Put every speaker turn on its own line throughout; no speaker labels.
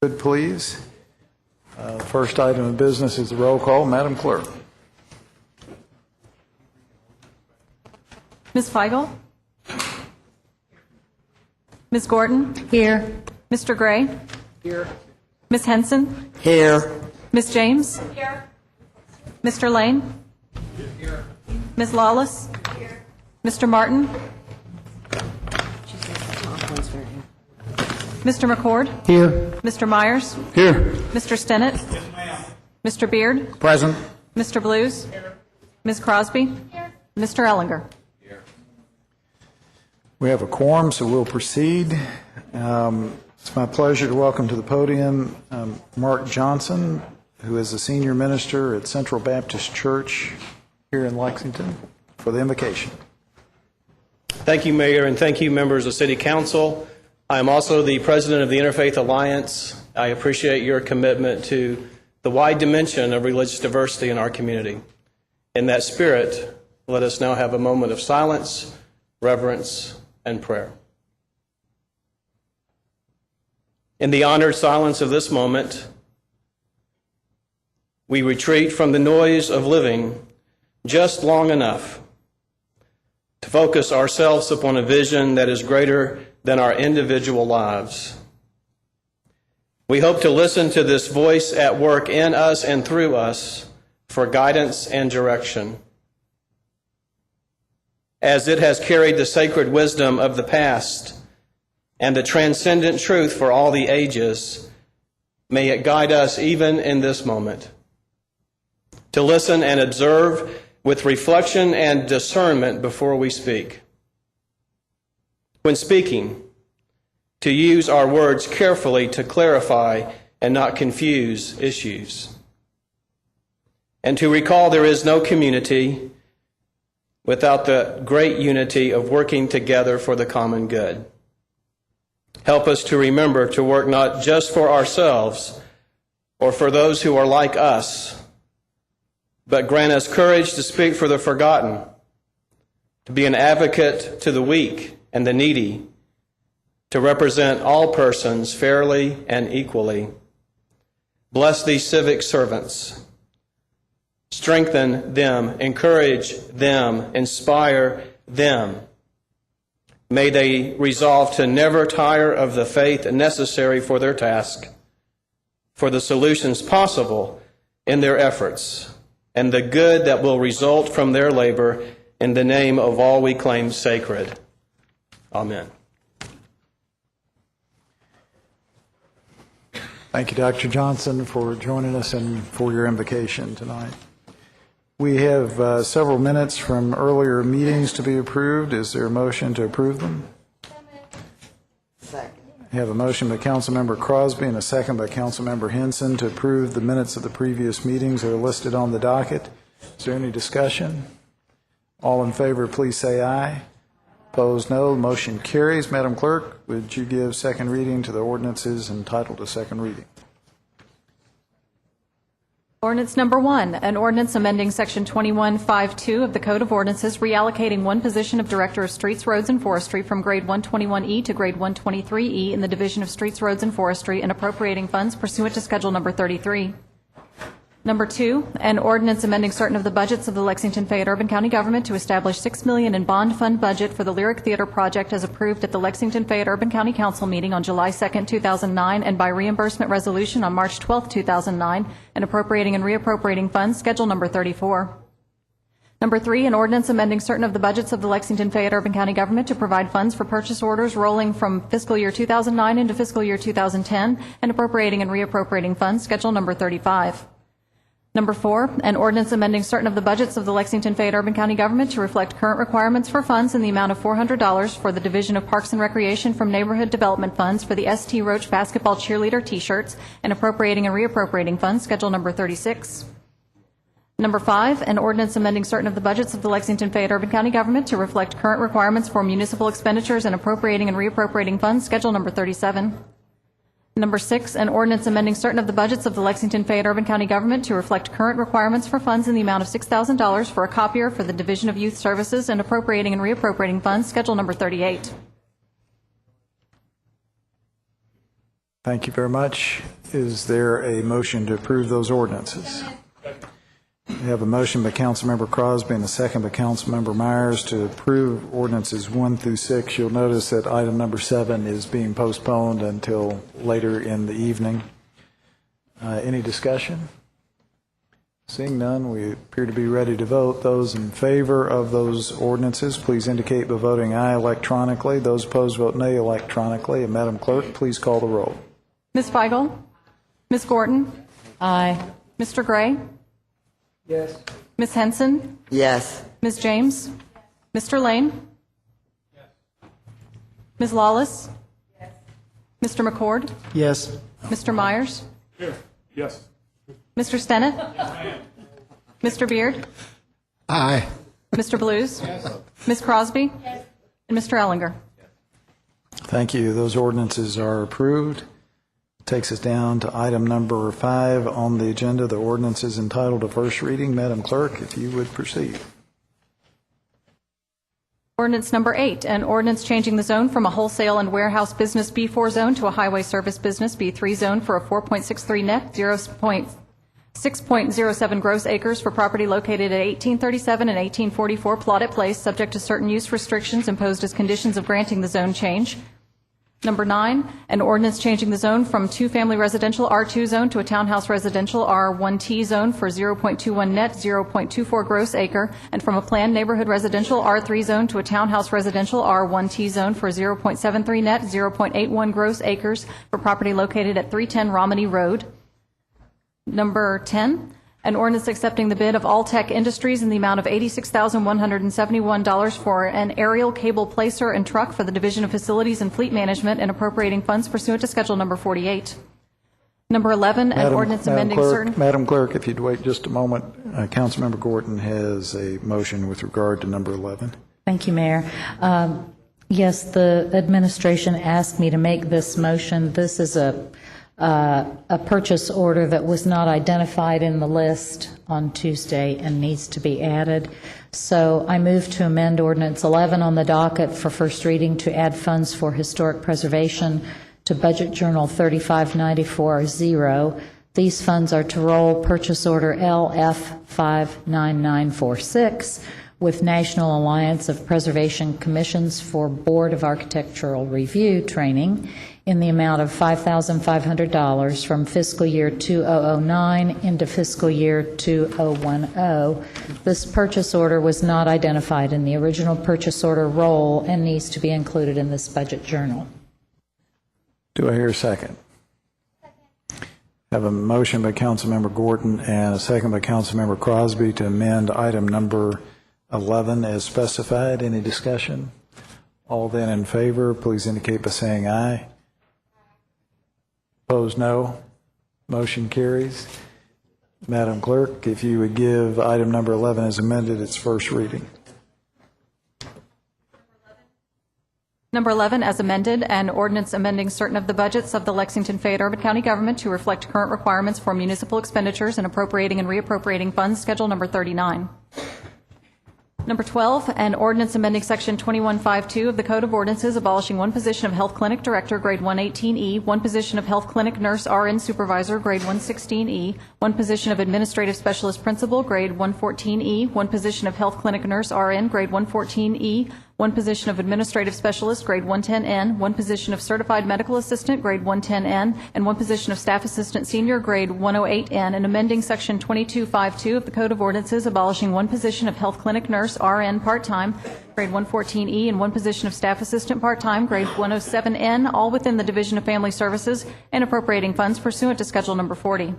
Good, please. First item of business is the roll call. Madam Clerk.
Ms. Feigl? Ms. Gordon?
Here.
Mr. Gray?
Here.
Ms. Henson?
Here.
Ms. James? Here. Mr. Lane? Here. Ms. Lawless? Here. Mr. Martin? Mr. McCord?
Here.
Mr. Myers?
Here.
Mr. Stinnett? Yes, ma'am. Mr. Beard?
Present.
Mr. Blues? Here. Ms. Crosby? Here. Mr. Ellinger?
We have a quorum, so we'll proceed. It's my pleasure to welcome to the podium Mark Johnson, who is a senior minister at Central Baptist Church here in Lexington, for the invocation.
Thank you, Mayor, and thank you, members of City Council. I am also the president of the Interfaith Alliance. I appreciate your commitment to the wide dimension of religious diversity in our community. In that spirit, let us now have a moment of silence, reverence, and prayer. In the honored silence of this moment, we retreat from the noise of living just long enough to focus ourselves upon a vision that is greater than our individual lives. We hope to listen to this voice at work in us and through us for guidance and direction. As it has carried the sacred wisdom of the past and the transcendent truth for all the ages, may it guide us even in this moment to listen and observe with reflection and discernment before we speak. When speaking, to use our words carefully to clarify and not confuse issues. And to recall there is no community without the great unity of working together for the common good. Help us to remember to work not just for ourselves or for those who are like us, but grant us courage to speak for the forgotten, to be an advocate to the weak and the needy, to represent all persons fairly and equally. Bless these civic servants. Strengthen them, encourage them, inspire them. May they resolve to never tire of the faith necessary for their task, for the solutions possible in their efforts, and the good that will result from their labor in the name of all we claim sacred. Amen.
Thank you, Dr. Johnson, for joining us and for your invocation tonight. We have several minutes from earlier meetings to be approved. Is there a motion to approve them?
Second.
We have a motion by Councilmember Crosby and a second by Councilmember Henson to approve the minutes of the previous meetings that are listed on the docket. Is there any discussion? All in favor, please say aye. Opposed, no. Motion carries. Madam Clerk, would you give second reading to the ordinances entitled to second reading?
Ordinance number 1, an ordinance amending Section 2152 of the Code of Ordinances, reallocating one position of Director of Streets, Roads, and Forestry from Grade 121E to Grade 123E in the Division of Streets, Roads, and Forestry, and appropriating funds pursuant to Schedule Number 33. Number 2, an ordinance amending certain of the budgets of the Lexington Fayette Urban County Government to establish $6 million in bond fund budget for the Lyric Theater project as approved at the Lexington Fayette Urban County Council meeting on July 2, 2009, and by reimbursement resolution on March 12, 2009, and appropriating and reappropriating funds, Schedule Number 34. Number 3, an ordinance amending certain of the budgets of the Lexington Fayette Urban County Government to provide funds for purchase orders rolling from fiscal year 2009 into fiscal year 2010, and appropriating and reappropriating funds, Schedule Number 35. Number 4, an ordinance amending certain of the budgets of the Lexington Fayette Urban County Government to reflect current requirements for funds in the amount of $400 for the Division of Parks and Recreation from Neighborhood Development Funds for the St. Roach Basketball Cheerleader T-shirts, and appropriating and reappropriating funds, Schedule Number 36. Number 5, an ordinance amending certain of the budgets of the Lexington Fayette Urban County Government to reflect current requirements for municipal expenditures and appropriating and reappropriating funds, Schedule Number 37. Number 6, an ordinance amending certain of the budgets of the Lexington Fayette Urban County Government to reflect current requirements for funds in the amount of $6,000 for a copier for the Division of Youth Services and appropriating and reappropriating funds, Schedule Number 38.
Thank you very much. Is there a motion to approve those ordinances? We have a motion by Councilmember Crosby and a second by Councilmember Myers to approve ordinances 1 through 6. You'll notice that item number 7 is being postponed until later in the evening. Any discussion? Seeing none, we appear to be ready to vote. Those in favor of those ordinances, please indicate by voting aye electronically. Those opposed, vote nay electronically. And Madam Clerk, please call the roll.
Ms. Feigl? Ms. Gorton?
Aye.
Mr. Gray?
Yes.
Ms. Henson?
Yes.
Ms. James? Mr. Lane? Ms. Lawless? Mr. McCord?
Yes.
Mr. Myers?
Yes.
Mr. Stennett? Mr. Beard?
Aye.
Mr. Blues? Ms. Crosby? And Mr. Ellinger?
Thank you. Those ordinances are approved. Takes us down to item number 5 on the agenda. The ordinance is entitled to first reading. Madam Clerk, if you would proceed.
Ordinance number 8, an ordinance changing the zone from a wholesale and warehouse business B4 zone to a highway service business B3 zone for a 4.63 net, 6.07 gross acres for property located at 1837 and 1844 Plotted Place, subject to certain use restrictions imposed as conditions of granting the zone change. Number 9, an ordinance changing the zone from two-family residential R2 zone to a townhouse residential R1T zone for 0.21 net, 0.24 gross acre, and from a planned neighborhood residential R3 zone to a townhouse residential R1T zone for 0.73 net, 0.81 gross acres for property located at 310 Romney Road. Number 10, an ordinance accepting the bid of Alltech Industries in the amount of $86,171 for an aerial cable placer and truck for the Division of Facilities and Fleet Management and appropriating funds pursuant to Schedule Number 48. Number 11, an ordinance amending certain...
Madam Clerk, if you'd wait just a moment, Councilmember Gorton has a motion with regard to number 11.
Thank you, Mayor. Yes, the administration asked me to make this motion. This is a purchase order that was not identified in the list on Tuesday and needs to be added. So I move to amend Ordinance 11 on the docket for first reading to add funds for historic preservation to Budget Journal 35940. These funds are to roll purchase order LF 59946 with National Alliance of Preservation Commissions for Board of Architectural Review training in the amount of $5,500 from fiscal year 2009 into fiscal year 2010. This purchase order was not identified in the original purchase order roll and needs to be included in this budget journal.
Do I hear a second? I have a motion by Councilmember Gorton and a second by Councilmember Crosby to amend item number 11 as specified. Any discussion? All then in favor, please indicate by saying aye. Opposed, no. Motion carries. Madam Clerk, if you would give item number 11 as amended its first reading.
Number 11, as amended, an ordinance amending certain of the budgets of the Lexington-Fayette Urban County government to reflect current requirements for municipal expenditures and appropriating and reappropriating funds, Schedule Number 39. Number 12, an ordinance amending Section 2152 of the Code of Ordinances, abolishing one position of Health Clinic Director, Grade 118E, one position of Health Clinic Nurse RN Supervisor, Grade 116E, one position of Administrative Specialist Principal, Grade 114E, one position of Health Clinic Nurse RN, Grade 114E, one position of Administrative Specialist, Grade 110N, one position of Certified Medical Assistant, Grade 110N, and one position of Staff Assistant Senior, Grade 108N, and amending Section 2252 of the Code of Ordinances, abolishing one position of Health Clinic Nurse RN part-time, Grade 114E, and one position of Staff Assistant part-time, Grade 107N, all within the Division of Family Services, and appropriating funds pursuant to Schedule Number 40.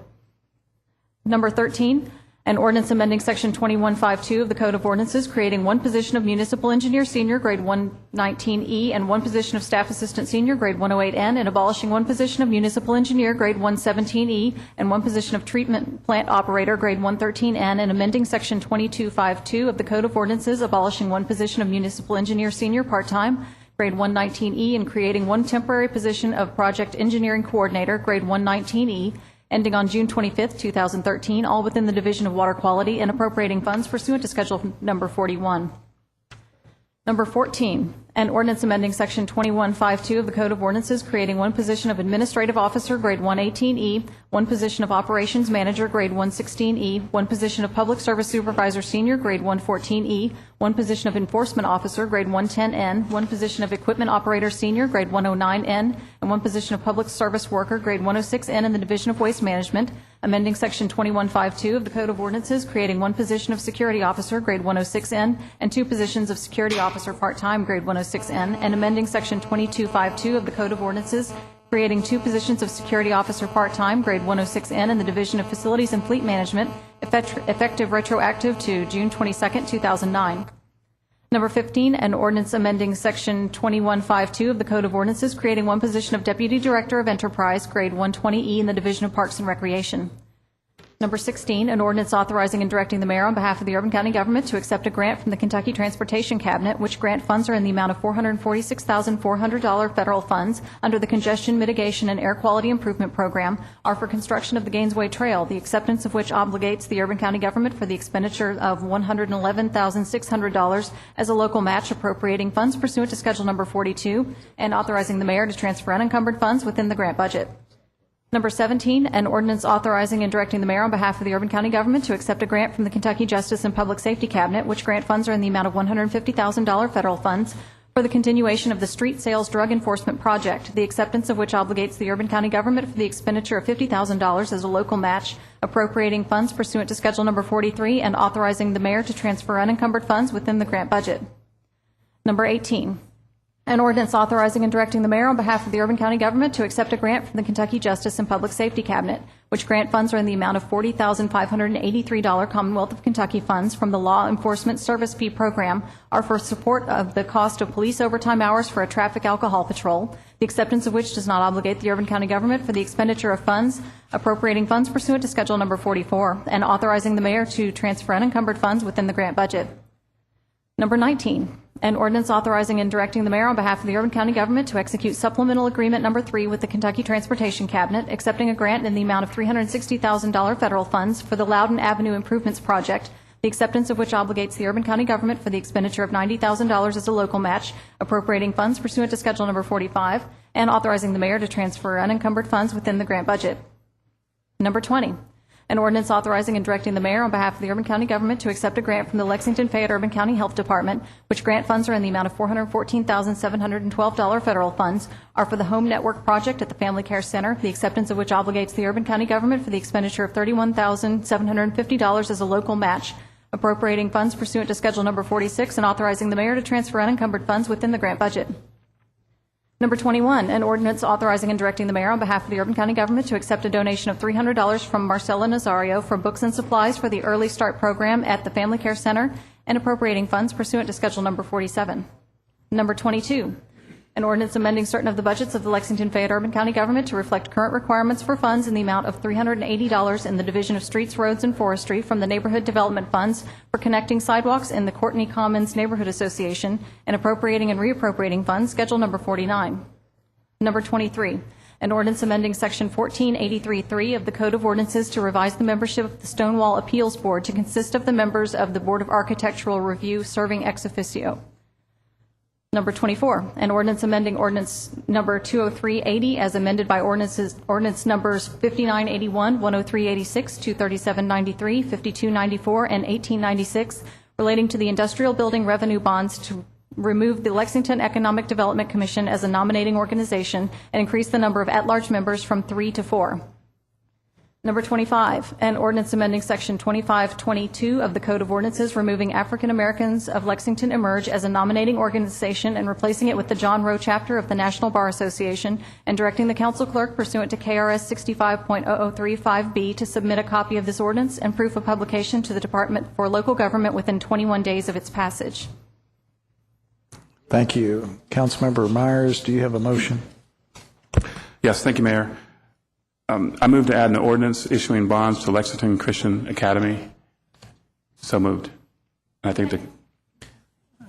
Number 13, an ordinance amending Section 2152 of the Code of Ordinances, creating one position of Municipal Engineer Senior, Grade 119E, and one position of Staff Assistant Senior, Grade 108N, and abolishing one position of Municipal Engineer, Grade 117E, and one position of Treatment Plant Operator, Grade 113N, and amending Section 2252 of the Code of Ordinances, abolishing one position of Municipal Engineer Senior part-time, Grade 119E, and creating one temporary position of Project Engineering Coordinator, Grade 119E, ending on June 25, 2013, all within the Division of Water Quality, and appropriating funds pursuant to Schedule Number 41. Number 14, An ordinance amending Section 2152 of the Code of Ordinances, creating one position of Administrative Officer, Grade 118E, one position of Operations Manager, Grade 116E, one position of Public Service Supervisor Senior, Grade 114E, one position of Enforcement Officer, Grade 110N, one position of Equipment Operator Senior, Grade 109N, and one position of Public Service Worker, Grade 106N in the Division of Waste Management, amending Section 2152 of the Code of Ordinances, creating one position of Security Officer, Grade 106N, and two positions of Security Officer Part-Time, Grade 106N, and amending Section 2252 of the Code of Ordinances, creating two positions of Security Officer Part-Time, Grade 106N, in the Division of Facilities and Fleet Management, effective retroactive to June 22, 2009. Number 15, an ordinance amending Section 2152 of the Code of Ordinances, creating one position of Deputy Director of Enterprise, Grade 120E, in the Division of Parks and Recreation. Number 16, an ordinance authorizing and directing the mayor on behalf of the Urban County government to accept a grant from the Kentucky Transportation Cabinet, which grant funds are in the amount of $446,400 federal funds under the Congestion Mitigation and Air Quality Improvement Program, are for construction of the Gainesway Trail, the acceptance of which obligates the Urban County government for the expenditure of $111,600 as a local match, appropriating funds pursuant to Schedule Number 42, and authorizing the mayor to transfer unencumbered funds within the grant budget. Number 17, an ordinance authorizing and directing the mayor on behalf of the Urban County government to accept a grant from the Kentucky Justice and Public Safety Cabinet, which grant funds are in the amount of $150,000 federal funds for the continuation of the Street Sales Drug Enforcement Project, the acceptance of which obligates the Urban County government for the expenditure of $50,000 as a local match, appropriating funds pursuant to Schedule Number 43, and authorizing the mayor to transfer unencumbered funds within the grant budget. Number 18, an ordinance authorizing and directing the mayor on behalf of the Urban County government to accept a grant from the Kentucky Justice and Public Safety Cabinet, which grant funds are in the amount of $40,583 Commonwealth of Kentucky funds from the Law Enforcement Service Fee Program, are for support of the cost of police overtime hours for a traffic alcohol patrol, the acceptance of which does not obligate the Urban County government for the expenditure of funds, appropriating funds pursuant to Schedule Number 44, and authorizing the mayor to transfer unencumbered funds within the grant budget. Number 19, an ordinance authorizing and directing the mayor on behalf of the Urban County government to execute supplemental agreement number 3 with the Kentucky Transportation Cabinet, accepting a grant in the amount of $360,000 federal funds for the Loudon Avenue Improvements Project, the acceptance of which obligates the Urban County government for the expenditure of $90,000 as a local match, appropriating funds pursuant to Schedule Number 45, and authorizing the mayor to transfer unencumbered funds within the grant budget. Number 20, an ordinance authorizing and directing the mayor on behalf of the Urban County government to accept a grant from the Lexington Fayette Urban County Health Department, which grant funds are in the amount of $414,712 federal funds, are for the Home Network Project at the Family Care Center, the acceptance of which obligates the Urban County government for the expenditure of $31,750 as a local match, appropriating funds pursuant to Schedule Number 46, and authorizing the mayor to transfer unencumbered funds within the grant budget. Number 21, an ordinance authorizing and directing the mayor on behalf of the Urban County government to accept a donation of $300 from Marcella Nazario for books and supplies for the Early Start program at the Family Care Center, and appropriating funds pursuant to Schedule Number 47. Number 22, an ordinance amending certain of the budgets of the Lexington Fayette Urban County government to reflect current requirements for funds in the amount of $380 in the Division of Streets, Roads, and Forestry from the Neighborhood Development Funds for connecting sidewalks in the Courtney Commons Neighborhood Association, and appropriating and reappropriating funds, Schedule Number 49. Number 23, an ordinance amending Section 1483.3 of the Code of Ordinances to revise the membership of the Stonewall Appeals Board to consist of the members of the Board of Architectural Review serving ex officio. Number 24, an ordinance amending ordinance number 20380 as amended by ordinance numbers 5981, 10386, 23793, 5294, and 1896 relating to the industrial building revenue bonds to remove the Lexington Economic Development Commission as a nominating organization and increase the number of at-large members from 3 to 4. Number 25, an ordinance amending Section 2522 of the Code of Ordinances, removing African Americans of Lexington Emerge as a nominating organization and replacing it with the John Rowe chapter of the National Bar Association, and directing the council clerk pursuant to KRS 65.0035B to submit a copy of this ordinance and proof of publication to the Department for Local Government within 21 days of its passage.
Thank you. Councilmember Myers, do you have a motion?
Yes, thank you, Mayor. I move to add an ordinance issuing bonds to Lexington Christian Academy. So moved. I think that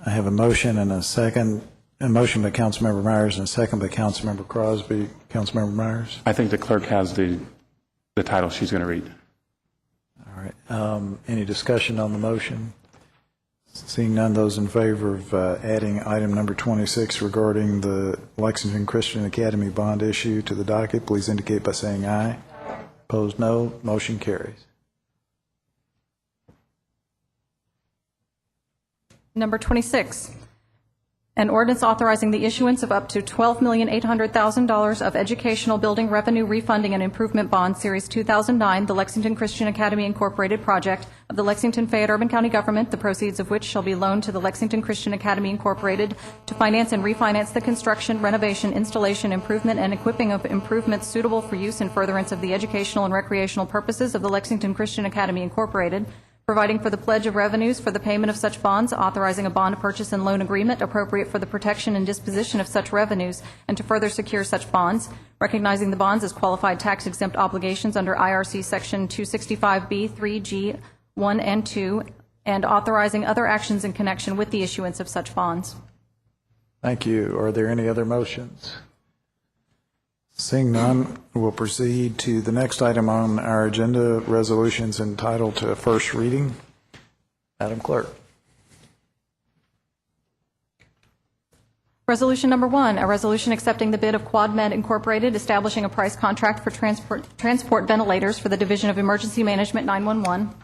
I have a motion and a second. A motion by Councilmember Myers and a second by Councilmember Crosby. Councilmember Myers.
I think the clerk has the title she's going to read.
All right. Any discussion on the motion? Seeing none, those in favor of adding item number 26 regarding the Lexington Christian Academy bond issue to the docket, please indicate by saying aye. Opposed, no. Motion carries.
Number 26, an ordinance authorizing the issuance of up to $12,800,000 of educational building revenue refunding and improvement bond, Series 2009, the Lexington Christian Academy Incorporated project of the Lexington Fayette Urban County Government, the proceeds of which shall be loaned to the Lexington Christian Academy Incorporated to finance and refinance the construction, renovation, installation, improvement, and equipping of improvements suitable for use in furtherance of the educational and recreational purposes of the Lexington Christian Academy Incorporated, providing for the pledge of revenues for the payment of such bonds, authorizing a bond purchase and loan agreement appropriate for the protection and disposition of such revenues, and to further secure such bonds, recognizing the bonds as qualified tax-exempt obligations under IRC Section 265B, 3G, 1 and 2, and authorizing other actions in connection with the issuance of such bonds.
Thank you. Are there any other motions? Seeing none, we'll proceed to the next item on our agenda, resolutions entitled to first reading. Madam Clerk.
Resolution number 1, a resolution accepting the bid of QuadMed Incorporated, establishing a price contract for transport ventilators for the Division of Emergency Management 911.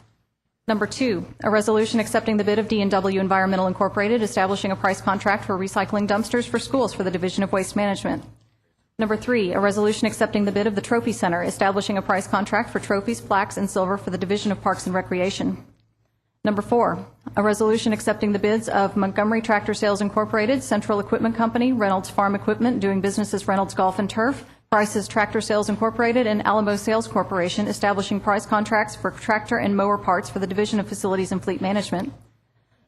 Number 2, a resolution accepting the bid of D&W Environmental Incorporated, establishing a price contract for recycling dumpsters for schools for the Division of Waste Management. Number 3, a resolution accepting the bid of the Trophy Center, establishing a price contract for trophies, plaques, and silver for the Division of Parks and Recreation. Number 4, a resolution accepting the bids of Montgomery Tractor Sales Incorporated, Central Equipment Company, Reynolds Farm Equipment, doing business as Reynolds Golf and Turf, Price's Tractor Sales Incorporated, and Alamo Sales Corporation, establishing price contracts for tractor and mower parts for the Division of Facilities and Fleet Management.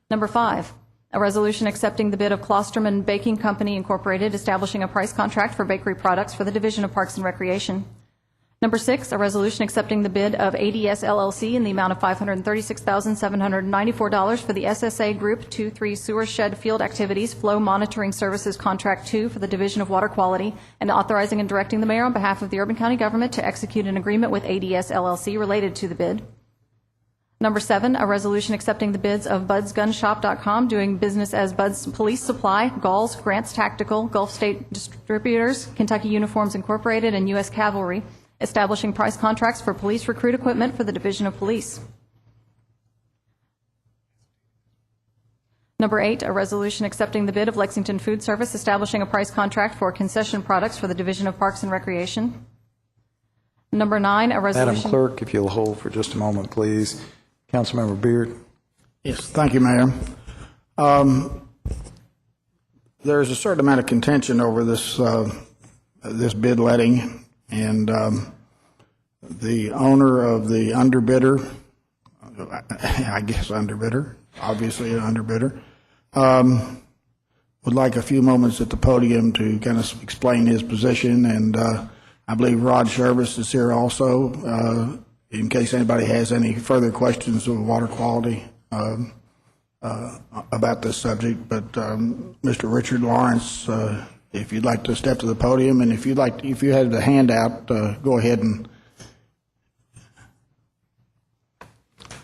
Number 5, a resolution accepting the bid of Klosterman Baking Company Incorporated, establishing a price contract for bakery products for the Division of Parks and Recreation. Number 6, a resolution accepting the bid of ADS LLC in the amount of $536,794 for the SSA Group 2-3 Sewer Shed Field Activities Flow Monitoring Services Contract 2 for the Division of Water Quality, and authorizing and directing the mayor on behalf of the Urban County Government to execute an agreement with ADS LLC related to the bid. Number 7, a resolution accepting the bids of BudsGunShop.com, doing business as Buds Police Supply, Galls, Grants Tactical, Gulf State Distributors, Kentucky Uniforms Incorporated, and U.S. Cavalry, establishing price contracts for police recruit equipment for the Division of Police. Number 8, a resolution accepting the bid of Lexington Food Service, establishing a price contract for concession products for the Division of Parks and Recreation. Number 9, a resolution...
Madam Clerk, if you'll hold for just a moment, please. Councilmember Beard.
Yes, thank you, Mayor. There's a certain amount of contention over this this bid letting, and the owner of the underbidder, I guess underbidder, obviously an underbidder, would like a few moments at the podium to kind of explain his position, and I believe Rod Shervis is here also, in case anybody has any further questions of water quality about this subject. But Mr. Richard Lawrence, if you'd like to step to the podium, and if you had the handout, go ahead and.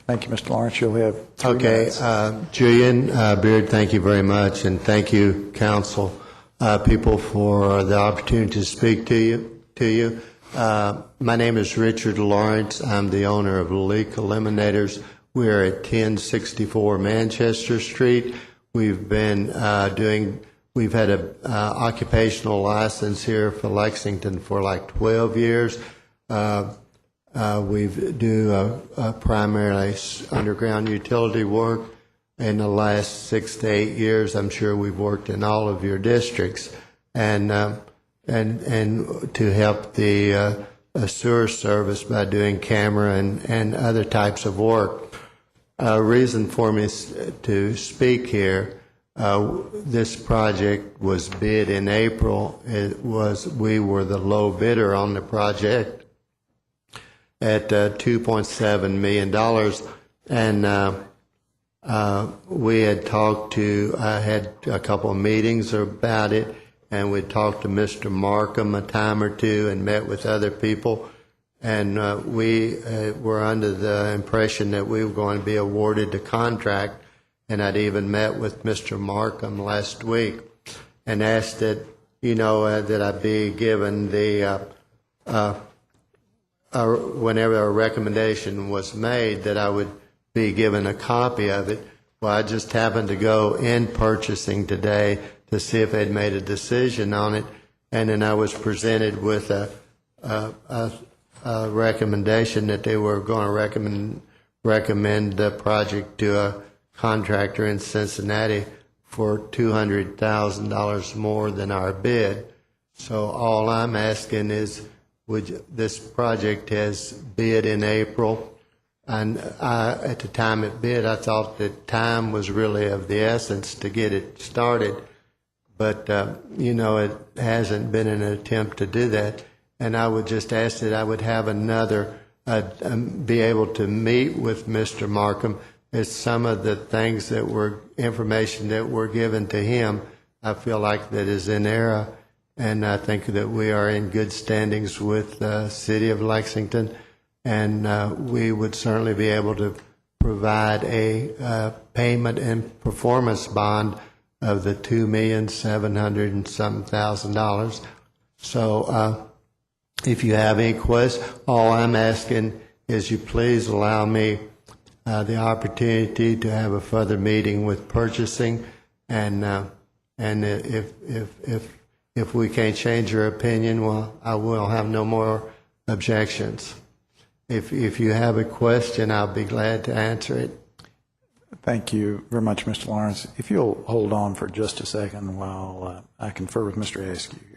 Thank you, Mr. Lawrence. You'll have 3 minutes.
Julian Beard, thank you very much, and thank you, council people, for the opportunity to speak to you. My name is Richard Lawrence. I'm the owner of Leak Eliminators. We're at 1064 Manchester Street. We've been we've had a occupational license here for Lexington for like 12 years. We do primarily underground utility work. In the last 6 to 8 years, I'm sure we've worked in all of your districts, and to help the sewer service by doing camera and other types of work. Reason for me to speak here, this project was bid in April. We were the low bidder on the project at $2.7 million, and we had talked to, I had a couple of meetings about it, and we talked to Mr. Markham a time or two and met with other people, and we were under the impression that we were going to be awarded the contract, and I'd even met with Mr. Markham last week and asked that, that I be given the, whenever a recommendation was made, that I would be given a copy of it. Well, I just happened to go in purchasing today to see if they'd made a decision on it, and then I was presented with a recommendation that they were going to recommend the project to a contractor in Cincinnati for $200,000 more than our bid. So all I'm asking is, this project has bid in April, and at the time it bid, I thought that time was really of the essence to get it started. But, it hasn't been an attempt to do that. And I would just ask that I would have be able to meet with Mr. Markham, as some of the things information that were given to him, I feel like that is in error. And I think that we are in good standings with the city of Lexington, and we would certainly be able to provide a payment and performance bond of the $2,700,000 and some $1,000. So if you have any questions, all I'm asking is you please allow me the opportunity to have a further meeting with purchasing, and if we can't change your opinion, well, I will have no more objections. If you have a question, I'll be glad to answer it.
Thank you very much, Mr. Lawrence. If you'll hold on for just a second while I confer with Mr. Askew here.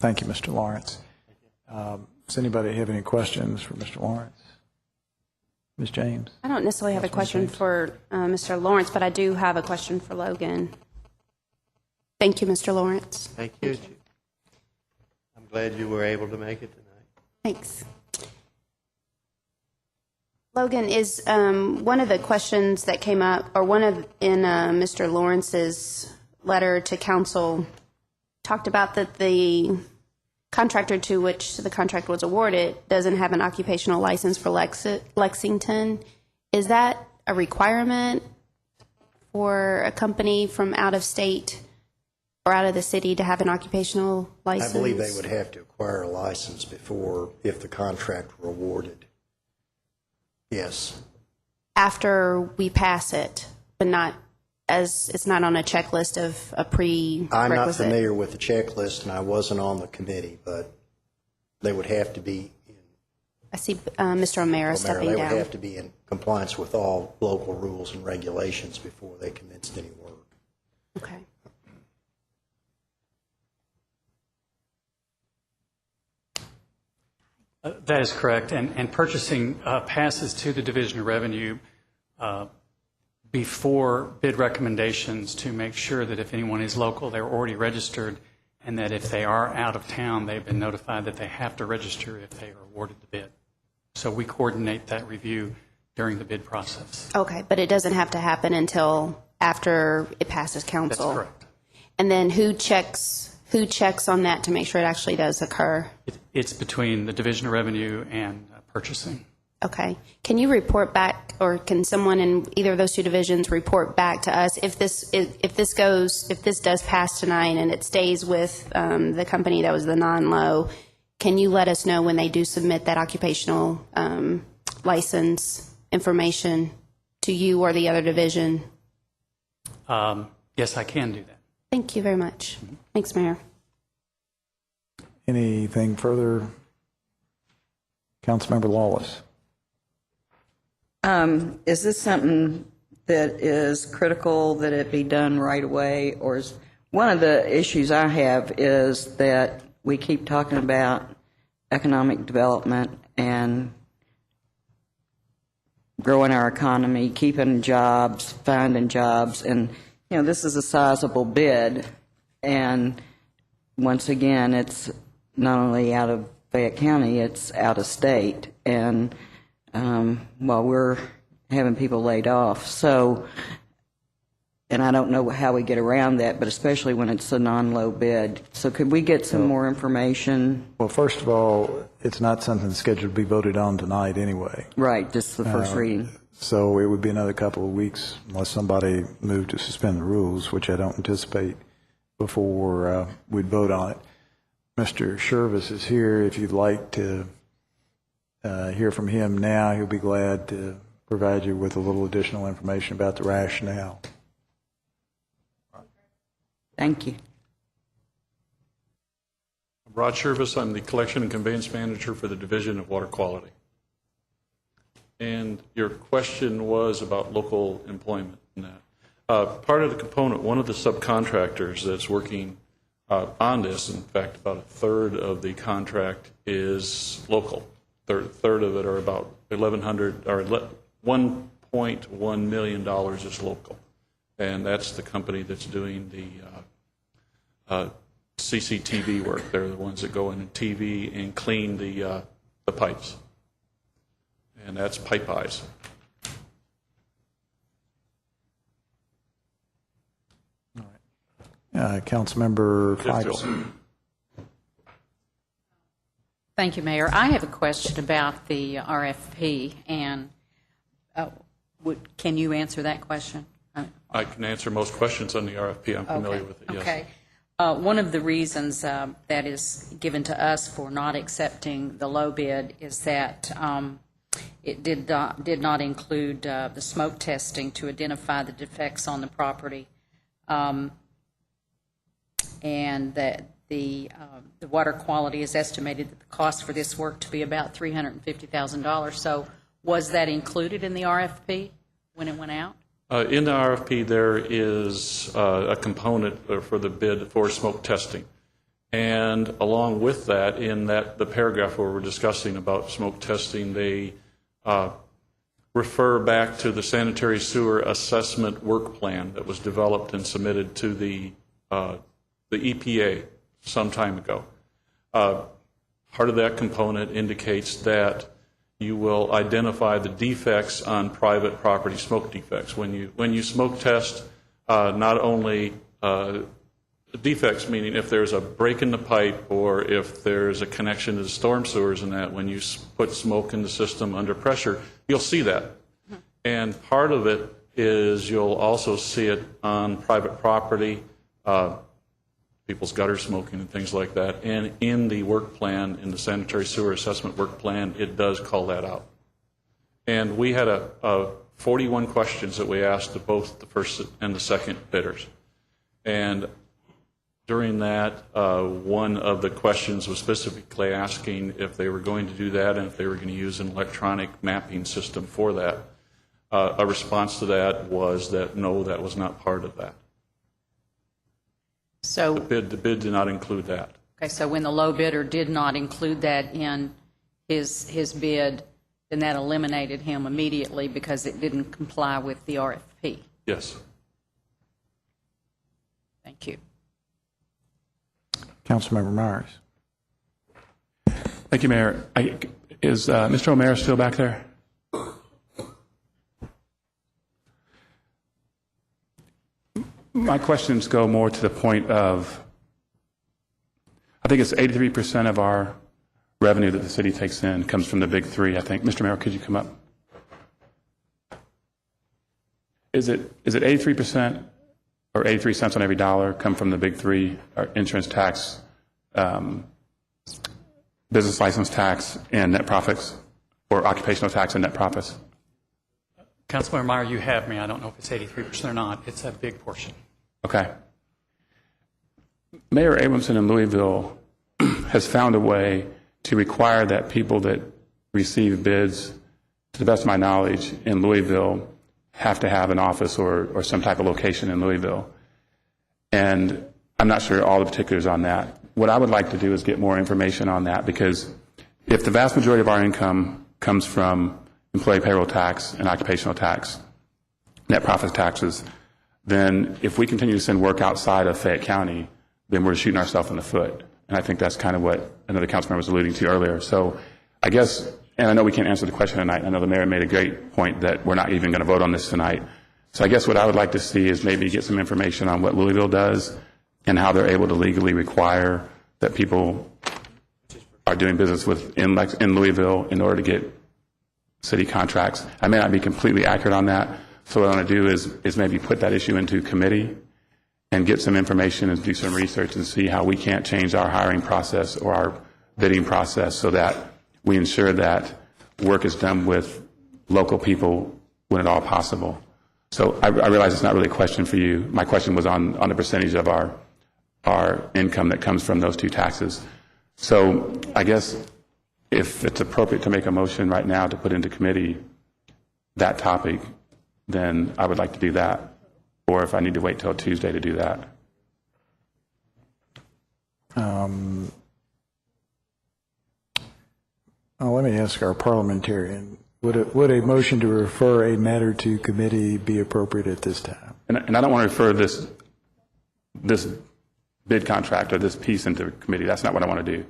Thank you, Mr. Lawrence. Does anybody have any questions for Mr. Lawrence? Ms. James?
I don't necessarily have a question for Mr. Lawrence, but I do have a question for Logan. Thank you, Mr. Lawrence.
Thank you. I'm glad you were able to make it tonight.
Thanks. Logan, is one of the questions that came up, or in Mr. Lawrence's letter to council, talked about that the contractor to which the contract was awarded doesn't have an occupational license for Lexington. Is that a requirement for a company from out of state or out of the city to have an occupational license?
I believe they would have to acquire a license before, if the contract were awarded. Yes.
After we pass it, but not as it's not on a checklist of a prerequisite.
I'm not familiar with the checklist, and I wasn't on the committee, but they would have to be
I see Mr. O'Mara stepping
they
down.
would have to be in compliance with all local rules and regulations before they commenced any work.
Okay.
That is correct. And purchasing passes to the Division of Revenue before bid recommendations to make sure that if anyone is local, they're already registered, and that if they are out of town, they've been notified that they have to register if they are awarded the bid. So we coordinate that review during the bid process.
Okay, but it doesn't have to happen until after it passes council.
That's correct.
And then who checks on that to make sure it actually does occur?
It's between the Division of Revenue and purchasing.
Okay. Can you report back, or can someone in either of those two divisions report back to us if this does pass tonight and it stays with the company that was the non-low? Can you let us know when they do submit that occupational license information to you or the other division?
Yes, I can do that.
Thank you very much. Thanks, Mayor.
Anything further? Councilmember Lawless.
Is this something that is critical that it be done right away? Or is one of the issues I have is that we keep talking about economic development and growing our economy, keeping jobs, finding jobs, and this is a sizable bid. And once again, it's not only out of Fayette County, it's out of state. And while we're having people laid off. So, and I don't know how we get around that, but especially when it's a non-low bid. So could we get some more information?
Well, first of all, it's not something scheduled to be voted on tonight anyway.
Right, just the first reading.
So it would be another couple of weeks unless somebody moved to suspend the rules, which I don't anticipate, before we'd vote on it. Mr. Shervis is here. If you'd like to hear from him now, he'll be glad to provide you with a little additional information about the rationale.
Thank you.
Rod Shervis, I'm the Collection and Conveyance Manager for the Division of Water Quality. And your question was about local employment and that. Part of the component, one of the subcontractors that's working on this, in fact, about a third of the contract is local. Third of it are about $1.1 million is local. And that's the company that's doing the CCTV work. They're the ones that go in and TV and clean the pipes. And that's Pipe Eyes.
Councilmember Feigl.
Thank you, Mayor. I have a question about the RFP, and can you answer that question?
I can answer most questions on the RFP. I'm familiar with it, yes.
Okay. One of the reasons that is given to us for not accepting the low bid is that it did not include the smoke testing to identify the defects on the property, and that the water quality is estimated that the cost for this work to be about $350,000. So was that included in the RFP when it went out?
In the RFP, there is a component for the bid for smoke testing. And along with that, in the paragraph where we're discussing about smoke testing, they refer back to the sanitary sewer assessment work plan that was developed and submitted to the EPA some time ago. Part of that component indicates that you will identify the defects on private property, smoke defects. When you smoke test, not only defects, meaning if there's a break in the pipe or if there's a connection to the storm sewers and that, when you put smoke in the system under pressure, you'll see that. And part of it is you'll also see it on private property, people's gutter smoking and things like that. And in the work plan, in the sanitary sewer assessment work plan, it does call that out. And we had 41 questions that we asked of both the first and the second bidders. And during that, one of the questions was specifically asking if they were going to do that and if they were going to use an electronic mapping system for that. A response to that was that no, that was not part of that.
So
the bid did not include that.
Okay, so when the low bidder did not include that in his bid, then that eliminated him immediately because it didn't comply with the RFP.
Yes.
Thank you.
Councilmember Myers.
Thank you, Mayor. Is Mr. O'Meara still back there? My questions go more to the point of, I think it's 83% of our revenue that the city takes in comes from the big three, I think. Mr. Mayor, could you come up? Is it 83% or 83 cents on every dollar come from the big three, insurance tax, business license tax, and net profits, or occupational tax and net profits?
Councilmember Meyer, you have me. I don't know if it's 83% or not. It's a big portion.
Okay. Mayor Abramson in Louisville has found a way to require that people that receive bids to the best of my knowledge, in Louisville have to have an office or some type of location in Louisville. And I'm not sure all the particulars on that. What I would like to do is get more information on that, because if the vast majority of our income comes from employee payroll tax and occupational tax, net profit taxes, then if we continue to send work outside of Fayette County, then we're shooting ourselves in the foot. And I think that's kind of what another council member was alluding to earlier. So I guess, and I know we can't answer the question tonight. I know the mayor made a great point that we're not even going to vote on this tonight. So I guess what I would like to see is maybe get some information on what Louisville does and how they're able to legally require that people are doing business with in Louisville in order to get city contracts. I may not be completely accurate on that. So what I want to do is maybe put that issue into committee and get some information and do some research and see how we can't change our hiring process or our bidding process so that we ensure that work is done with local people when at all possible. So I realize it's not really a question for you. My question was on the percentage of our income that comes from those two taxes. So I guess if it's appropriate to make a motion right now to put into committee that topic, then I would like to do that. Or if I need to wait till Tuesday to do that.
Let me ask our parliamentarian, would a motion to refer a matter to committee be appropriate at this time?
And I don't want to refer this bid contract or this piece into committee. That's not what I want to do.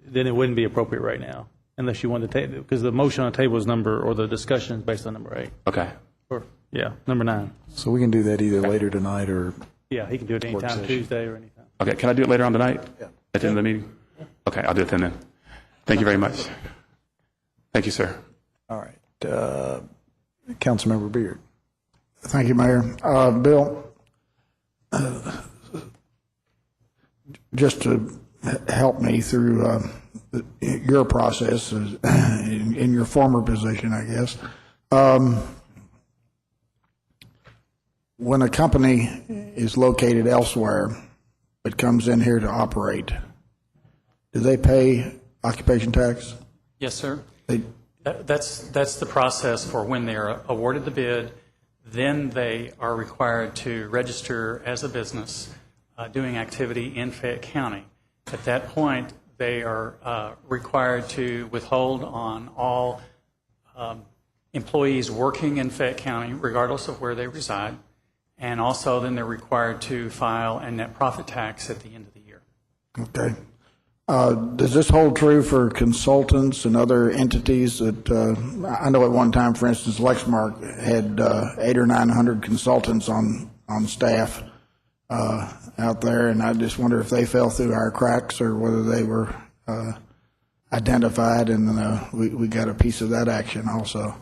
Then it wouldn't be appropriate right now, unless you wanted to take, because the motion on the table is the discussion is based on number 8.
Okay.
Or, yeah, number 9.
So we can do that either later tonight or...
Yeah, he can do it anytime, Tuesday or anytime.
Okay, can I do it later on tonight?
Yeah.
At the end of the meeting? Okay, I'll do it then. Thank you very much. Thank you, sir.
All right. Councilmember Beard.
Thank you, Mayor. Bill, just to help me through your process in your former position, I guess. When a company is located elsewhere but comes in here to operate, do they pay occupation tax?
Yes, sir. That's the process for when they're awarded the bid. Then they are required to register as a business doing activity in Fayette County. At that point, they are required to withhold on all employees working in Fayette County, regardless of where they reside. And also then they're required to file a net profit tax at the end of the year.
Okay. Does this hold true for consultants and other entities that, I know at one time, for instance, Lexmark had 800 or 900 consultants on staff out there, and I just wonder if they fell through our cracks or whether they were identified and we got a piece of that action also.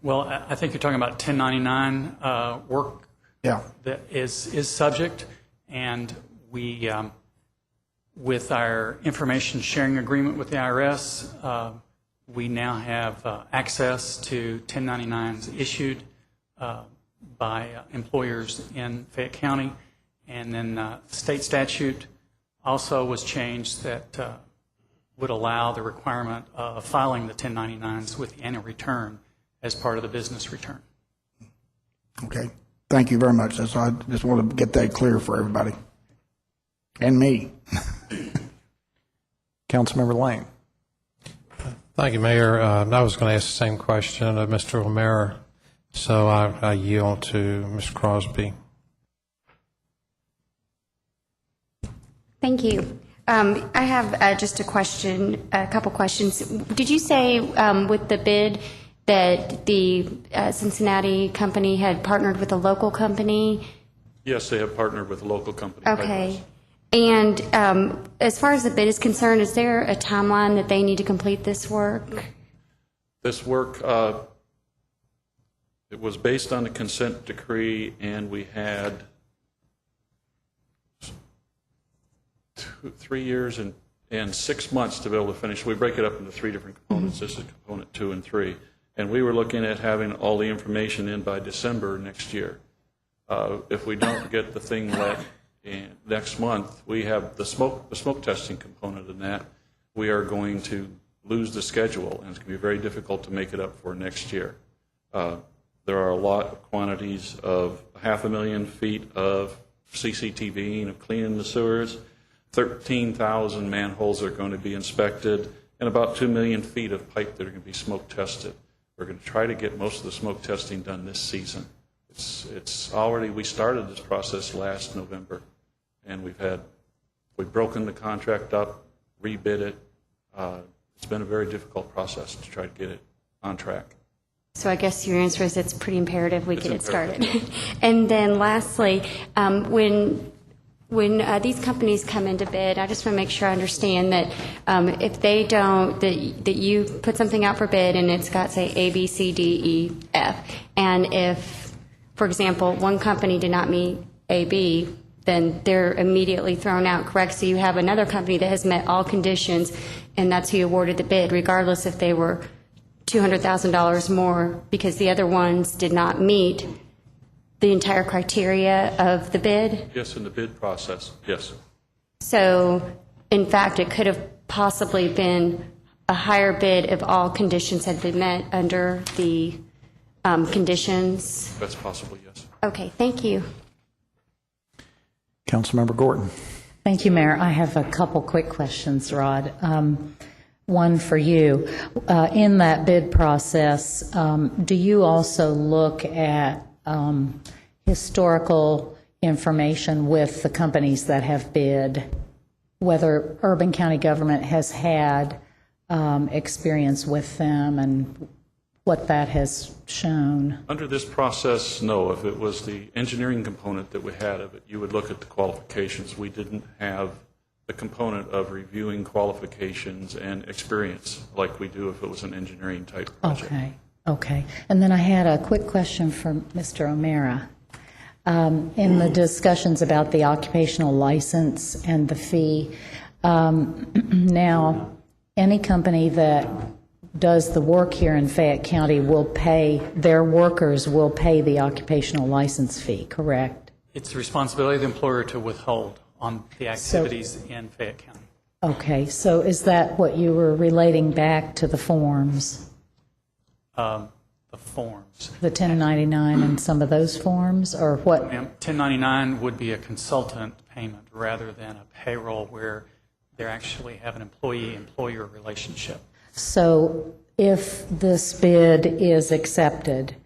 Well, I think you're talking about 1099 work.
Yeah.
That is subject, and we, with our information sharing agreement with the IRS, we now have access to 1099s issued by employers in Fayette County, and then state statute also was changed that would allow the requirement of filing the 1099s with the annual return as part of the business return.
Okay. Thank you very much. I just want to get that clear for everybody. And me.
Councilmember Lane.
Thank you, Mayor. I was going to ask the same question of Mr. O'Mara, so I yield to Mr. Crosby.
Thank you. I have just a question, a couple questions. Did you say with the bid that the Cincinnati company had partnered with a local company?
Yes, they have partnered with a local company.
Okay. And as far as the bid is concerned, is there a timeline that they need to complete this work?
This work, it was based on the consent decree, and we had 3 years and 6 months to be able to finish. We break it up into 3 different components. This is component 2 and 3. And we were looking at having all the information in by December next year. If we don't get the thing let in next month, we have the smoke testing component in that. We are going to lose the schedule, and it's going to be very difficult to make it up for next year. There are a lot of quantities of 500,000 feet of CCTV and of cleaning the sewers. 13,000 manholes are going to be inspected, and about 2 million feet of pipe that are going to be smoke tested. We're going to try to get most of the smoke testing done this season. It's already, we started this process last November, and we've broken the contract up, rebid it. It's been a very difficult process to try to get it on track.
So I guess your answer is it's pretty imperative we get it started. And then lastly, when these companies come into bid, I just want to make sure I understand that if they don't, that you put something out for bid and it's got, say, A, B, C, D, E, F, and if, for example, one company did not meet A, B, then they're immediately thrown out, correct? So you have another company that has met all conditions, and that's who you awarded the bid, regardless if they were $200,000 more, because the other ones did not meet the entire criteria of the bid?
Yes, in the bid process, yes.
So, in fact, it could have possibly been a higher bid if all conditions had been met under the conditions?
That's possible, yes.
Okay, thank you.
Councilmember Gorton.
Thank you, Mayor. I have a couple quick questions, Rod. One for you. In that bid process, do you also look at historical information with the companies that have bid, whether Urban County government has had experience with them and what that has shown?
Under this process, no. If it was the engineering component that we had of it, you would look at the qualifications. We didn't have the component of reviewing qualifications and experience like we do if it was an engineering type project.
Okay. And then I had a quick question for Mr. O'Mara. In the discussions about the occupational license and the fee, now, any company that does the work here in Fayette County will pay, their workers will pay the occupational license fee, correct?
It's the responsibility of the employer to withhold on the activities in Fayette County.
Okay, so is that what you were relating back to the forms?
The forms.
The 1099 and some of those forms, or what?
1099 would be a consultant payment rather than a payroll where they actually have an employee-employer relationship.
So if this bid is accepted,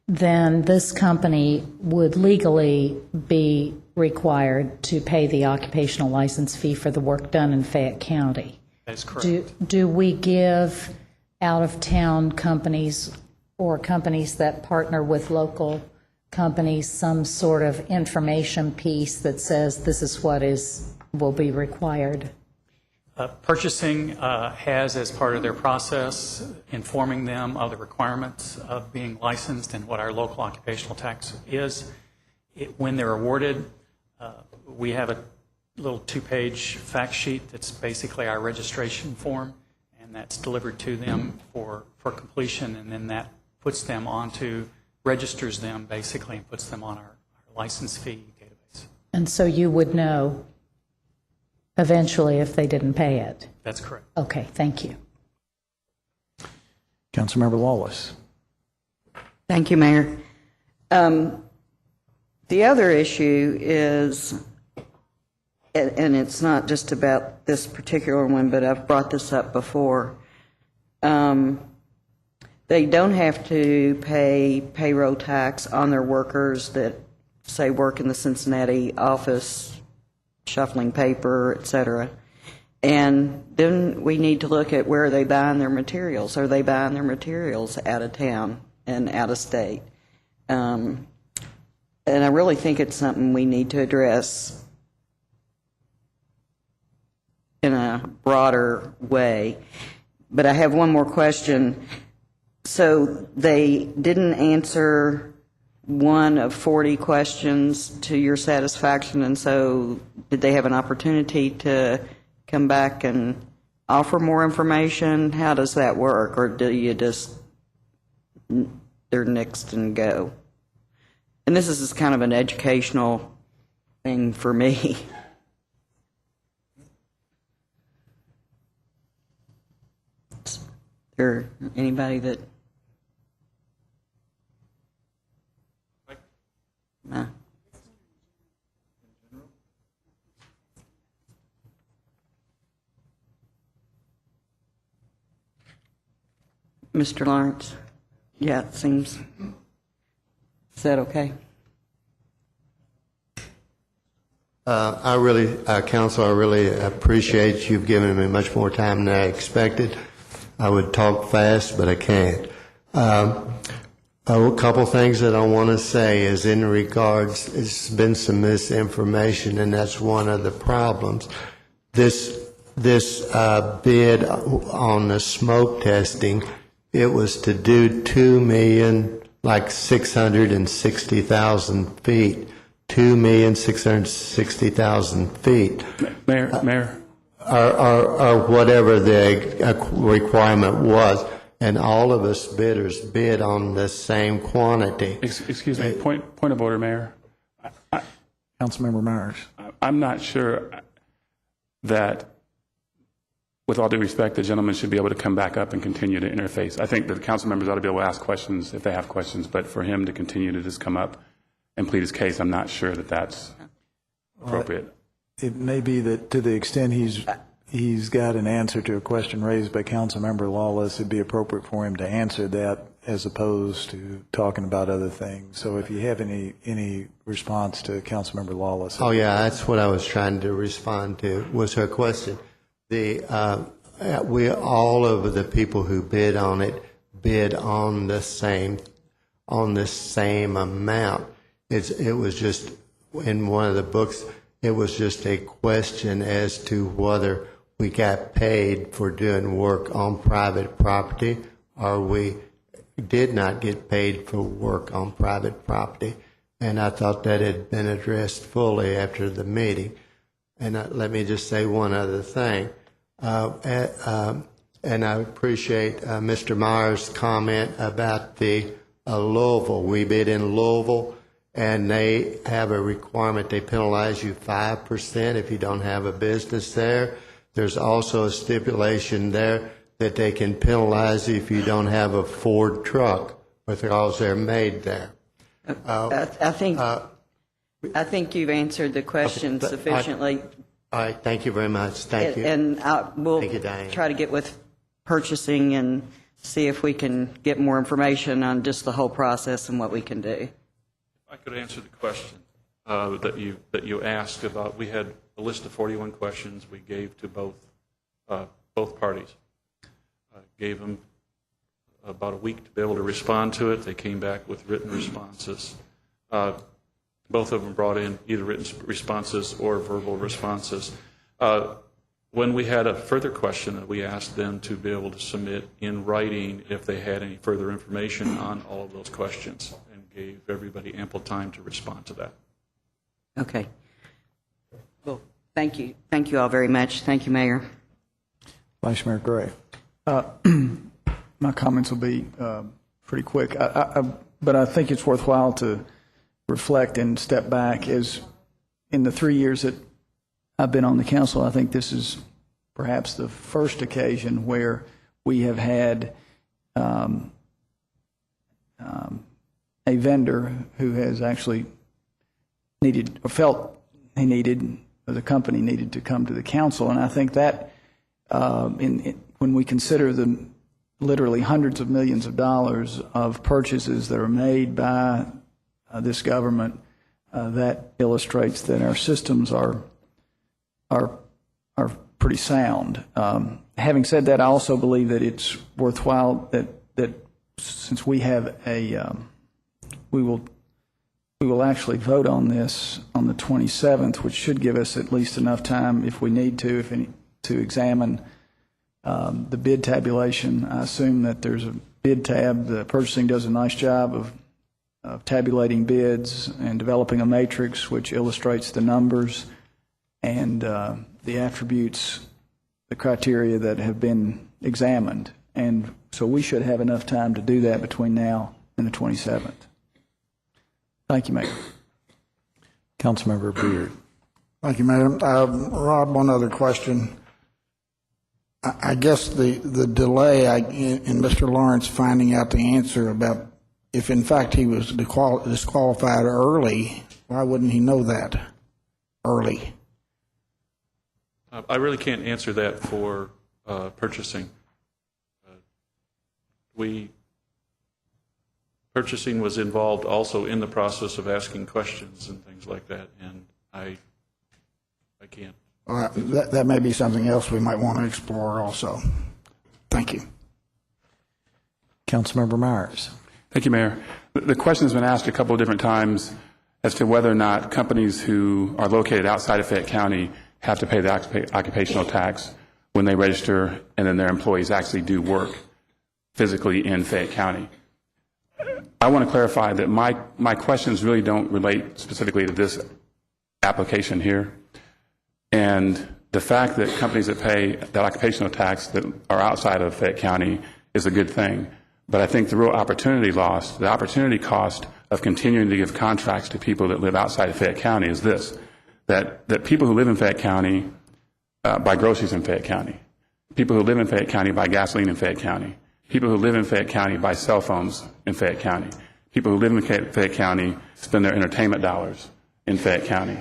then this company would legally be required to pay the occupational license fee for the work done in Fayette County.
That is correct.
Do we give out-of-town companies or companies that partner with local companies some sort of information piece that says this is what will be required?
Purchasing has, as part of their process, informing them of the requirements of being licensed and what our local occupational tax is. When they're awarded, we have a little 2-page fact sheet that's basically our registration form, and that's delivered to them for completion, and then that puts them registers them basically and puts them on our license fee database.
And so you would know eventually if they didn't pay it?
That's correct.
Okay, thank you.
Councilmember Wallace.
Thank you, Mayor. The other issue is, and it's not just about this particular one, but I've brought this up before. They don't have to pay payroll tax on their workers that, say, work in the Cincinnati office, shuffling paper, et cetera. And then we need to look at where are they buying their materials. Are they buying their materials out of town and out of state? And I really think it's something we need to address in a broader way. But I have one more question. So they didn't answer one of 40 questions to your satisfaction, and so did they have an opportunity to come back and offer more information? How does that work? Or do you just, they're nixed and go? And this is kind of an educational thing for me. Or anybody that? No. Mr. Lawrence? Yeah, it seems. Is that okay?
Council, I really appreciate you've given me much more time than I expected. I would talk fast, but I can't. A couple things that I want to say is in regards, there's been some misinformation, and that's one of the problems. This bid on the smoke testing, it was to do 2,660,000 feet. 2,660,000 feet.
Mayor?
Or whatever the requirement was, and all of us bidders bid on the same quantity.
Excuse me, point of order, Mayor.
Councilmember Myers.
I'm not sure that, with all due respect, the gentleman should be able to come back up and continue to interface. I think that the council members ought to be able to ask questions if they have questions, but for him to continue to just come up and plead his case, I'm not sure that that's appropriate.
It may be that to the extent he's got an answer to a question raised by Councilmember Lawless, it'd be appropriate for him to answer that as opposed to talking about other things. So if you have any response to Councilmember Lawless.
Oh yeah, that's what I was trying to respond to, was her question. We all of the people who bid on it bid on the same amount. It was just, in one of the books, it was just a question as to whether we got paid for doing work on private property or we did not get paid for work on private property. And I thought that had been addressed fully after the meeting. And let me just say one other thing. And I appreciate Mr. Myers' comment about the Louisville. We bid in Louisville, and they have a requirement. They penalize you 5% if you don't have a business there. There's also a stipulation there that they can penalize you if you don't have a Ford truck because they're made there.
I think you've answered the question sufficiently.
All right, thank you very much. Thank you.
And we'll
Thank you, Diane.
try to get with purchasing and see if we can get more information on just the whole process and what we can do.
I could answer the question that you asked about. We had a list of 41 questions we gave to both parties. Gave them about a week to be able to respond to it. They came back with written responses. Both of them brought in either written responses or verbal responses. When we had a further question, we asked them to be able to submit in writing if they had any further information on all of those questions, and gave everybody ample time to respond to that.
Okay. Well, thank you. Thank you all very much. Thank you, Mayor.
Vice Mayor Gray.
My comments will be pretty quick, but I think it's worthwhile to reflect and step back. As in the 3 years that I've been on the council, I think this is perhaps the first occasion where we have had a vendor who has actually needed or felt he needed, or the company needed to come to the council. And I think that when we consider the literally hundreds of millions of dollars of purchases that are made by this government, that illustrates that our systems are pretty sound. Having said that, I also believe that it's worthwhile that since we have we will actually vote on this on the 27th, which should give us at least enough time, if we need to, to examine the bid tabulation. I assume that there's a bid tab. The purchasing does a nice job of tabulating bids and developing a matrix which illustrates the numbers and the attributes, the criteria that have been examined. And so we should have enough time to do that between now and the 27th. Thank you, Mayor.
Councilmember Beard.
Thank you, Madam. Rob, one other question. I guess the delay in Mr. Lawrence finding out the answer about if in fact he was disqualified early, why wouldn't he know that early?
I really can't answer that for purchasing. Purchasing was involved also in the process of asking questions and things like that, and I can't.
That may be something else we might want to explore also. Thank you.
Councilmember Myers.
Thank you, Mayor. The question has been asked a couple of different times as to whether or not companies who are located outside of Fayette County have to pay the occupational tax when they register and then their employees actually do work physically in Fayette County. I want to clarify that my questions really don't relate specifically to this application here. And the fact that companies that pay that occupational tax that are outside of Fayette County is a good thing. But I think the real opportunity lost, the opportunity cost of continuing to give contracts to people that live outside of Fayette County is this, that people who live in Fayette County buy groceries in Fayette County. People who live in Fayette County buy gasoline in Fayette County. People who live in Fayette County buy cell phones in Fayette County. People who live in Fayette County spend their entertainment dollars in Fayette County.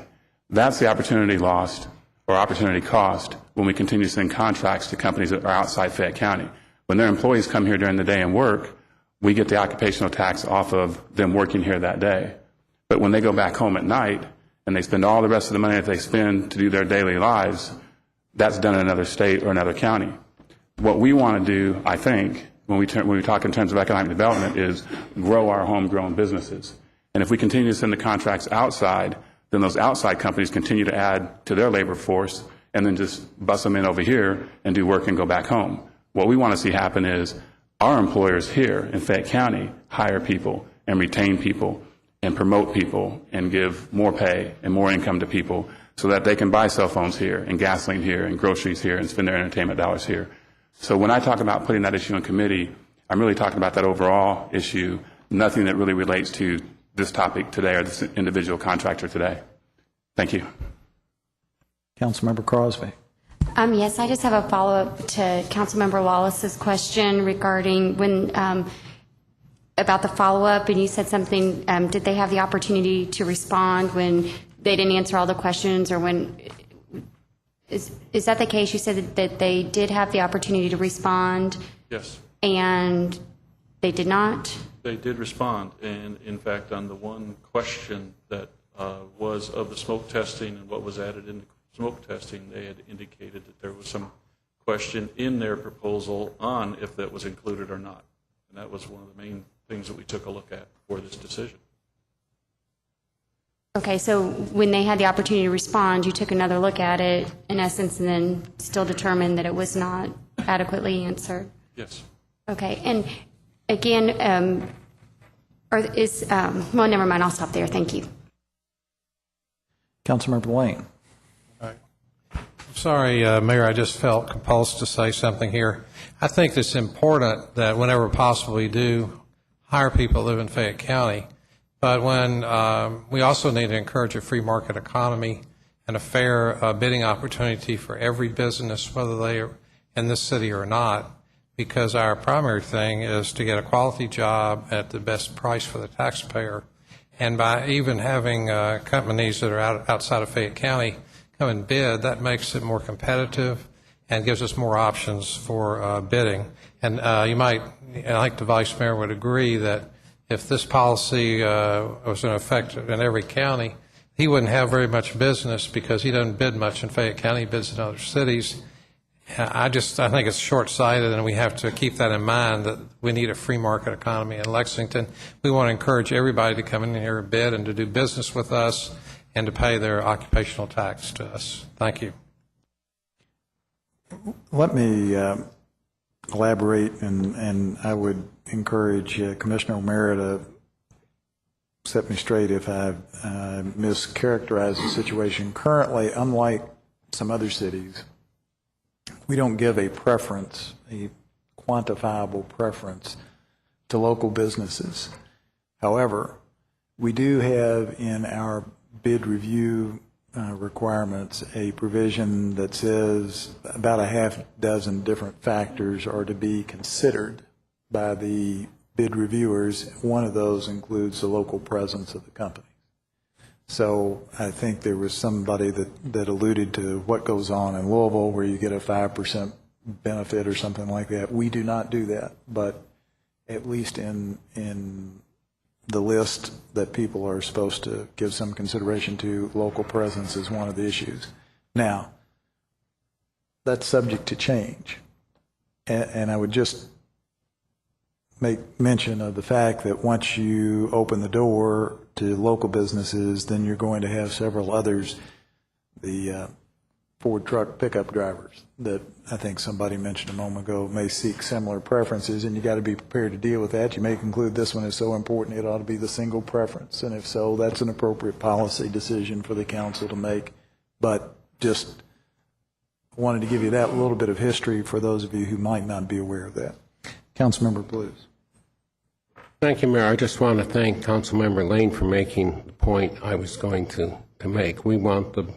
That's the opportunity lost or opportunity cost when we continue to send contracts to companies that are outside Fayette County. When their employees come here during the day and work, we get the occupational tax off of them working here that day. But when they go back home at night and they spend all the rest of the money that they spend to do their daily lives, that's done in another state or another county. What we want to do, I think, when we talk in terms of economic development, is grow our homegrown businesses. And if we continue to send the contracts outside, then those outside companies continue to add to their labor force and then just bust them in over here and do work and go back home. What we want to see happen is our employers here in Fayette County hire people and retain people and promote people and give more pay and more income to people so that they can buy cell phones here and gasoline here and groceries here and spend their entertainment dollars here. So when I talk about putting that issue in committee, I'm really talking about that overall issue, nothing that really relates to this topic today or this individual contractor today. Thank you.
Councilmember Crosby.
Yes, I just have a follow-up to Councilmember Wallace's question regarding when about the follow-up, and you said something, did they have the opportunity to respond when they didn't answer all the questions, or when, is that the case? You said that they did have the opportunity to respond?
Yes.
And they did not?
They did respond, and in fact, on the one question that was of the smoke testing and what was added in the smoke testing, they had indicated that there was some question in their proposal on if that was included or not. And that was one of the main things that we took a look at for this decision.
Okay, so when they had the opportunity to respond, you took another look at it, in essence, and then still determined that it was not adequately answered?
Yes.
Okay, and again, well, never mind, I'll stop there. Thank you.
Councilmember Lane.
Sorry, Mayor, I just felt compulsed to say something here. I think it's important that whenever possible we do hire people that live in Fayette County, but when we also need to encourage a free market economy and a fair bidding opportunity for every business, whether they are in this city or not, because our primary thing is to get a quality job at the best price for the taxpayer. And by even having companies that are outside of Fayette County come and bid, that makes it more competitive and gives us more options for bidding. And you might, I think the Vice Mayor would agree that if this policy was in effect in every county, he wouldn't have very much business because he doesn't bid much in Fayette County, he bids in other cities. I think it's short-sighted, and we have to keep that in mind, that we need a free market economy in Lexington. We want to encourage everybody to come in here and bid and to do business with us and to pay their occupational tax to us. Thank you.
Let me elaborate, and I would encourage Commissioner O'Meara to set me straight if I mischaracterize the situation. Currently, unlike some other cities, we don't give a preference, a quantifiable preference to local businesses. However, we do have in our bid review requirements a provision that says about a half dozen different factors are to be considered by the bid reviewers. One of those includes the local presence of the company. So I think there was somebody that alluded to what goes on in Louisville where you get a 5% benefit or something like that. We do not do that, but at least in the list that people are supposed to give some consideration to, local presence is one of the issues. Now, that's subject to change. And I would just make mention of the fact that once you open the door to local businesses, then you're going to have several others, the Ford truck pickup drivers that I think somebody mentioned a moment ago may seek similar preferences, and you got to be prepared to deal with that. You may conclude this one is so important it ought to be the single preference, and if so, that's an appropriate policy decision for the council to make. But just wanted to give you that little bit of history for those of you who might not be aware of that. Councilmember Blues.
Thank you, Mayor. I just want to thank Councilmember Lane for making the point I was going to make. We want the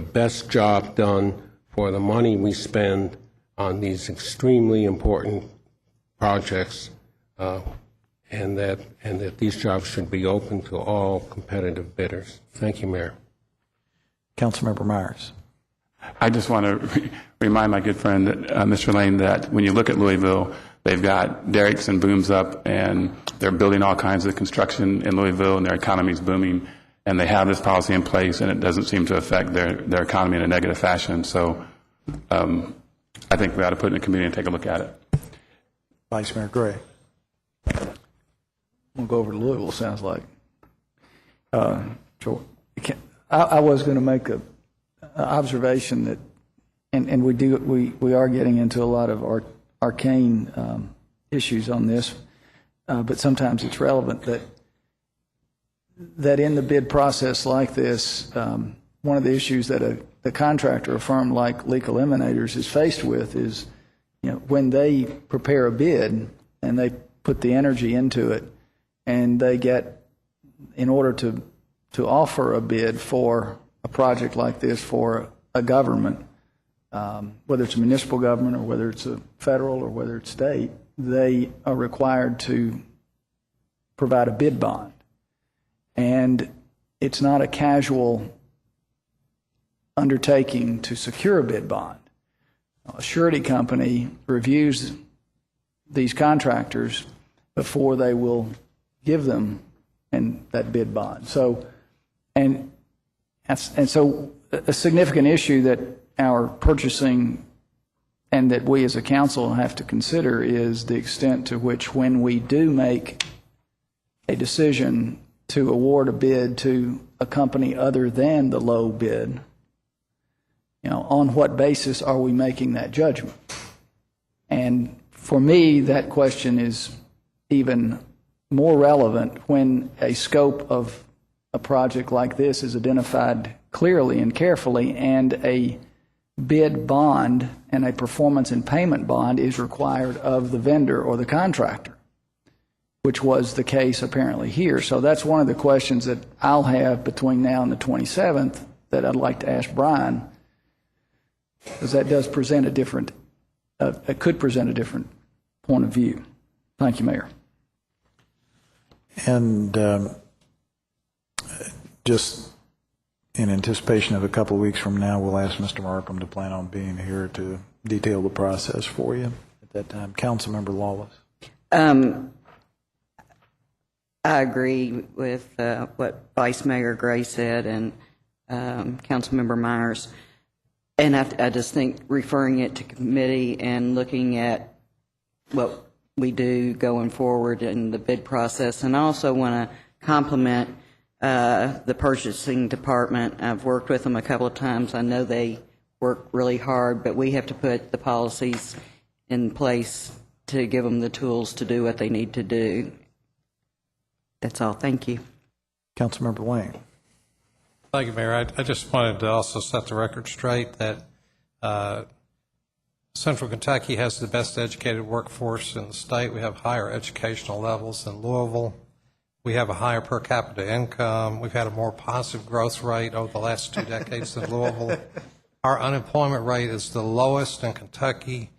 best job done for the money we spend on these extremely important projects, and that these jobs should be open to all competitive bidders. Thank you, Mayor.
Councilmember Myers.
I just want to remind my good friend, Mr. Lane, that when you look at Louisville, they've got derricks and booms up, and they're building all kinds of construction in Louisville, and their economy's booming. And they have this policy in place, and it doesn't seem to affect their economy in a negative fashion. So I think we ought to put it in a committee and take a look at it.
Vice Mayor Gray.
We'll go over to Louisville, sounds like. I was going to make an observation that, and we are getting into a lot of arcane issues on this, but sometimes it's relevant that in the bid process like this, one of the issues that a contractor, a firm like Leak Eliminators, is faced with is, when they prepare a bid and they put the energy into it, and they get, in order to offer a bid for a project like this for a government, whether it's a municipal government or whether it's a federal or whether it's state, they are required to provide a bid bond. And it's not a casual undertaking to secure a bid bond. A surety company reviews these contractors before they will give them that bid bond. So, and so a significant issue that our purchasing and that we as a council have to consider is the extent to which, when we do make a decision to award a bid to a company other than the low bid, on what basis are we making that judgment? And for me, that question is even more relevant when a scope of a project like this is identified clearly and carefully, and a bid bond and a performance and payment bond is required of the vendor or the contractor, which was the case apparently here. So that's one of the questions that I'll have between now and the 27th that I'd like to ask Brian, because that does present a different, it could present a different point of view. Thank you, Mayor.
And just in anticipation of a couple of weeks from now, we'll ask Mr. Markham to plan on being here to detail the process for you at that time. Councilmember Lawless.
I agree with what Vice Mayor Gray said and Councilmember Myers. And I just think referring it to committee and looking at what we do going forward in the bid process. And I also want to compliment the purchasing department. I've worked with them a couple of times. I know they work really hard, but we have to put the policies in place to give them the tools to do what they need to do. That's all. Thank you.
Councilmember Lane.
Thank you, Mayor. I just wanted to also set the record straight that Central Kentucky has the best educated workforce in the state. We have higher educational levels than Louisville. We have a higher per capita income. We've had a more positive growth rate over the last 2 decades than Louisville. Our unemployment rate is the lowest in Kentucky,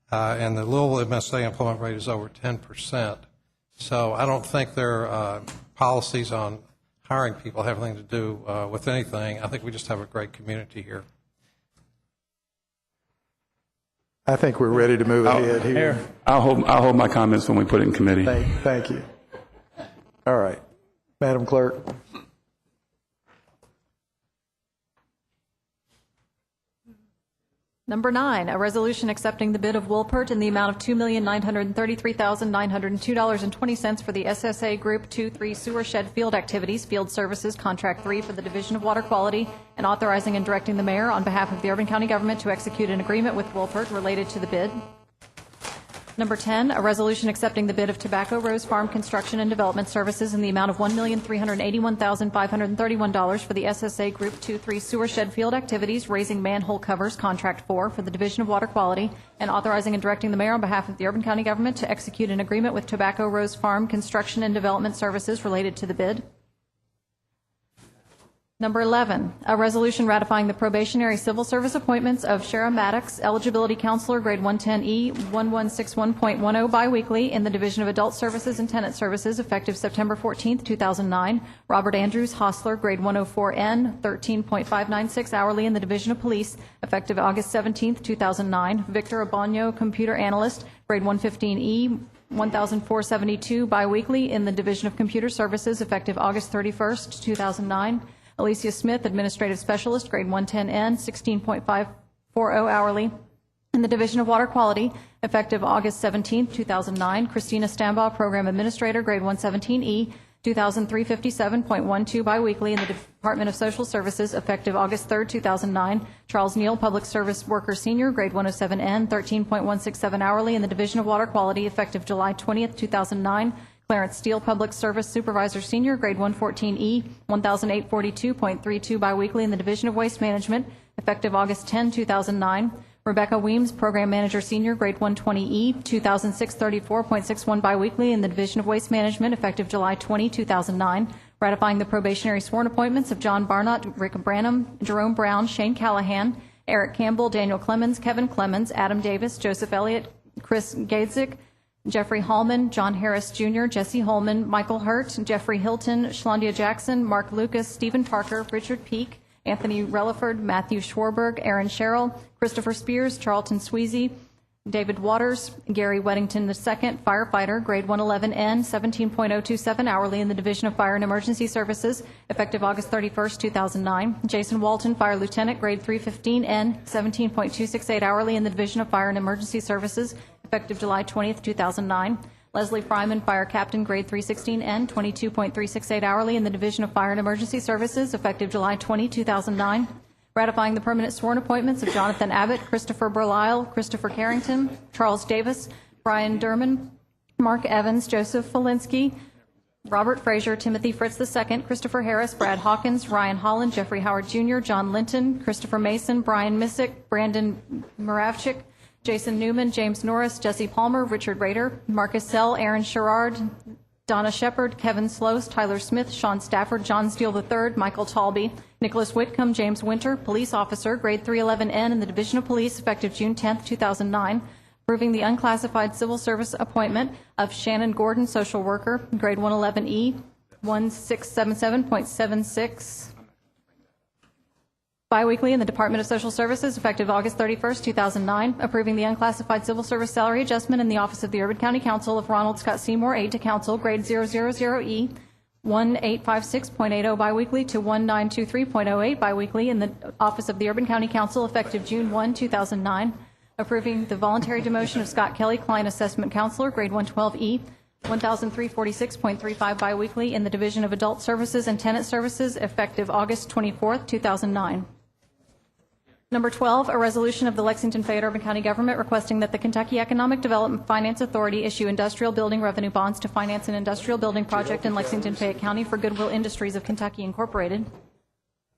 and the Louisville MSA employment rate is over 10%. So I don't think their policies on hiring people have anything to do with anything. I think we just have a great community here.
I think we're ready to move ahead here.
I'll hold my comments when we put it in committee.
Thank you. All right. Madam Clerk.
Number 9, a resolution accepting the bid of Wolpert in the amount of $2,933,902.20 for the SSA Group 2-3 Sewer Shed Field Activities, Field Services, Contract 3 for the Division of Water Quality, and authorizing and directing the mayor on behalf of the urban county government to execute an agreement with Wolpert related to the bid. Number 10, a resolution accepting the bid of Tobacco Rose Farm Construction and Development Services in the amount of $1,381,531 for the SSA Group 2-3 Sewer Shed Field Activities, Raising Manhole Covers, Contract 4 for the Division of Water Quality, and authorizing and directing the mayor on behalf of the urban county government to execute an agreement with Tobacco Rose Farm Construction and Development Services related to the bid. Number 11, a resolution ratifying the probationary civil service appointments of Shara Maddox, eligibility counselor, grade 110E, 1161.10 biweekly in the Division of Adult Services and Tenant Services, effective September 14, 2009. Robert Andrews, hostler, grade 104N, 13.596 hourly in the Division of Police, effective August 17, 2009. Victor Abonio, computer analyst, grade 115E, 1,472 biweekly in the Division of Computer Services, effective August 31, 2009. Alicia Smith, Administrative Specialist, grade 110N, 16.540 hourly in the Division of Water Quality, effective August 17, 2009. Christina Stambaugh, Program Administrator, grade 117E, 2,357.12 biweekly in the Department of Social Services, effective August 3, 2009. Charles Neal, Public Service Worker Senior, grade 107N, 13.167 hourly in the Division of Water Quality, effective July 20, 2009. Clarence Steele, Public Service Supervisor Senior, grade 114E, 1,842.32 biweekly in the Division of Waste Management, effective August 10, 2009. Rebecca Weems, Program Manager Senior, grade 120E, 2,634.61 biweekly in the Division of Waste Management, effective July 20, 2009. Ratifying the probationary sworn appointments of John Barnott, Rick Branham, Jerome Brown, Shane Callahan, Eric Campbell, Daniel Clemens, Kevin Clemens, Adam Davis, Joseph Elliott, Chris Gadzick, Jeffrey Hallman, John Harris Jr., Jesse Holman, Michael Hurt, Jeffrey Hilton, Shlondia Jackson, Mark Lucas, Stephen Parker, Richard Peak, Anthony Relaford, Matthew Schwarberg, Aaron Sherrill, Christopher Spears, Charlton Sweezy, David Waters, Gary Weddington II, firefighter, grade 111N, 17.027 hourly in the Division of Fire and Emergency Services, effective August 31, 2009. Jason Walton, Fire Lieutenant, grade 315N, 17.268 hourly in the Division of Fire and Emergency Services, effective July 20, 2009. Leslie Fryman, Fire Captain, grade 316N, 22.368 hourly in the Division of Fire and Emergency Services, effective July 20, 2009. Ratifying the permanent sworn appointments of Jonathan Abbott, Christopher Burlisle, Christopher Carrington, Charles Davis, Brian Durman, Mark Evans, Joseph Falinsky, Robert Frazier, Timothy Fritz II, Christopher Harris, Brad Hawkins, Ryan Holland, Jeffrey Howard Jr., John Linton, Christopher Mason, Brian Missick, Brandon Moravchik, Jason Newman, James Norris, Jesse Palmer, Richard Rader, Marcus Sell, Aaron Sherrard, Donna Shepard, Kevin Sloas, Tyler Smith, Sean Stafford, John Steele III, Michael Talby, Nicholas Whitcomb, James Winter, police officer, grade 311N in the Division of Police, effective June 10, 2009. Approving the unclassified civil service appointment of Shannon Gordon, social worker, grade 111E, 1677.76 biweekly in the Department of Social Services, effective August 31, 2009. Approving the unclassified civil service salary adjustment in the Office of the Urban County Council of Ronald Scott Seymour, aide to council, grade 000E, 1856.80 biweekly to 1923.08 biweekly in the Office of the Urban County Council, effective June 1, 2009. Approving the voluntary demotion of Scott Kelly, Client Assessment Counselor, grade 112E, 1,346.35 biweekly in the Division of Adult Services and Tenant Services, effective August 24, 2009. Number 12, a resolution of the Lexington Fayette Urban County Government requesting that the Kentucky Economic Development Finance Authority issue industrial building revenue bonds to finance an industrial building project in Lexington Fayette County for Goodwill Industries of Kentucky Incorporated.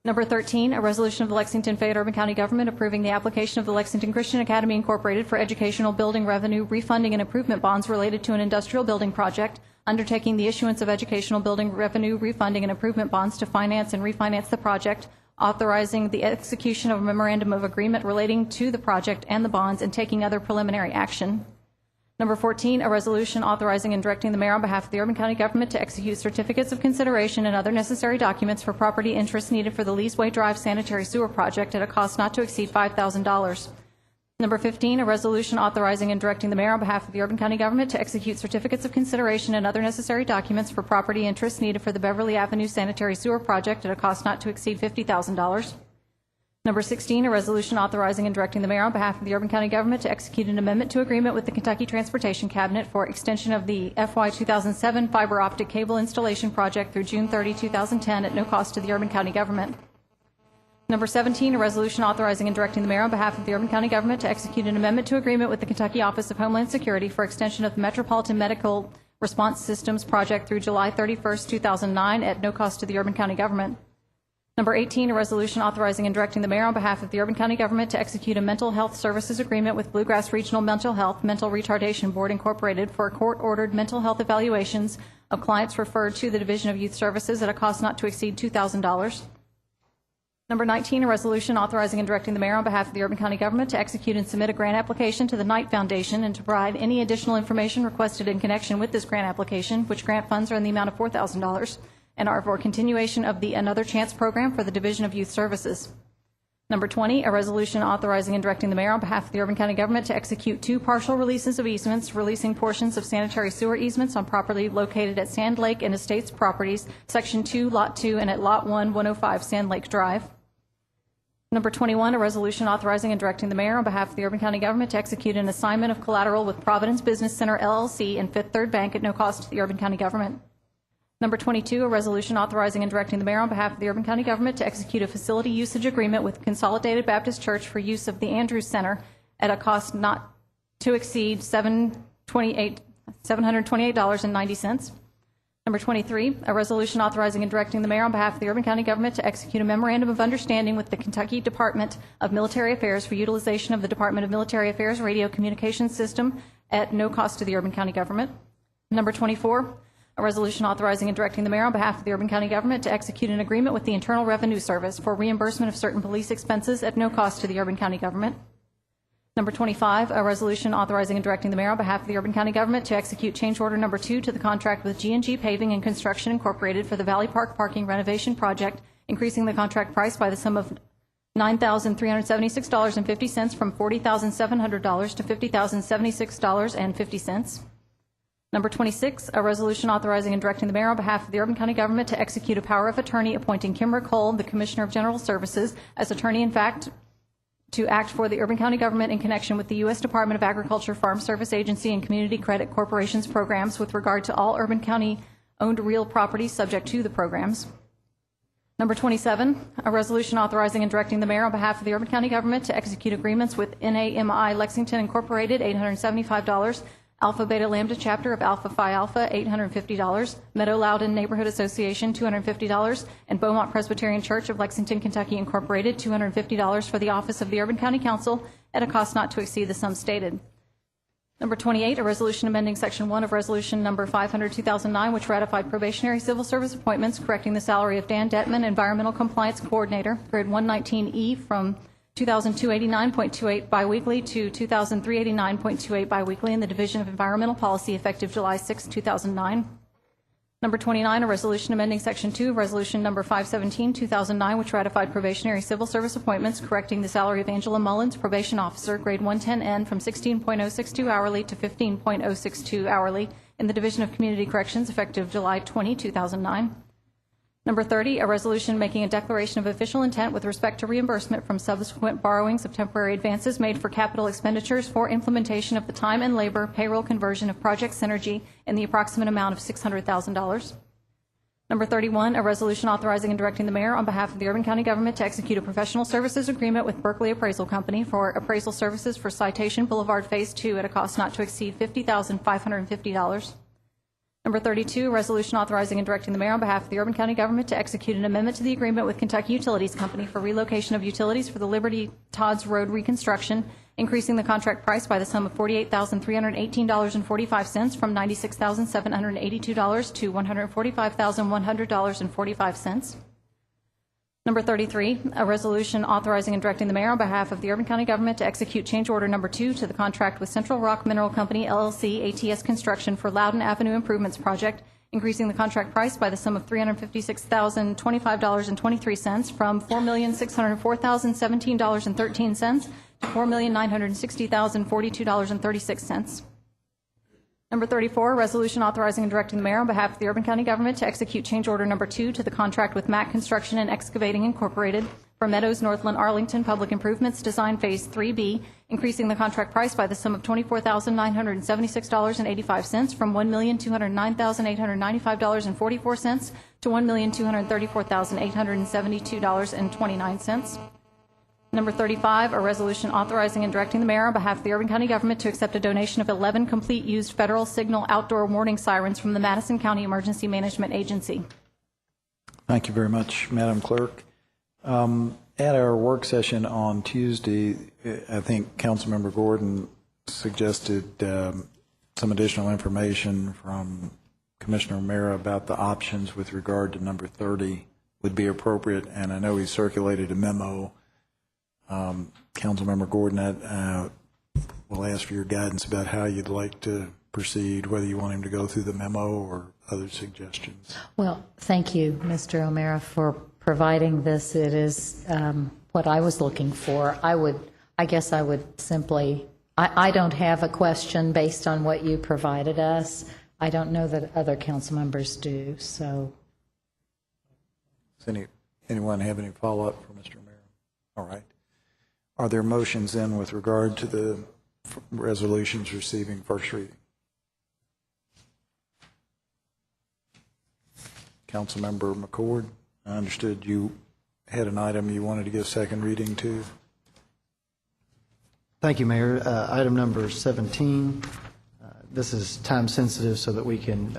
Number 13, a resolution of the Lexington Fayette Urban County Government approving the application of the Lexington Christian Academy Incorporated for educational building revenue refunding and improvement bonds related to an industrial building project undertaking the issuance of educational building revenue refunding and improvement bonds to finance and refinance the project, authorizing the execution of a memorandum of agreement relating to the project and the bonds, and taking other preliminary action. Number 14, a resolution authorizing and directing the mayor on behalf of the Urban County government to execute certificates of consideration and other necessary documents for property interests needed for the Leesway Drive sanitary sewer project at a cost not to exceed $5,000. Number 15, a resolution authorizing and directing the mayor on behalf of the Urban County government to execute certificates of consideration and other necessary documents for property interests needed for the Beverly Avenue sanitary sewer project at a cost not to exceed $50,000. Number 16, a resolution authorizing and directing the mayor on behalf of the Urban County government to execute an amendment to agreement with the Kentucky Transportation Cabinet for extension of the FY 2007 fiber optic cable installation project through June 30, 2010 at no cost to the Urban County government. Number 17, a resolution authorizing and directing the mayor on behalf of the Urban County government to execute an amendment to agreement with the Kentucky Office of Homeland Security for extension of the Metropolitan Medical Response Systems project through July 31, 2009 at no cost to the Urban County government. Number 18, a resolution authorizing and directing the mayor on behalf of the Urban County government to execute a mental health services agreement with Bluegrass Regional Mental Health Mental Retardation Board Incorporated for court-ordered mental health evaluations of clients referred to the Division of Youth Services at a cost not to exceed $2,000. Number 19, a resolution authorizing and directing the mayor on behalf of the Urban County government to execute and submit a grant application to the Knight Foundation and to provide any additional information requested in connection with this grant application, which grant funds are in the amount of $4,000 and are for continuation of the Another Chance program for the Division of Youth Services. Number 20, a resolution authorizing and directing the mayor on behalf of the Urban County government to execute 2 partial releases of easements, releasing portions of sanitary sewer easements on property located at Sand Lake and Estates Properties, Section 2, Lot 2, and at Lot 1, 105 Sand Lake Drive. Number 21, a resolution authorizing and directing the mayor on behalf of the Urban County government to execute an assignment of collateral with Providence Business Center, LLC, and Fifth Third Bank at no cost to the Urban County government. Number 22, a resolution authorizing and directing the mayor on behalf of the Urban County government to execute a facility usage agreement with Consolidated Baptist Church for use of the Andrews Center at a cost not to exceed $728.90. Number 23, a resolution authorizing and directing the mayor on behalf of the Urban County government to execute a memorandum of understanding with the Kentucky Department of Military Affairs for utilization of the Department of Military Affairs radio communications system at no cost to the Urban County government. Number 24, a resolution authorizing and directing the mayor on behalf of the Urban County government to execute an agreement with the Internal Revenue Service for reimbursement of certain police expenses at no cost to the Urban County government. Number 25, a resolution authorizing and directing the mayor on behalf of the Urban County government to execute change order number 2 to the contract with G&G Paving and Construction Incorporated for the Valley Park Parking Renovation Project, increasing the contract price by the sum of $9,376.50 from $40,700 to $50,076.50. Number 26, a resolution authorizing and directing the mayor on behalf of the Urban County government to execute a power of attorney appointing Kimber Cole, the Commissioner of General Services, as attorney in fact to act for the Urban County government in connection with the U.S. Department of Agriculture, Farm Service Agency, and Community Credit Corporation's programs with regard to all Urban County-owned real property subject to the programs. Number 27, a resolution authorizing and directing the mayor on behalf of the Urban County government to execute agreements with NAMI Lexington Incorporated, $875, Alpha Beta Lambda Chapter of Alpha Phi Alpha, $850, Meadow Loudon Neighborhood Association, $250, and Beaumont Presbyterian Church of Lexington, Kentucky Incorporated, $250 for the office of the Urban County Council at a cost not to exceed the sum stated. Number 28, a resolution amending Section 1 of Resolution Number 500-2009, which ratified probationary civil service appointments, correcting the salary of Dan Detman, Environmental Compliance Coordinator, grade 119E, from $2,289.28 biweekly to $2,389.28 biweekly in the Division of Environmental Policy effective July 6, 2009. Number 29, a resolution amending Section 2 of Resolution Number 517-2009, which ratified probationary civil service appointments, correcting the salary of Angela Mullins, probation officer, grade 110N, from $16.062 hourly to $15.062 hourly in the Division of Community Corrections effective July 20, 2009. Number 30, a resolution making a declaration of official intent with respect to reimbursement from subsequent borrowings of temporary advances made for capital expenditures for implementation of the time and labor payroll conversion of Project Synergy in the approximate amount of $600,000. Number 31, a resolution authorizing and directing the mayor on behalf of the Urban County government to execute a professional services agreement with Berkeley Appraisal Company for appraisal services for Citation Boulevard Phase 2 at a cost not to exceed $50,550. Number 32, a resolution authorizing and directing the mayor on behalf of the Urban County government to execute an amendment to the agreement with Kentucky Utilities Company for relocation of utilities for the Liberty Todd's Road reconstruction increasing the contract price by the sum of $48,318.45 from $96,782 to $145,100.45. Number 33, a resolution authorizing and directing the mayor on behalf of the Urban County government to execute change order number 2 to the contract with Central Rock Mineral Company, LLC, ATS Construction for Loudon Avenue Improvements Project, increasing the contract price by the sum of $356,025.23 from $4,604,017.13 to $4,960,042.36. Number 34, a resolution authorizing and directing the mayor on behalf of the Urban County government to execute change order number 2 to the contract with Mack Construction and Excavating Incorporated for Meadows Northland Arlington Public Improvements Design Phase 3B, increasing the contract price by the sum of $24,976.85 from $1,209,895.44 to $1,234,872.29. Number 35, a resolution authorizing and directing the mayor on behalf of the Urban County government to accept a donation of 11 complete used federal signal outdoor warning sirens from the Madison County Emergency Management Agency.
Thank you very much, Madam Clerk. At our work session on Tuesday, I think Councilmember Gordon suggested some additional information from Commissioner O'Meara about the options with regard to number 30 would be appropriate, and I know he circulated a memo. Councilmember Gordon, will ask for your guidance about how you'd like to proceed, whether you want him to go through the memo or other suggestions.
Well, thank you, Mr. O'Meara, for providing this. It is what I was looking for. I guess I would simply, I don't have a question based on what you provided us. I don't know that other council members do, so.
Does anyone have any follow-up for Mr. O'Meara? All right. Are there motions then with regard to the resolutions receiving first reading? Councilmember McCord, I understood you had an item you wanted to give second reading to.
Thank you, Mayor. Item number 17. This is time sensitive so that we can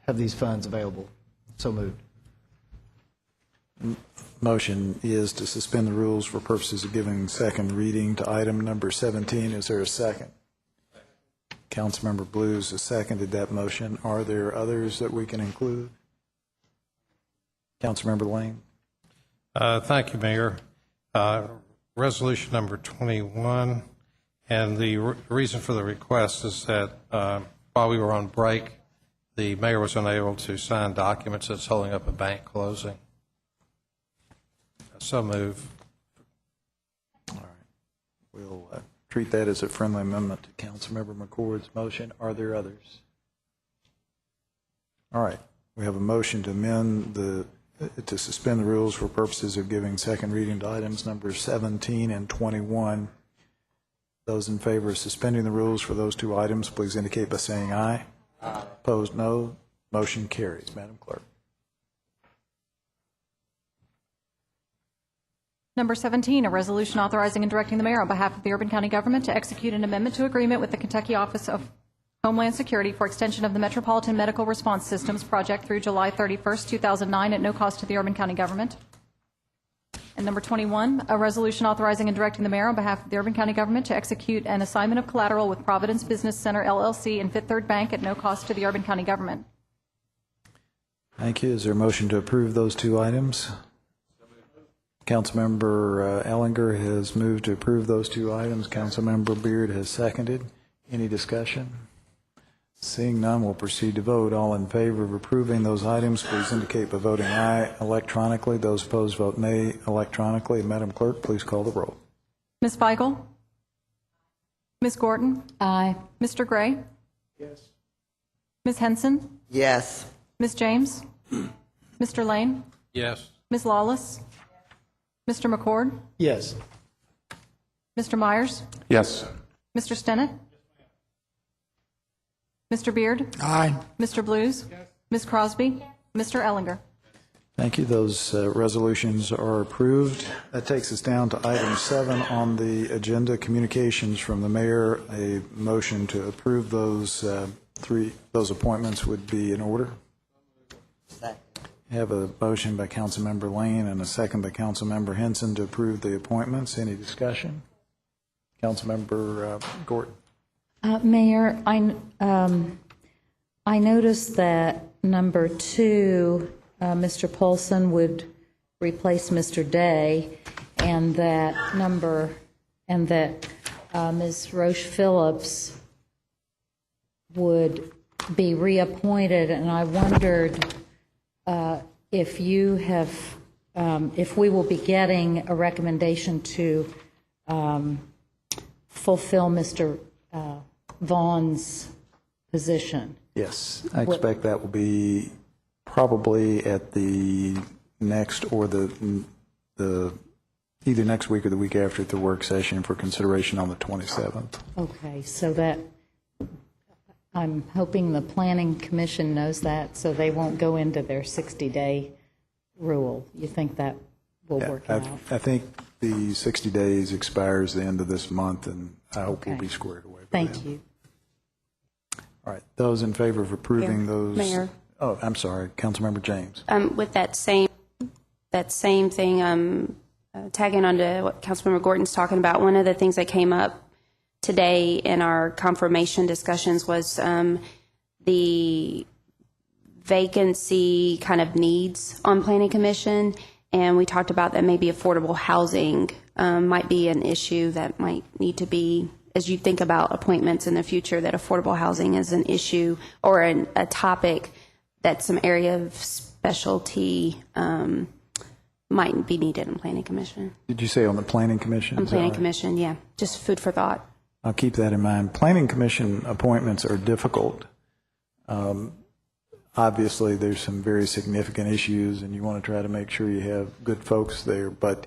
have these funds available. So moved.
Motion is to suspend the rules for purposes of giving second reading to item number 17. Is there a second? Councilmember Blues has seconded that motion. Are there others that we can include? Councilmember Lane.
Thank you, Mayor. Resolution number 21, and the reason for the request is that while we were on break, the mayor was unable to sign documents that's holding up a bank closing. So move.
All right. We'll treat that as a friendly amendment to Councilmember McCord's motion. Are there others? All right. We have a motion to amend to suspend the rules for purposes of giving second reading to items number 17 and 21. Those in favor of suspending the rules for those two items, please indicate by saying aye. Aye. Opposed, no. Motion carries. Madam Clerk.
Number 17, a resolution authorizing and directing the mayor on behalf of the Urban County government to execute an amendment to agreement with the Kentucky Office of Homeland Security for extension of the Metropolitan Medical Response Systems project through July 31st, 2009 at no cost to the Urban County government. And number 21, a resolution authorizing and directing the mayor on behalf of the Urban County government to execute an assignment of collateral with Providence Business Center, LLC and Fifth Third Bank at no cost to the Urban County government.
Thank you. Is there a motion to approve those two items? Councilmember Ellinger has moved to approve those two items. Councilmember Beard has seconded. Any discussion? Seeing none, we'll proceed to vote. All in favor of approving those items, please indicate by voting aye electronically. Those opposed, vote nay electronically. Madam Clerk, please call the roll.
Ms. Feigl? Ms. Gordon?
Aye.
Mr. Gray?
Yes.
Ms. Henson?
Yes.
Ms. James? Mr. Lane?
Yes.
Ms. Lawless? Mr. McCord?
Yes.
Mr. Myers?
Yes.
Mr. Stennett? Mr. Beard?
Aye.
Mr. Blues? Ms. Crosby? Mr. Ellinger?
Thank you. Those resolutions are approved. That takes us down to item 7 on the agenda, communications from the mayor. A motion to approve those those appointments would be in order. I have a motion by Councilmember Lane and a second by Councilmember Henson to approve the appointments. Any discussion? Councilmember Gordon.
Mayor, I noticed that number 2, Mr. Polson would replace Mr. Day, and that Ms. Roche Phillips would be reappointed, and I wondered if you have, if we will be getting a recommendation to fulfill Mr. Vaughn's position.
Yes, I expect that will be probably at the next or the either next week or the week after at the work session for consideration on the 27th.
Okay, so that, I'm hoping the Planning Commission knows that, so they won't go into their 60-day rule. You think that will work out?
I think the 60 days expires the end of this month, and I hope we'll be squared away.
Thank you.
All right, those in favor of approving those.
Mayor.
Oh, I'm sorry, Councilmember James.
With that same thing, tagging on to what Councilmember Gordon's talking about, one of the things that came up today in our confirmation discussions was the vacancy kind of needs on Planning Commission, and we talked about that maybe affordable housing might be an issue that might need to be, as you think about appointments in the future, that affordable housing is an issue or a topic that some area of specialty might be needed in Planning Commission.
Did you say on the Planning Commission?
On Planning Commission, yeah. Just food for thought.
I'll keep that in mind. Planning Commission appointments are difficult. Obviously, there's some very significant issues, and you want to try to make sure you have good folks there. But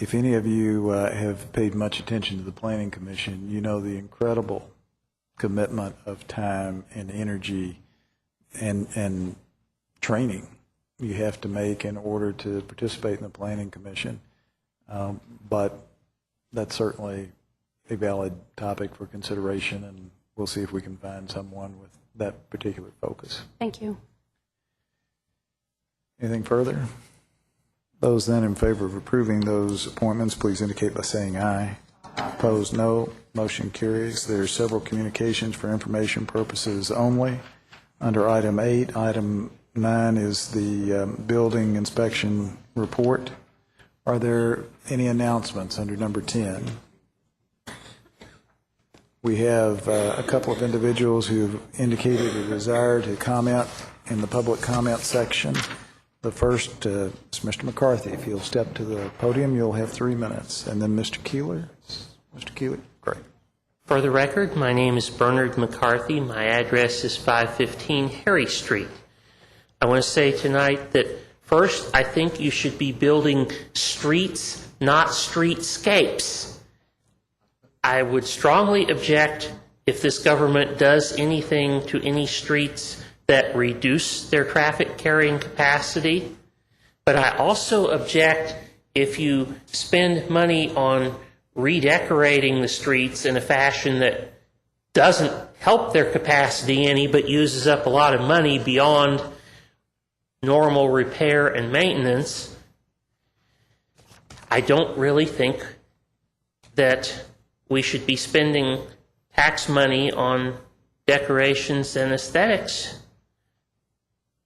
if any of you have paid much attention to the Planning Commission, you know the incredible commitment of time and energy and training you have to make in order to participate in the Planning Commission. But that's certainly a valid topic for consideration, and we'll see if we can find someone with that particular focus.
Thank you.
Anything further? Those then in favor of approving those appointments, please indicate by saying aye. Opposed, no. Motion carries. There are several communications for information purposes only. Under item 8, item 9 is the building inspection report. Are there any announcements under number 10? We have a couple of individuals who have indicated a desire to comment in the public comment section. The first is Mr. McCarthy. If you'll step to the podium, you'll have 3 minutes. And then Mr. Keeler. Mr. Keeler, great.
For the record, my name is Bernard McCarthy. My address is 515 Harry Street. I want to say tonight that first, I think you should be building streets, not streetscapes. I would strongly object if this government does anything to any streets that reduce their traffic carrying capacity. But I also object if you spend money on redecorating the streets in a fashion that doesn't help their capacity any, but uses up a lot of money beyond normal repair and maintenance. I don't really think that we should be spending tax money on decorations and aesthetics,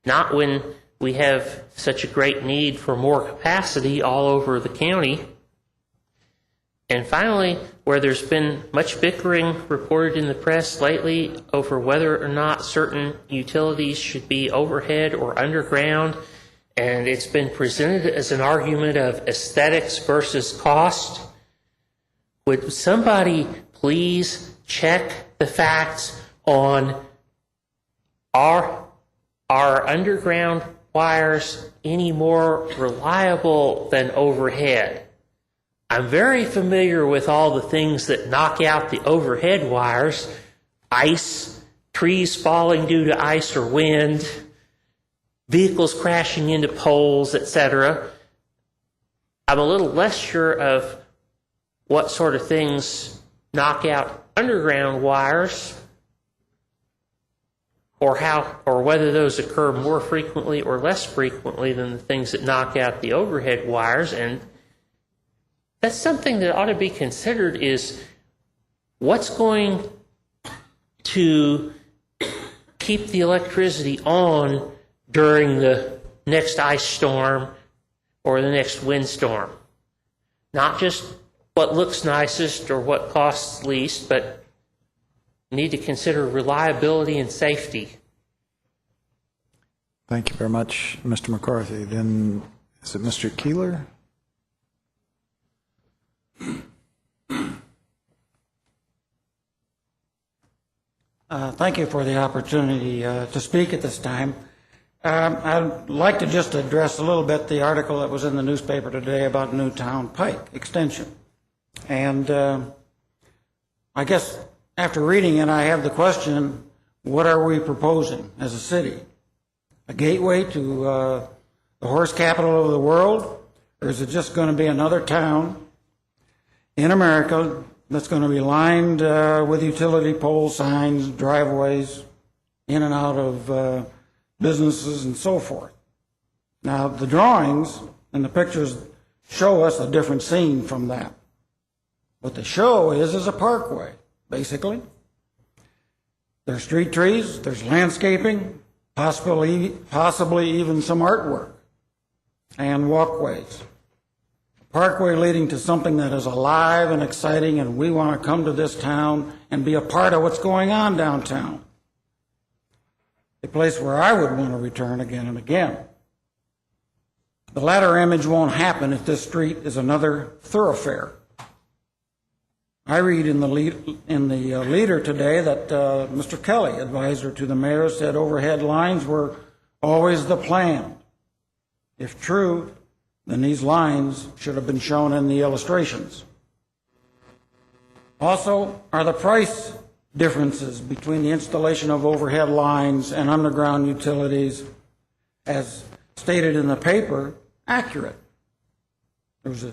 not when we have such a great need for more capacity all over the county. And finally, where there's been much bickering reported in the press lately over whether or not certain utilities should be overhead or underground, and it's been presented as an argument of aesthetics versus cost, would somebody please check the facts on are underground wires any more reliable than overhead? I'm very familiar with all the things that knock out the overhead wires: ice, trees falling due to ice or wind, vehicles crashing into poles, etc. I'm a little less sure of what sort of things knock out underground wires, or whether those occur more frequently or less frequently than the things that knock out the overhead wires. And that's something that ought to be considered, is what's going to keep the electricity on during the next ice storm or the next windstorm. Not just what looks nicest or what costs least, but need to consider reliability and safety.
Thank you very much, Mr. McCarthy. Then, is it Mr. Keeler?
Thank you for the opportunity to speak at this time. I'd like to just address a little bit the article that was in the newspaper today about Newtown Pike Extension. And I guess after reading it, I have the question, what are we proposing as a city? A gateway to the horse capital of the world? Or is it just going to be another town in America that's going to be lined with utility pole signs, driveways, in and out of businesses and so forth? Now, the drawings and the pictures show us a different scene from that. What the show is a parkway, basically. There's street trees, there's landscaping, possibly even some artwork, and walkways. Parkway leading to something that is alive and exciting, and we want to come to this town and be a part of what's going on downtown. A place where I would want to return again and again. The latter image won't happen if this street is another thoroughfare. I read in the leader today that Mr. Kelly, advisor to the mayor, said overhead lines were always the plan. If true, then these lines should have been shown in the illustrations. Also, are the price differences between the installation of overhead lines and underground utilities, as stated in the paper, accurate? There was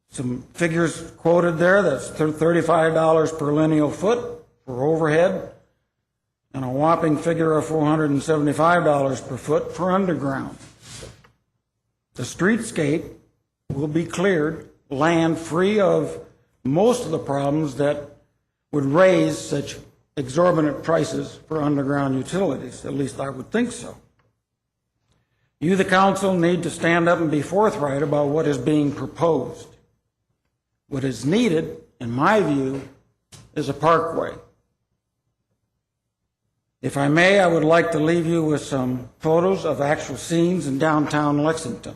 some figures quoted there. That's $35 per lineal foot for overhead, and a whopping figure of $475 per foot for underground. The streetscape will be cleared, land free of most of the problems that would raise such exorbitant prices for underground utilities. At least I would think so. You, the council, need to stand up and be forthright about what is being proposed. What is needed, in my view, is a parkway. If I may, I would like to leave you with some photos of actual scenes in downtown Lexington.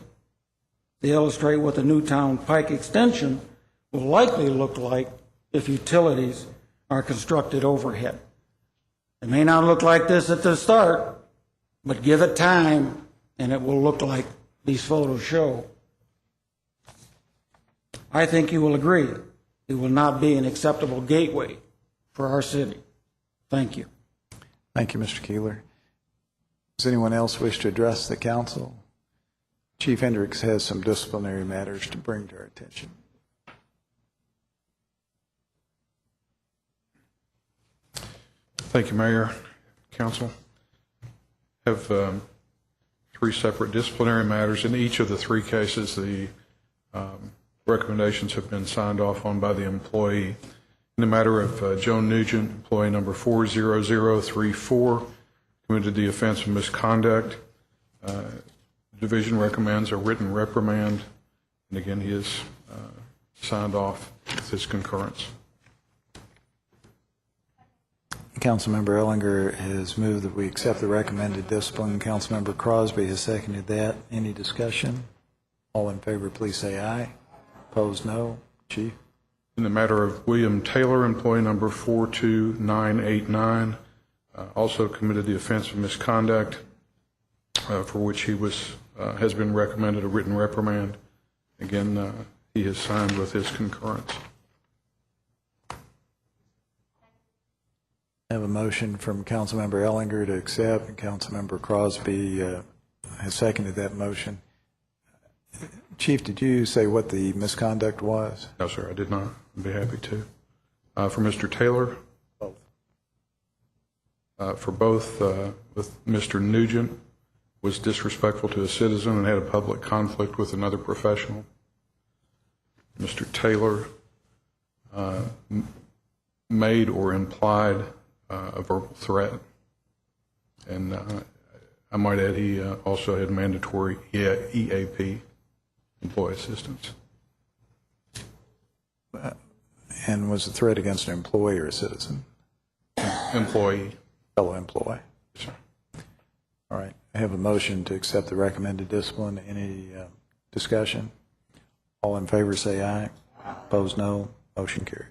They illustrate what the Newtown Pike Extension will likely look like if utilities are constructed overhead. It may not look like this at the start, but give it time and it will look like these photos show. I think you will agree it will not be an acceptable gateway for our city. Thank you.
Thank you, Mr. Keeler. Does anyone else wish to address the council? Chief Hendricks has some disciplinary matters to bring to our attention.
Thank you, Mayor, Council. I have three separate disciplinary matters. In each of the three cases, the recommendations have been signed off on by the employee. In the matter of Joan Nugent, employee number 40034, committed the offense of misconduct. The division recommends a written reprimand, and again, he is signed off with his concurrence.
Councilmember Ellinger has moved that we accept the recommended discipline. Councilmember Crosby has seconded that. Any discussion? All in favor, please say aye. Opposed, no. Chief?
In the matter of William Taylor, employee number 42989, also committed the offense of misconduct, for which he has been recommended a written reprimand. Again, he has signed with his concurrence.
I have a motion from Councilmember Ellinger to accept, and Councilmember Crosby has seconded that motion. Chief, did you say what the misconduct was?
No, sir, I did not. I'd be happy to. For Mr. Taylor?
Both.
For both, with Mr. Nugent, was disrespectful to a citizen and had a public conflict with another professional. Mr. Taylor made or implied a verbal threat. And I might add, he also had mandatory EAP, employee assistance.
And was the threat against an employee or a citizen?
Employee.
Fellow employee.
Yes, sir.
All right. I have a motion to accept the recommended discipline. Any discussion? All in favor say aye. Opposed, no. Motion carries.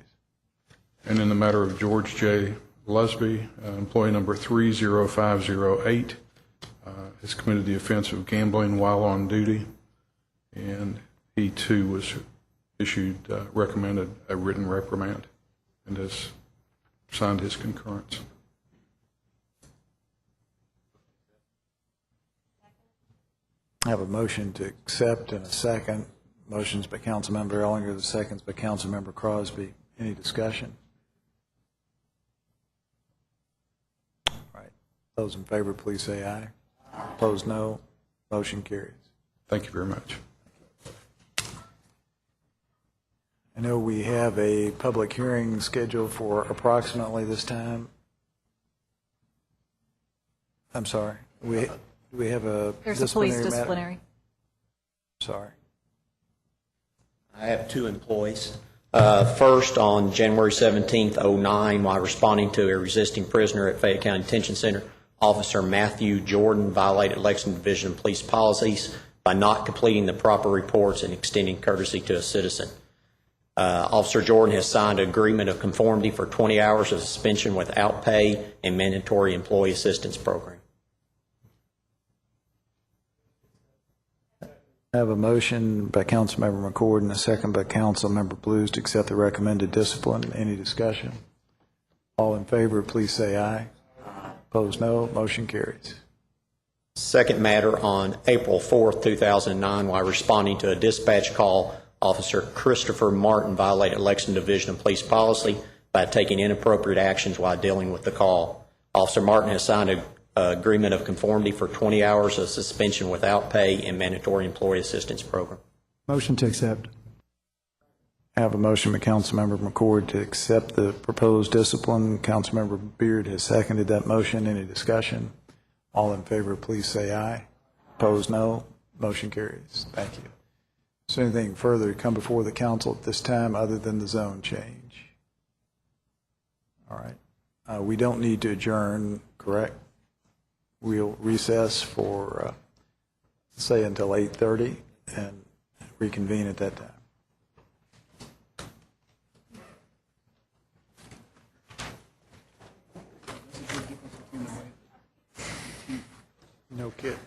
And in the matter of George J. Lusby, employee number 30508, has committed the offense of gambling while on duty, and he too was recommended a written reprimand and has signed his concurrence.
I have a motion to accept and a second. Motions by Councilmember Ellinger, the seconds by Councilmember Crosby. Any discussion? All right. Those in favor, please say aye. Opposed, no. Motion carries.
Thank you very much.
I know we have a public hearing scheduled for approximately this time. I'm sorry. We have a
There's a police
matter?
disciplinary.
Sorry.
I have two employees. First, on January 17th, 2009, while responding to a resisting prisoner at Fayette County Detention Center, Officer Matthew Jordan violated Lexington Division of Police policies by not completing the proper reports and extending courtesy to a citizen. Officer Jordan has signed an agreement of conformity for 20 hours of suspension without pay and mandatory employee assistance program.
I have a motion by Councilmember McCord and a second by Councilmember Blues to accept the recommended discipline. Any discussion? All in favor, please say aye. Opposed, no. Motion carries.
Second matter, on April 4th, 2009, while responding to a dispatch call, Officer Christopher Martin violated Lexington Division of Police policy by taking inappropriate actions while dealing with the call. Officer Martin has signed an agreement of conformity for 20 hours of suspension without pay and mandatory employee assistance program.
Motion to accept.
I have a motion by Councilmember McCord to accept the proposed discipline. Councilmember Beard has seconded that motion. Any discussion? All in favor, please say aye. Opposed, no. Motion carries. Thank you. Is there anything further to come before the council at this time other than the zone change? All right. We don't need to adjourn, correct? We'll recess for, say, until 8:30 and reconvene at that time. No kid.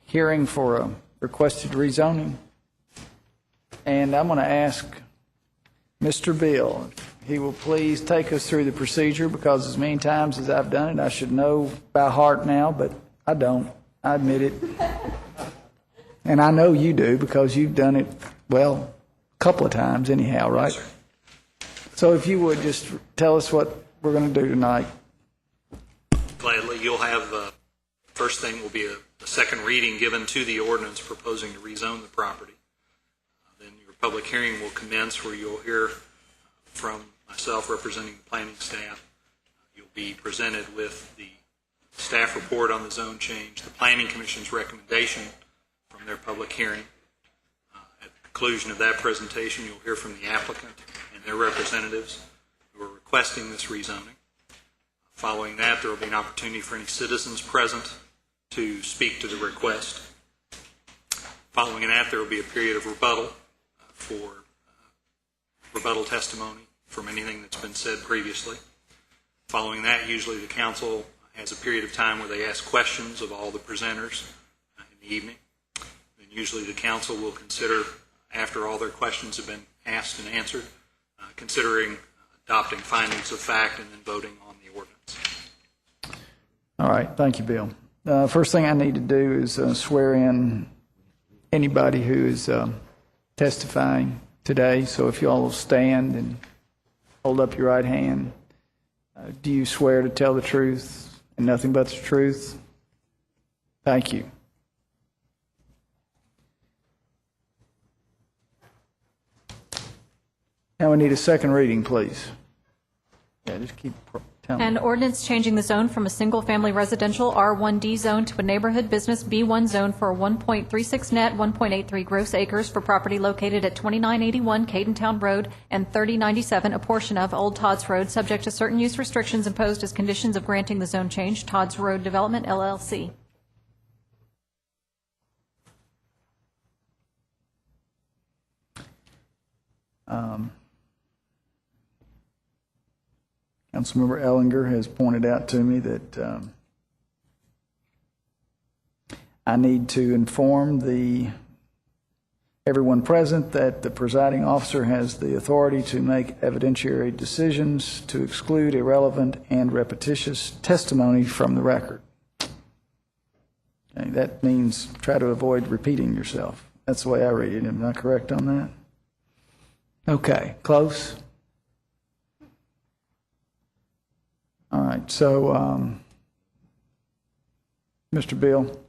hearing for a requested rezoning. And I'm going to ask Mr. Bill, if he will please take us through the procedure, because as many times as I've done it, I should know by heart now, but I don't. I admit it. And I know you do, because you've done it, well, a couple of times anyhow, right?
Yes, sir.
So if you would just tell us what we're going to do tonight.
Gladly. You'll have, first thing will be a second reading given to the ordinance proposing to rezone the property. Then your public hearing will commence, where you'll hear from myself representing the planning staff. You'll be presented with the staff report on the zone change, the Planning Commission's recommendation from their public hearing. At the conclusion of that presentation, you'll hear from the applicant and their representatives who are requesting this rezoning. Following that, there will be an opportunity for any citizens present to speak to the request. Following that, there will be a period of rebuttal for rebuttal testimony from anything that's been said previously. Following that, usually the council has a period of time where they ask questions of all the presenters in the evening. Then usually the council will consider, after all their questions have been asked and answered, considering adopting findings of fact and then voting on the ordinance.
All right. Thank you, Bill. First thing I need to do is swear in anybody who is testifying today. So if you all will stand and hold up your right hand. Do you swear to tell the truth and nothing but the truth? Thank you. Now we need a second reading, please. Yeah, just keep telling
An
me.
ordinance changing the zone from a single-family residential R1D zone to a neighborhood business B1 zone for 1.36 net, 1.83 gross acres for property located at 2981 Cadentown Road and 3097, a portion of Old Todd's Road, subject to certain use restrictions imposed as conditions of granting the zone change. Todd's Road Development, LLC.
Councilmember Ellinger has pointed out to me that I need to inform everyone present that the presiding officer has the authority to make evidentiary decisions to exclude irrelevant and repetitious testimony from the record. Okay, that means try to avoid repeating yourself. That's the way I read it. Am I correct on that? Okay, close? All right, so, Mr. Bill.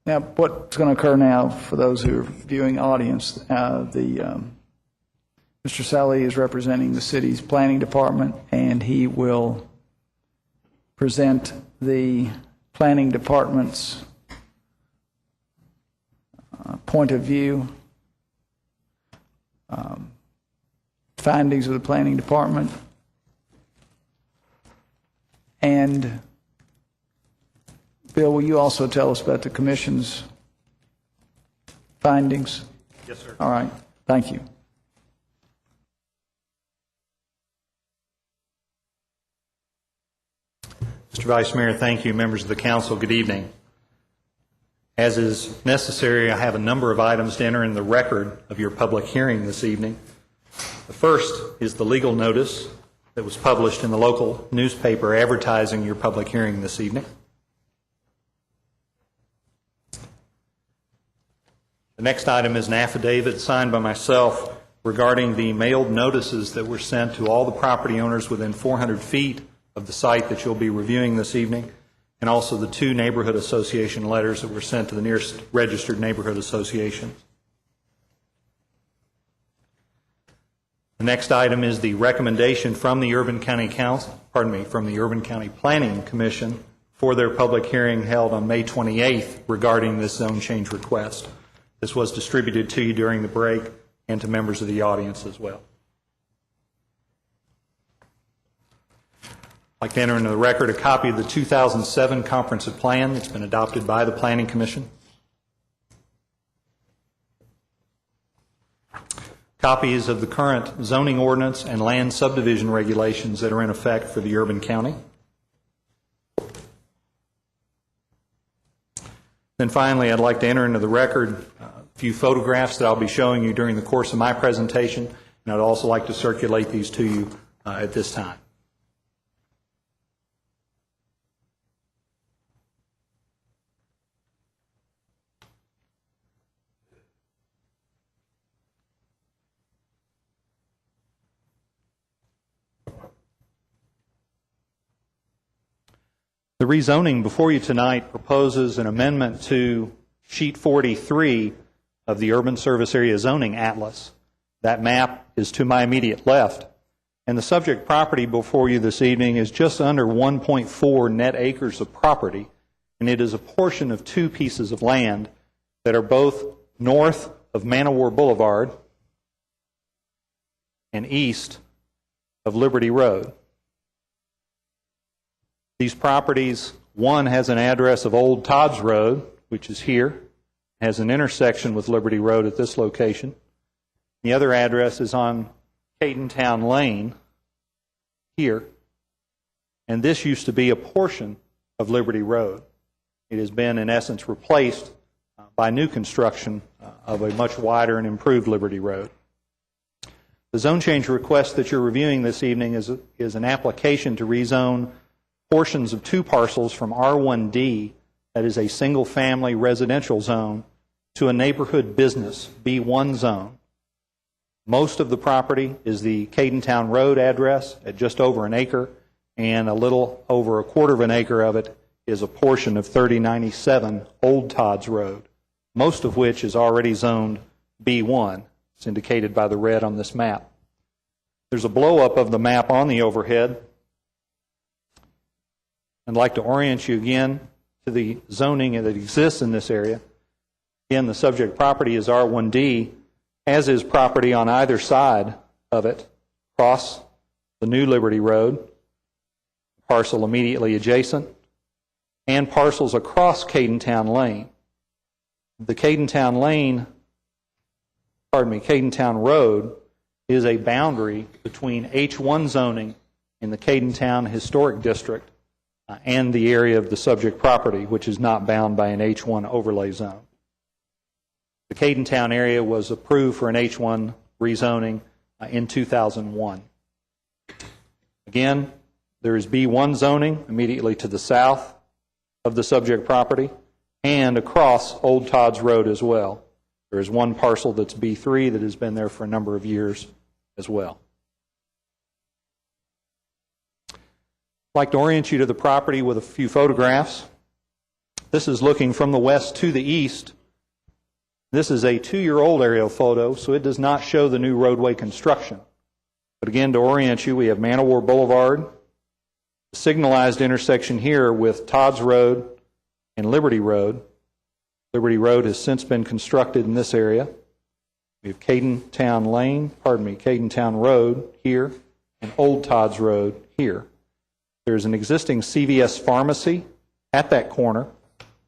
Now, what's going to occur now for those who are viewing audience, Mr. Sally is representing the city's planning department, and he will present the planning department's point of view, findings of the planning department, and Bill, will you also tell us about the commission's findings?
Yes, sir.
All right. Thank you.
Mr. Vice Mayor, thank you. Members of the council, good evening. As is necessary, I have a number of items to enter in the record of your public hearing this evening. The first is the legal notice that was published in the local newspaper advertising your public hearing this evening. The next item is an affidavit signed by myself regarding the mailed notices that were sent to all the property owners within 400 feet of the site that you'll be reviewing this evening, and also the 2 neighborhood association letters that were sent to the nearest registered neighborhood associations. The next item is the recommendation from the Urban County from the Urban County Planning Commission for their public hearing held on May 28th regarding this zone change request. This was distributed to you during the break and to members of the audience as well. I'd like to enter into the record a copy of the 2007 Comprehensive Plan that's been adopted by the Planning Commission. Copies of the current zoning ordinance and land subdivision regulations that are in effect for the Urban County. Then finally, I'd like to enter into the record a few photographs that I'll be showing you during the course of my presentation, and I'd also like to circulate these to you at this time. The rezoning before you tonight proposes an amendment to Sheet 43 of the Urban Service Area Zoning Atlas. That map is to my immediate left, and the subject property before you this evening is just under 1.4 net acres of property, and it is a portion of two pieces of land that are both north of Man o' War Boulevard and east of Liberty Road. These properties, one has an address of Old Todd's Road, which is here, has an intersection with Liberty Road at this location. The other address is on Cadentown Lane, here, and this used to be a portion of Liberty Road. It has been, in essence, replaced by new construction of a much wider and improved Liberty Road. The zone change request that you're reviewing this evening is an application to rezone portions of two parcels from R1D, that is a single-family residential zone, to a neighborhood business, B1 zone. Most of the property is the Cadentown Road address at just over an acre, and a little over a quarter of an acre of it is a portion of 3097 Old Todd's Road, most of which is already zoned B1. It's indicated by the red on this map. There's a blow-up of the map on the overhead. I'd like to orient you again to the zoning that exists in this area. Again, the subject property is R1D, as is property on either side of it, across the new Liberty Road, parcel immediately adjacent, and parcels across Cadentown Lane. The Cadentown Road is a boundary between H1 zoning in the Cadentown Historic District and the area of the subject property, which is not bound by an H1 overlay zone. The Cadentown area was approved for an H1 rezoning in 2001. Again, there is B1 zoning immediately to the south of the subject property and across Old Todd's Road as well. There is one parcel that's B3 that has been there for a number of years as well. I'd like to orient you to the property with a few photographs. This is looking from the west to the east. This is a 2-year-old aerial photo, so it does not show the new roadway construction. But again, to orient you, we have Man o' War Boulevard, the signalized intersection here with Todd's Road and Liberty Road. Liberty Road has since been constructed in this area. We have Cadentown Road here and Old Todd's Road here. There's an existing CVS pharmacy at that corner,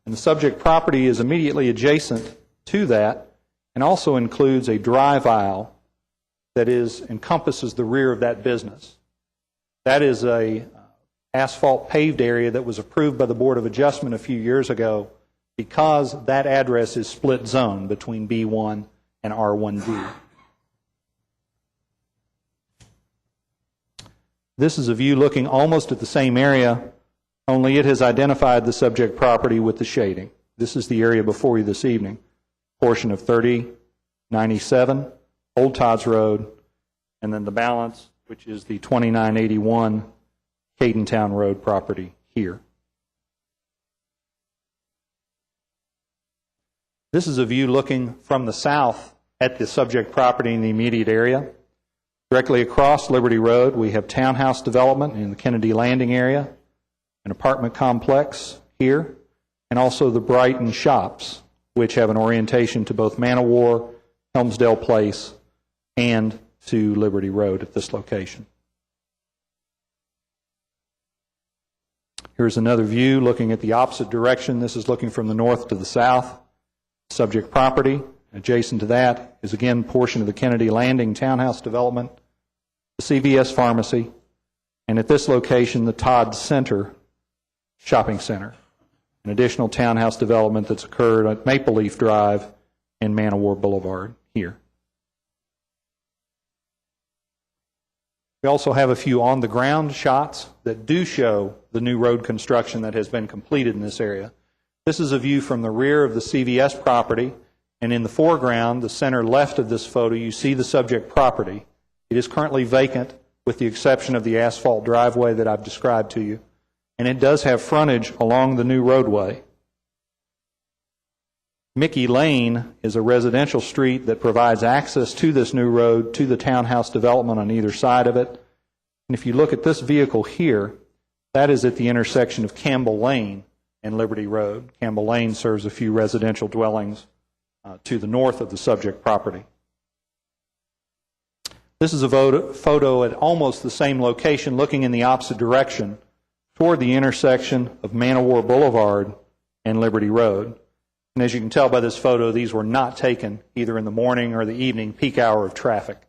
and the subject property is immediately adjacent to that and also includes a drive aisle that encompasses the rear of that business. That is a asphalt paved area that was approved by the Board of Adjustment a few years ago because that address is split zone between B1 and R1D. This is a view looking almost at the same area, only it has identified the subject property with the shading. This is the area before you this evening, portion of 3097, Old Todd's Road, and then the balance, which is the 2981 Cadentown Road property here. This is a view looking from the south at the subject property in the immediate area. Directly across Liberty Road, we have townhouse development in the Kennedy Landing area, an apartment complex here, and also the Brighton Shops, which have an orientation to both Man o' War, Helmsdale Place, and to Liberty Road at this location. Here's another view looking at the opposite direction. This is looking from the north to the south. Subject property adjacent to that is again a portion of the Kennedy Landing townhouse development, the CVS pharmacy, and at this location the Todd Center shopping center.
an additional townhouse development that's occurred at Maple Leaf Drive and Man o' War Boulevard here. We also have a few on-the-ground shots that do show the new road construction that has been completed in this area. This is a view from the rear of the CVS property, and in the foreground, the center left of this photo, you see the subject property. It is currently vacant with the exception of the asphalt driveway that I've described to you, and it does have frontage along the new roadway. Mickey Lane is a residential street that provides access to this new road to the townhouse development on either side of it. And if you look at this vehicle here, that is at the intersection of Campbell Lane and Liberty Road. Campbell Lane serves a few residential dwellings to the north of the subject property. This is a photo at almost the same location, looking in the opposite direction toward the intersection of Man o' War Boulevard and Liberty Road. And as you can tell by this photo, these were not taken either in the morning or the evening peak hour of traffic.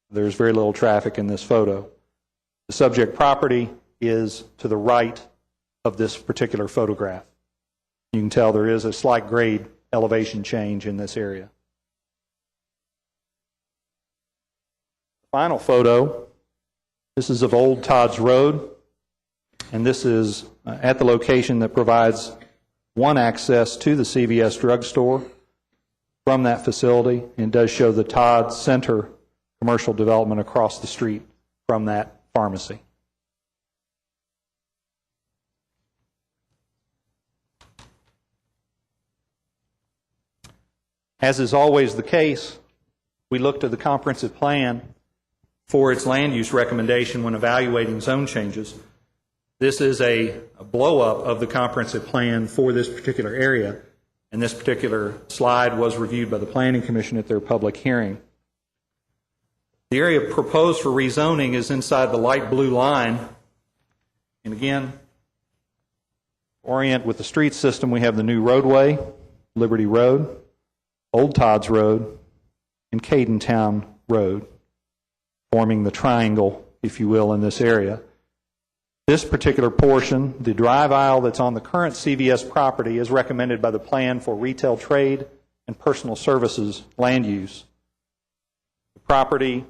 There's very little traffic in this photo. The subject property is to the right of this particular photograph. You can tell there is a slight grade elevation change in this area. Final photo, this is of Old Todd's Road, and this is at the location that provides one access to the CVS drugstore from that facility, and does show the Todd Center commercial development across the street from that pharmacy. As is always the case, we look to the comprehensive plan for its land use recommendation when evaluating zone changes. This is a blow-up of the comprehensive plan for this particular area, and this particular slide was reviewed by the Planning Commission at their public hearing. The area proposed for rezoning is inside the light blue line, and again, orient with the street system, we have the new roadway, Liberty Road, Old Todd's Road, and Cadentown Road, forming the triangle, if you will, in this area. This particular portion, the drive aisle that's on the current CVS property, is recommended by the plan for retail trade and personal services land use. The property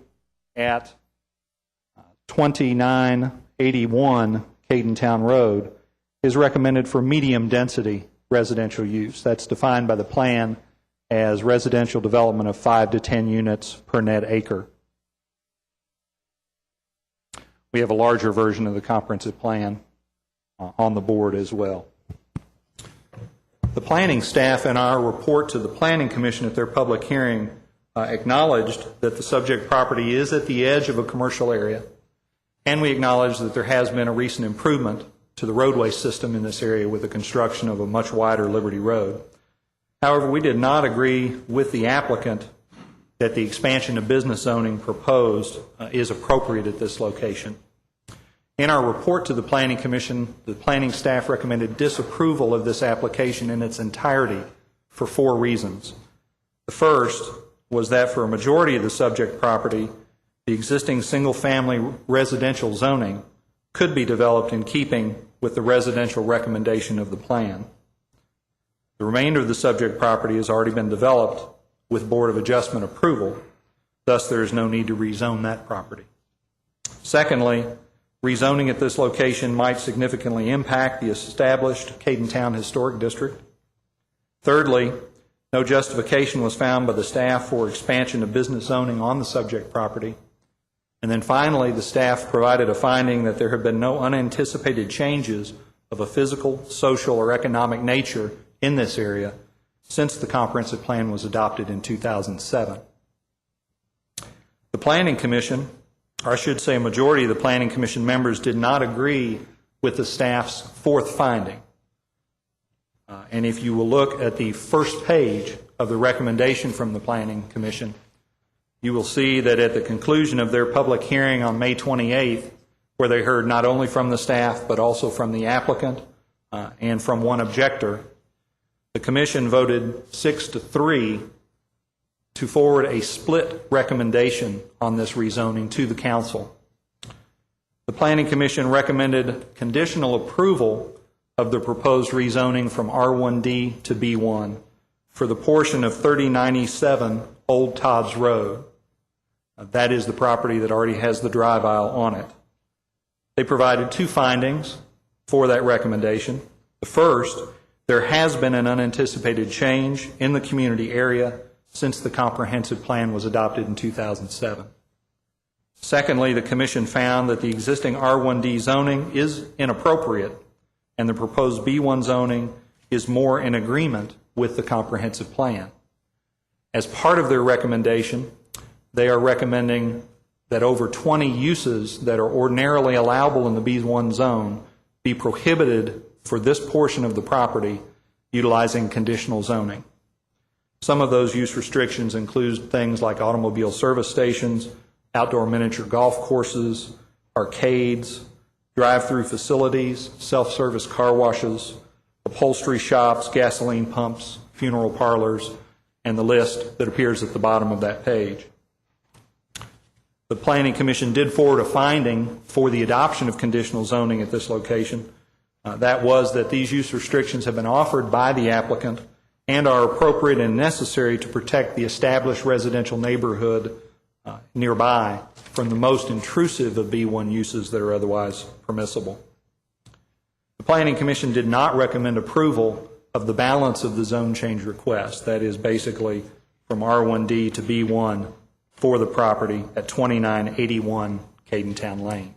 at 2981 Cadentown Road is recommended for medium density residential use. That's defined by the plan as residential development of 5 to 10 units per net acre. We have a larger version of the comprehensive plan on the board as well. The planning staff in our report to the Planning Commission at their public hearing acknowledged that the subject property is at the edge of a commercial area, and we acknowledge that there has been a recent improvement to the roadway system in this area with the construction of a much wider Liberty Road. However, we did not agree with the applicant that the expansion of business zoning proposed is appropriate at this location. In our report to the Planning Commission, the planning staff recommended disapproval of this application in its entirety for 4 reasons. The first was that for a majority of the subject property, the existing single-family residential zoning could be developed in keeping with the residential recommendation of the plan. The remainder of the subject property has already been developed with Board of Adjustment approval, thus there is no need to rezone that property. Secondly, rezoning at this location might significantly impact the established Cadentown Historic District. Thirdly, no justification was found by the staff for expansion of business zoning on the subject property. And then finally, the staff provided a finding that there have been no unanticipated changes of a physical, social, or economic nature in this area since the comprehensive plan was adopted in 2007. The Planning Commission, or I should say a majority of the Planning Commission members, did not agree with the staff's 4th finding. And if you will look at the first page of the recommendation from the Planning Commission, you will see that at the conclusion of their public hearing on May 28th, where they heard not only from the staff but also from the applicant and from one objector, the Commission voted 6-3 to forward a split recommendation on this rezoning to the Council. The Planning Commission recommended conditional approval of the proposed rezoning from R1D to B1 for the portion of 3097 Old Todd's Road. That is the property that already has the drive aisle on it. They provided two findings for that recommendation. The first, there has been an unanticipated change in the community area since the comprehensive plan was adopted in 2007. Secondly, the Commission found that the existing R1D zoning is inappropriate and the proposed B1 zoning is more in agreement with the comprehensive plan. As part of their recommendation, they are recommending that over 20 uses that are ordinarily allowable in the B1 zone be prohibited for this portion of the property utilizing conditional zoning. Some of those use restrictions include things like automobile service stations, outdoor miniature golf courses, arcades, drive-through facilities, self-service car washes, upholstery shops, gasoline pumps, funeral parlors, and the list that appears at the bottom of that page. The Planning Commission did forward a finding for the adoption of conditional zoning at this location. That was that these use restrictions have been offered by the applicant and are appropriate and necessary to protect the established residential neighborhood nearby from the most intrusive of B1 uses that are otherwise permissible. The Planning Commission did not recommend approval of the balance of the zone change request, that is basically from R1D to B1 for the property at 2981 Cadentown Lane.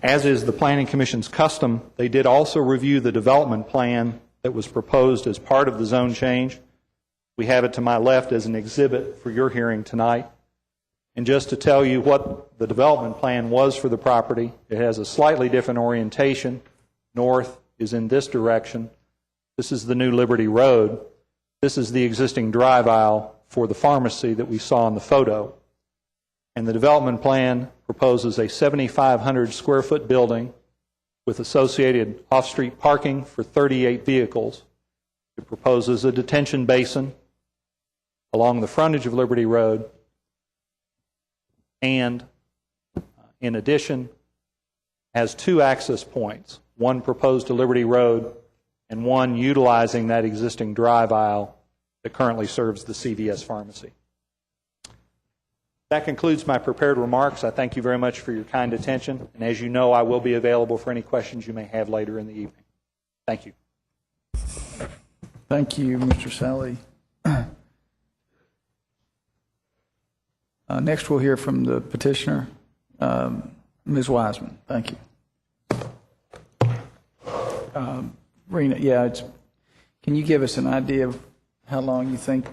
As is the Planning Commission's custom, they did also review the development plan that was proposed as part of the zone change. We have it to my left as an exhibit for your hearing tonight. And just to tell you what the development plan was for the property, it has a slightly different orientation. North is in this direction. This is the new Liberty Road. This is the existing drive aisle for the pharmacy that we saw in the photo. And the development plan proposes a 7,500 square foot building with associated off-street parking for 38 vehicles. It proposes a detention basin along the frontage of Liberty Road, and in addition has two access points, one proposed to Liberty Road and one utilizing that existing drive aisle that currently serves the CVS pharmacy. That concludes my prepared remarks. I thank you very much for your kind attention, and as you know, I will be available for any questions you may have later in the evening. Thank you.
Thank you, Mr. Sally. Next, we'll hear from the petitioner, Ms. Wiseman. Thank you. Rena, can you give us an idea of how long you think?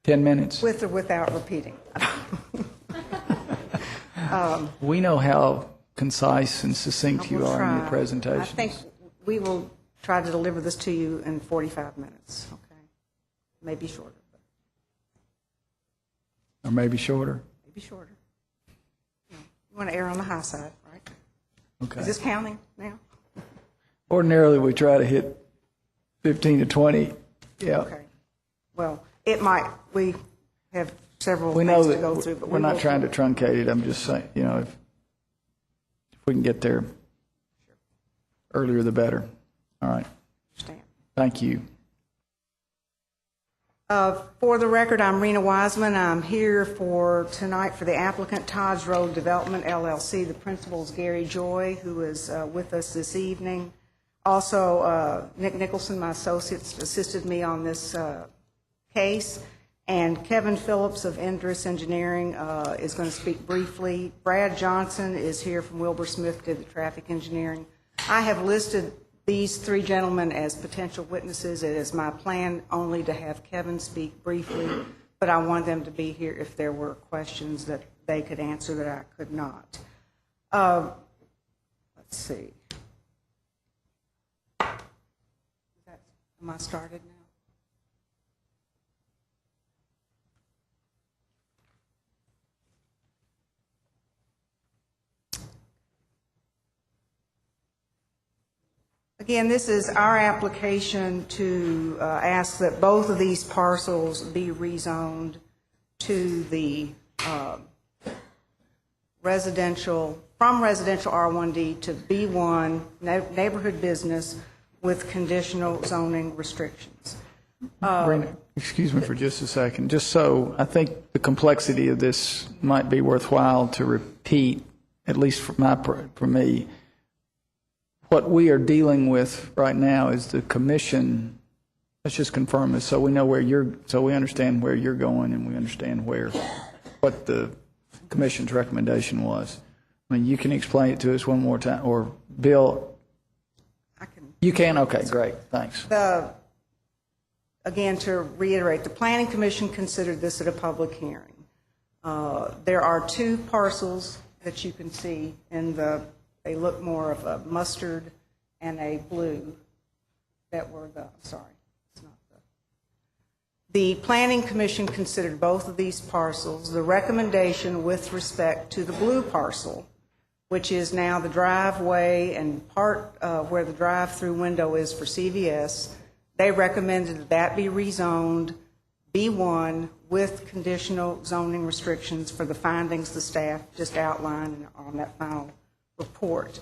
10 minutes?
With or without repeating.
We know how concise and succinct you are in your presentation.
I think we will try to deliver this to you in 45 minutes, okay? Maybe shorter.
Or maybe shorter?
Maybe shorter. You want to err on the high side, right?
Okay.
Is this counting now?
Ordinarily, we try to hit 15 to 20. Yeah.
Okay. Well, it might. We have several
We
things
know
to
that
go through, but
we're not trying to truncate it. I'm just saying, if we can get there earlier, the better. All right.
Understand.
Thank you.
For the record, I'm Rena Wiseman. I'm here tonight for the applicant, Todd's Road Development, LLC. The principal is Gary Joy, who is with us this evening. Also, Nick Nicholson, my associate, assisted me on this case. And Kevin Phillips of Endress Engineering is going to speak briefly. Brad Johnson is here from Wilbur Smith, did the traffic engineering. I have listed these three gentlemen as potential witnesses. It is my plan only to have Kevin speak briefly, but I want them to be here if there were questions that they could answer that I could not. Let's see. Am I started now? Again, this is our application to ask that both of these parcels be rezoned to the residential, from residential R1D to B1, neighborhood business with conditional zoning restrictions.
Brenda, excuse me for just a second. Just so, I think the complexity of this might be worthwhile to repeat, at least for me. What we are dealing with right now is the commission. Let's just confirm this so we know so we understand where you're going and we understand what the commission's recommendation was. I mean, you can explain it to us one more time, or Bill? You can? Okay, great, thanks.
Again, to reiterate, the Planning Commission considered this at a public hearing. There are two parcels that you can see they look more of a mustard and a blue that were the Planning Commission considered both of these parcels. The recommendation with respect to the blue parcel, which is now the driveway and part where the drive-through window is for CVS, they recommended that be rezoned B1 with conditional zoning restrictions for the findings the staff just outlined on that final report.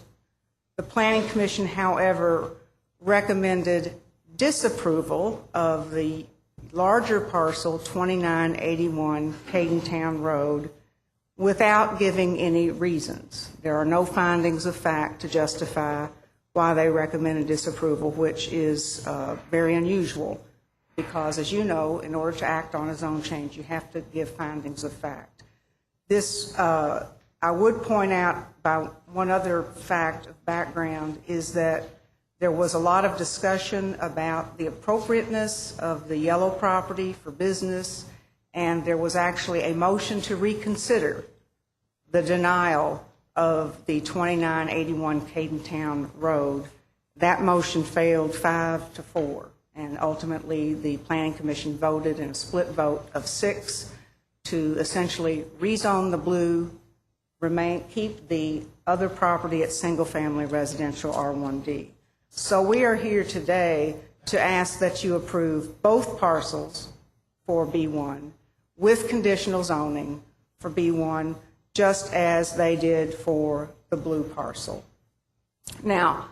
The Planning Commission, however, recommended disapproval of the larger parcel, 2981 Cadentown Road, without giving any reasons. There are no findings of fact to justify why they recommended disapproval, which is very unusual because, as you know, in order to act on a zone change, you have to give findings of fact. This, I would point out by one other fact of background is that there was a lot of discussion about the appropriateness of the yellow property for business, and there was actually a motion to reconsider the denial of the 2981 Cadentown Road. That motion failed 5-4, and ultimately the Planning Commission voted in a split vote of 6 to essentially rezone the blue, keep the other property at single-family residential R1D. So we are here today to ask that you approve both parcels for B1 with conditional zoning for B1, just as they did for the blue parcel. Now,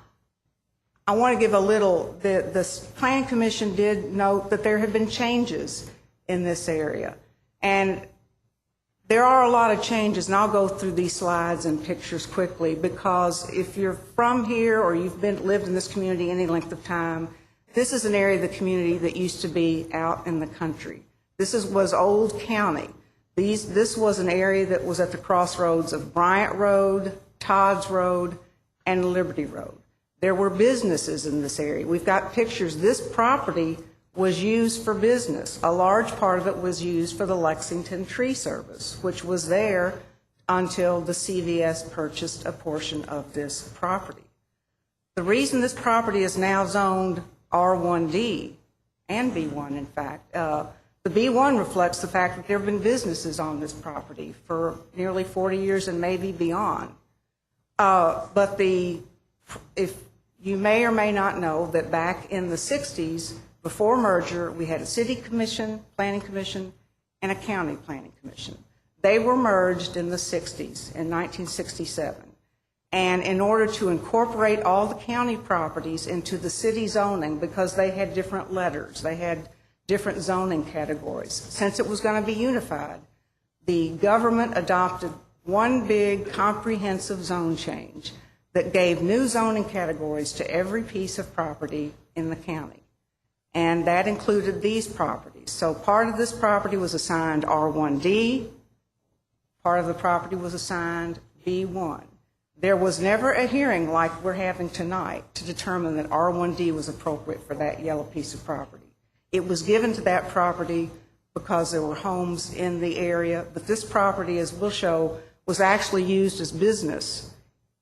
I want to give a little, the Planning Commission did note that there have been changes in this area. And there are a lot of changes, and I'll go through these slides and pictures quickly, because if you're from here or you've lived in this community any length of time, this is an area of the community that used to be out in the country. This was Old County. This was an area that was at the crossroads of Bryant Road, Todd's Road, and Liberty Road. There were businesses in this area. We've got pictures. This property was used for business. A large part of it was used for the Lexington Tree Service, which was there until the CVS purchased a portion of this property. The reason this property is now zoned R1D and B1, in fact, the B1 reflects the fact that there have been businesses on this property for nearly 40 years and maybe beyond. But if you may or may not know that back in the 60s, before merger, we had a city commission, planning commission, and a county planning commission. They were merged in the 60s, in 1967. And in order to incorporate all the county properties into the city zoning, because they had different letters, they had different zoning categories, since it was going to be unified, the government adopted one big comprehensive zone change that gave new zoning categories to every piece of property in the county. And that included these properties. So part of this property was assigned R1D, part of the property was assigned B1. There was never a hearing like we're having tonight to determine that R1D was appropriate for that yellow piece of property. It was given to that property because there were homes in the area, but this property, as we'll show, was actually used as business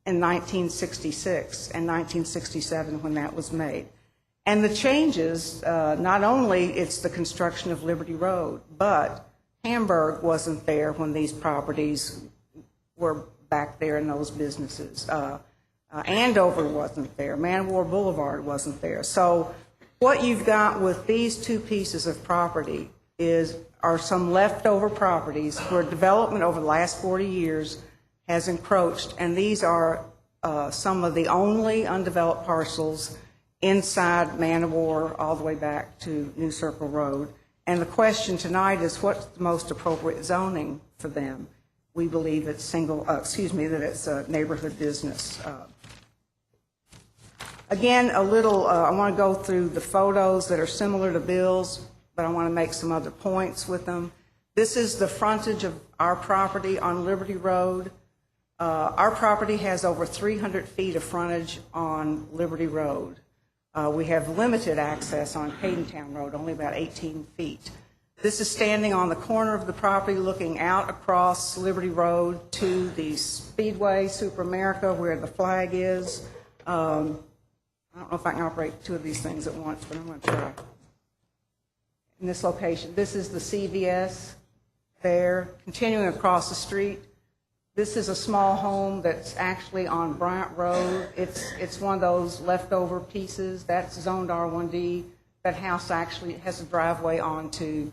in 1966 and 1967 when that was made. And the changes, not only it's the construction of Liberty Road, but Hamburg wasn't there when these properties were back there in those businesses. Andover wasn't there. Man War Boulevard wasn't there. So what you've got with these two pieces of property are some leftover properties where development over the last 40 years has encroached, and these are some of the only undeveloped parcels inside Man-O-War all the way back to New Circle Road. And the question tonight is, what's the most appropriate zoning for them? We believe it's that it's a neighborhood business. Again, I want to go through the photos that are similar to Bill's, but I want to make some other points with them. This is the frontage of our property on Liberty Road. Our property has over 300 feet of frontage on Liberty Road. We have limited access on Cadentown Road, only about 18 feet. This is standing on the corner of the property looking out across Liberty Road to the Speedway, Super America, where the flag is. I don't know if I can operate two of these things at once, but I'm going to try. In this location, this is the CVS there. Continuing across the street, this is a small home that's actually on Bryant Road. It's one of those leftover pieces. That's zoned R1D. That house actually has a driveway onto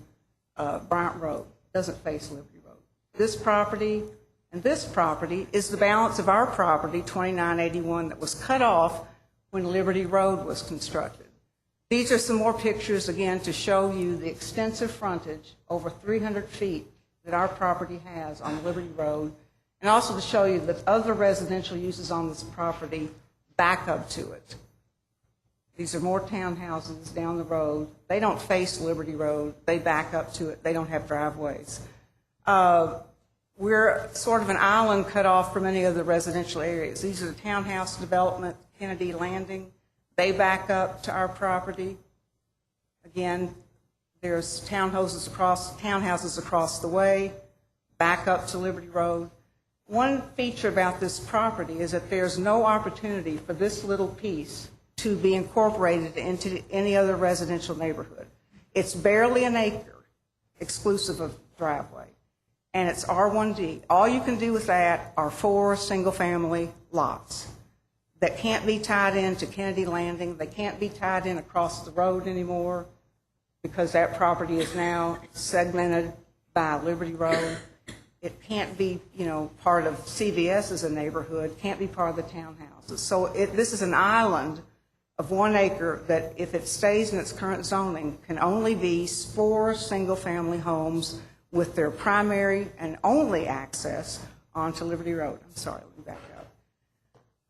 Bryant Road. Doesn't face Liberty Road. This property and this property is the balance of our property, 2981, that was cut off when Liberty Road was constructed. These are some more pictures, again, to show you the extensive frontage, over 300 feet, that our property has on Liberty Road, and also to show you that other residential uses on this property back up to it. These are more townhouses down the road. They don't face Liberty Road. They back up to it. They don't have driveways. We're sort of an island cut off from any of the residential areas. These are the townhouse development, Kennedy Landing. They back up to our property. Again, there's townhouses across the way, back up to Liberty Road. One feature about this property is that there's no opportunity for this little piece to be incorporated into any other residential neighborhood. It's barely an acre, exclusive of driveway, and it's R1D. All you can do with that are 4 single-family lots that can't be tied into Kennedy Landing. They can't be tied in across the road anymore because that property is now segmented by Liberty Road. It can't be, part of CVS as a neighborhood, can't be part of the townhouses. So this is an island of 1 acre that, if it stays in its current zoning, can only be 4 single-family homes with their primary and only access onto Liberty Road. I'm sorry, let me back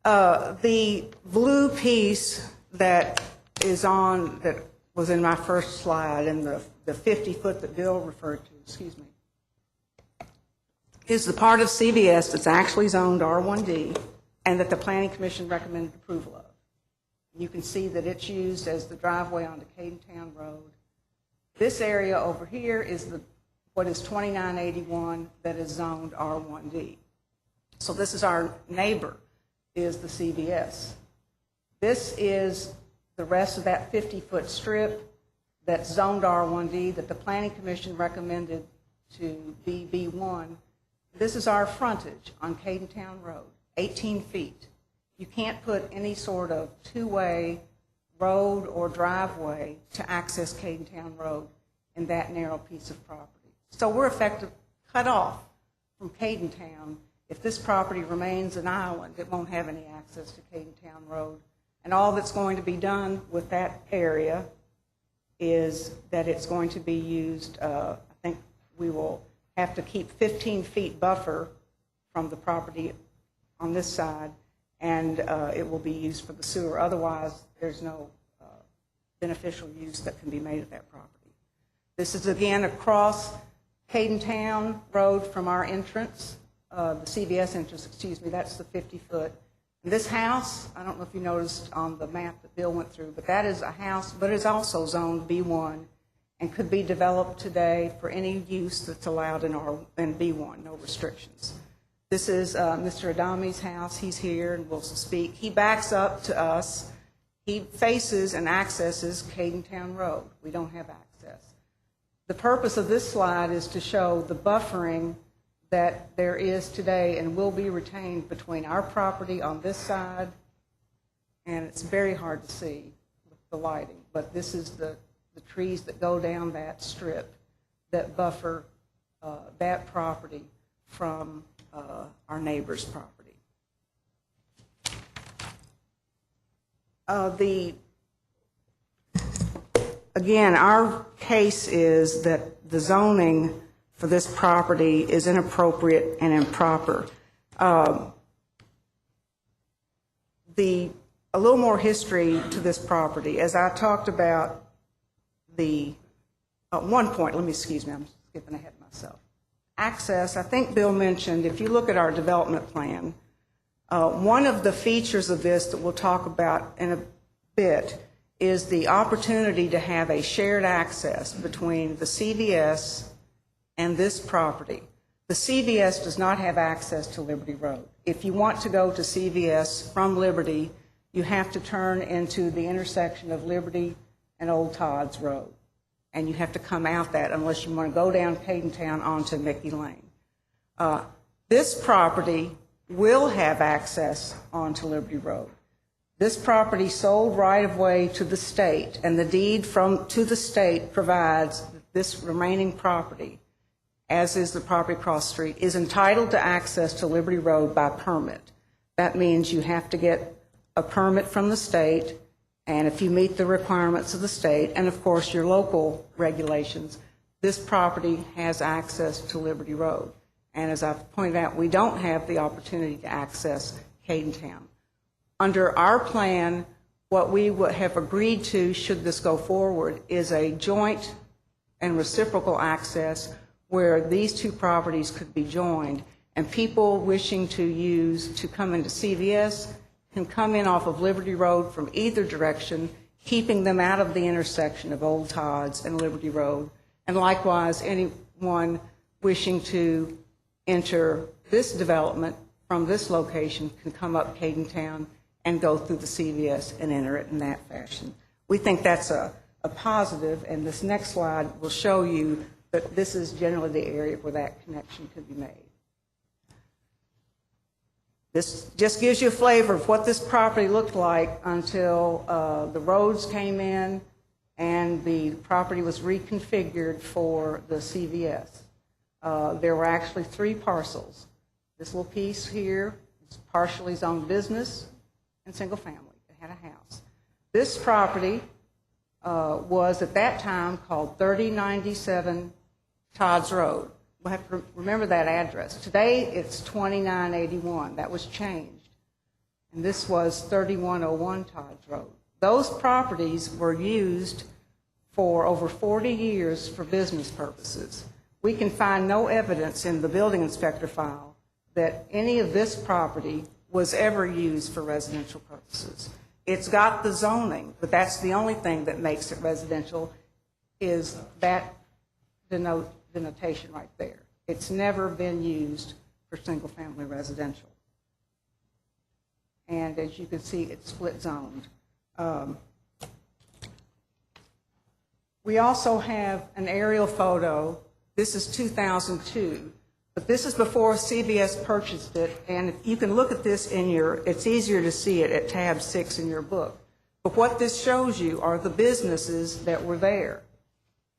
up. The blue piece that was in my first slide, and the 50-foot that Bill referred to, is the part of CVS that's actually zoned R1D and that the Planning Commission recommended approval of. You can see that it's used as the driveway onto Cadentown Road. This area over here is what is 2981 that is zoned R1D. So this is our neighbor, is the CVS. This is the rest of that 50-foot strip that's zoned R1D that the Planning Commission recommended to be B1. This is our frontage on Cadentown Road, 18 feet. You can't put any sort of two-way road or driveway to access Cadentown Road in that narrow piece of property. So we're effectively cut off from Cadentown. If this property remains an island, it won't have any access to Cadentown Road. And all that's going to be done with that area is that it's going to be used, I think we will have to keep 15 feet buffer from the property on this side, and it will be used for the sewer. Otherwise, there's no beneficial use that can be made of that property. This is, again, across Cadentown Road from our entrance, the CVS entrance, that's the 50-foot. This house, I don't know if you noticed on the map that Bill went through, but that is a house, but it's also zoned B1 and could be developed today for any use that's allowed in B1, no restrictions. This is Mr. Adami's house. He's here and will speak. He backs up to us. He faces and accesses Cadentown Road. We don't have access. The purpose of this slide is to show the buffering that there is today and will be retained between our property on this side, and it's very hard to see with the lighting, but this is the trees that go down that strip that buffer that property from our neighbor's property. Again, our case is that the zoning for this property is inappropriate and improper. A little more history to this property. As I talked about one point, I'm skipping ahead myself. Access, I think Bill mentioned, if you look at our development plan, one of the features of this that we'll talk about in a bit is the opportunity to have a shared access between the CVS and this property. The CVS does not have access to Liberty Road. If you want to go to CVS from Liberty, you have to turn into the intersection of Liberty and Old Todd's Road. And you have to come out that unless you want to go down Cadentown onto Mickey Lane. This property will have access onto Liberty Road. This property sold right-of-way to the state, and the deed to the state provides that this remaining property, as is the property across the street, is entitled to access to Liberty Road by permit. That means you have to get a permit from the state, and if you meet the requirements of the state, and of course your local regulations, this property has access to Liberty Road. And as I've pointed out, we don't have the opportunity to access Cadentown. Under our plan, what we would have agreed to, should this go forward, is a joint and reciprocal access where these two properties could be joined, and people wishing to come into CVS can come in off of Liberty Road from either direction, keeping them out of the intersection of Old Todd's and Liberty Road. And likewise, anyone wishing to enter this development from this location can come up Cadentown and go through the CVS and enter it in that fashion. We think that's a positive, and this next slide will show you that this is generally the area where that connection could be made. This just gives you a flavor of what this property looked like until the roads came in and the property was reconfigured for the CVS. There were actually 3 parcels. This little piece here is partially zoned business and single family. It had a house. This property was at that time called 3097 Todd's Road. We'll have to remember that address. Today it's 2981. That was changed. And this was 3101 Todd's Road. Those properties were used for over 40 years for business purposes. We can find no evidence in the building inspector file that any of this property was ever used for residential purposes. It's got the zoning, but that's the only thing that makes it residential, is that denotation right there. It's never been used for single-family residential. And as you can see, it's split zoned. We also have an aerial photo. This is 2002. But this is before CVS purchased it, and you can look at this it's easier to see it at tab 6 in your book. But what this shows you are the businesses that were there.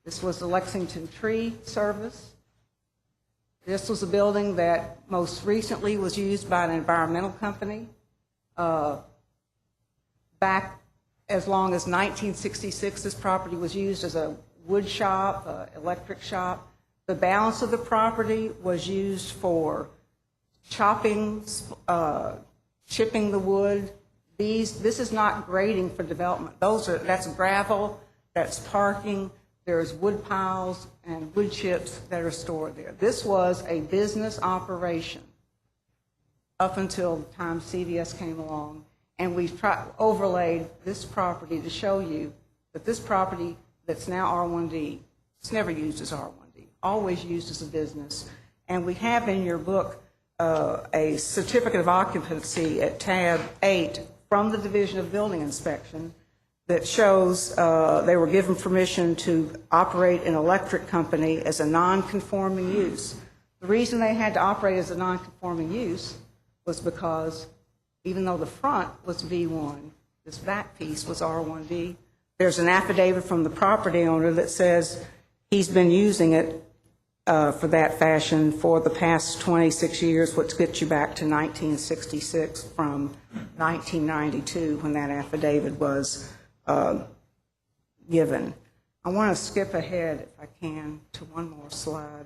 This was the Lexington Tree Service. This was a building that most recently was used by an environmental company. Back as long as 1966, this property was used as a wood shop, electric shop. The balance of the property was used for chopping, chipping the wood. This is not grading for development. That's gravel, that's parking, there's wood piles and wood chips that are stored there. This was a business operation up until the time CVS came along, and we've overlaid this property to show you that this property that's now R1D, it's never used as R1D. Always used as a business. And we have in your book a certificate of occupancy at tab 8 from the Division of Building Inspection that shows they were given permission to operate an electric company as a non-conforming use. The reason they had to operate as a non-conforming use was because even though the front was V1, this back piece was R1D. There's an affidavit from the property owner that says he's been using it for that fashion for the past 26 years, which gets you back to 1966 from 1992 when that affidavit was given. I want to skip ahead, if I can, to one more slide.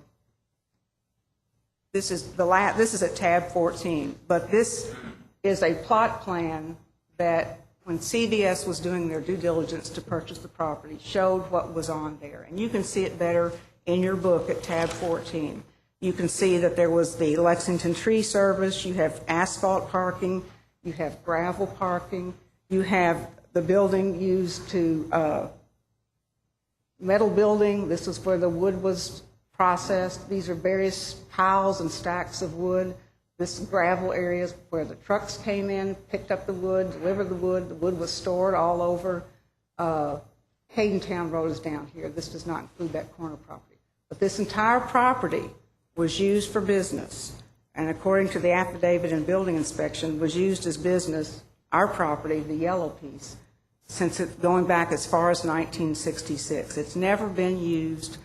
This is at tab 14, but this is a plot plan that when CVS was doing their due diligence to purchase the property, showed what was on there. And you can see it better in your book at tab 14. You can see that there was the Lexington Tree Service, you have asphalt parking, you have gravel parking, you have the building used to, metal building, this is where the wood was processed. These are various piles and stacks of wood. This gravel area is where the trucks came in, picked up the wood, delivered the wood was stored all over. Haydentown Road is down here. This does not include that corner property. But this entire property was used for business, and according to the affidavit and building inspection, was used as business, our property, the yellow piece, since it's going back as far as 1966. It's never been used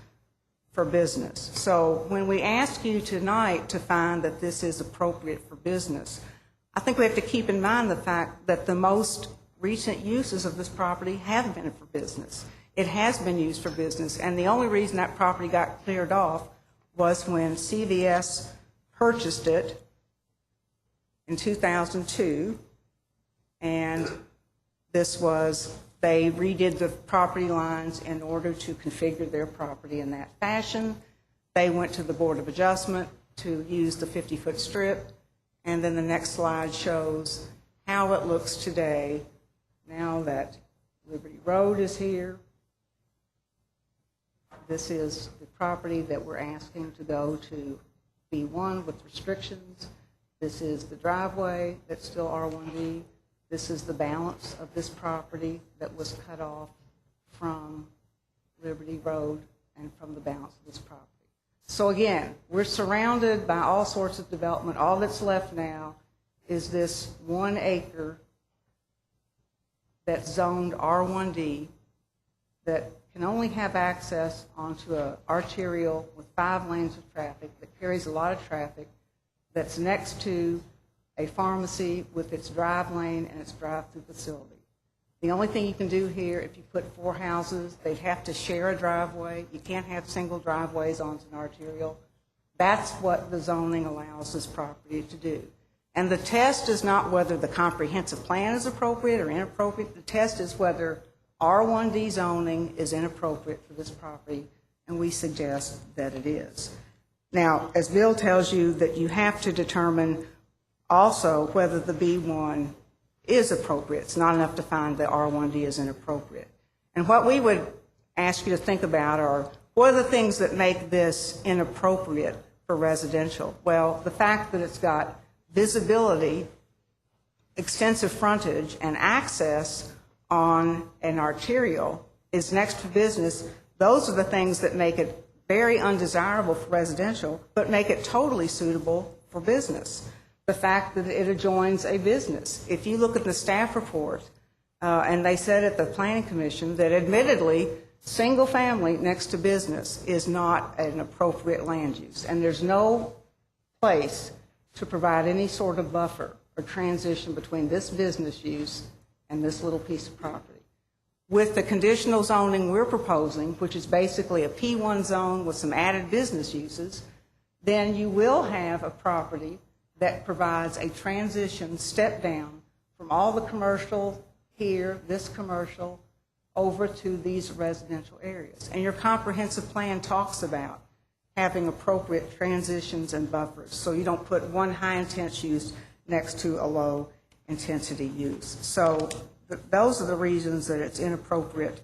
for business. So when we ask you tonight to find that this is appropriate for business, I think we have to keep in mind the fact that the most recent uses of this property have been for business. It has been used for business, and the only reason that property got cleared off was when CVS purchased it in 2002, and they redid the property lines in order to configure their property in that fashion. They went to the Board of Adjustment to use the 50-foot strip, and then the next slide shows how it looks today now that Liberty Road is here. This is the property that we're asking to go to B1 with restrictions. This is the driveway that's still R1D. This is the balance of this property that was cut off from Liberty Road and from the balance of this property. So again, we're surrounded by all sorts of development. All that's left now is this 1 acre that's zoned R1D that can only have access onto an arterial with 5 lanes of traffic that carries a lot of traffic, that's next to a pharmacy with its drive lane and its drive-through facility. The only thing you can do here, if you put 4 houses, they'd have to share a driveway. You can't have single driveways onto an arterial. That's what the zoning allows this property to do. And the test is not whether the comprehensive plan is appropriate or inappropriate. The test is whether R1D zoning is inappropriate for this property, and we suggest that it is. Now, as Bill tells you, that you have to determine also whether the B1 is appropriate. It's not enough to find that R1D is inappropriate. And what we would ask you to think about are, what are the things that make this inappropriate for residential? Well, the fact that it's got visibility, extensive frontage, and access on an arterial is next to business. Those are the things that make it very undesirable for residential, but make it totally suitable for business. The fact that it adjoins a business. If you look at the staff report, and they said at the Planning Commission that admittedly, single family next to business is not an appropriate land use, and there's no place to provide any sort of buffer or transition between this business use and this little piece of property. With the conditional zoning we're proposing, which is basically a P1 zone with some added business uses, then you will have a property that provides a transition step down from all the commercial here, this commercial, over to these residential areas. And your comprehensive plan talks about having appropriate transitions and buffers, so you don't put one high-intense use next to a low-intensity use. So those are the reasons that it's inappropriate,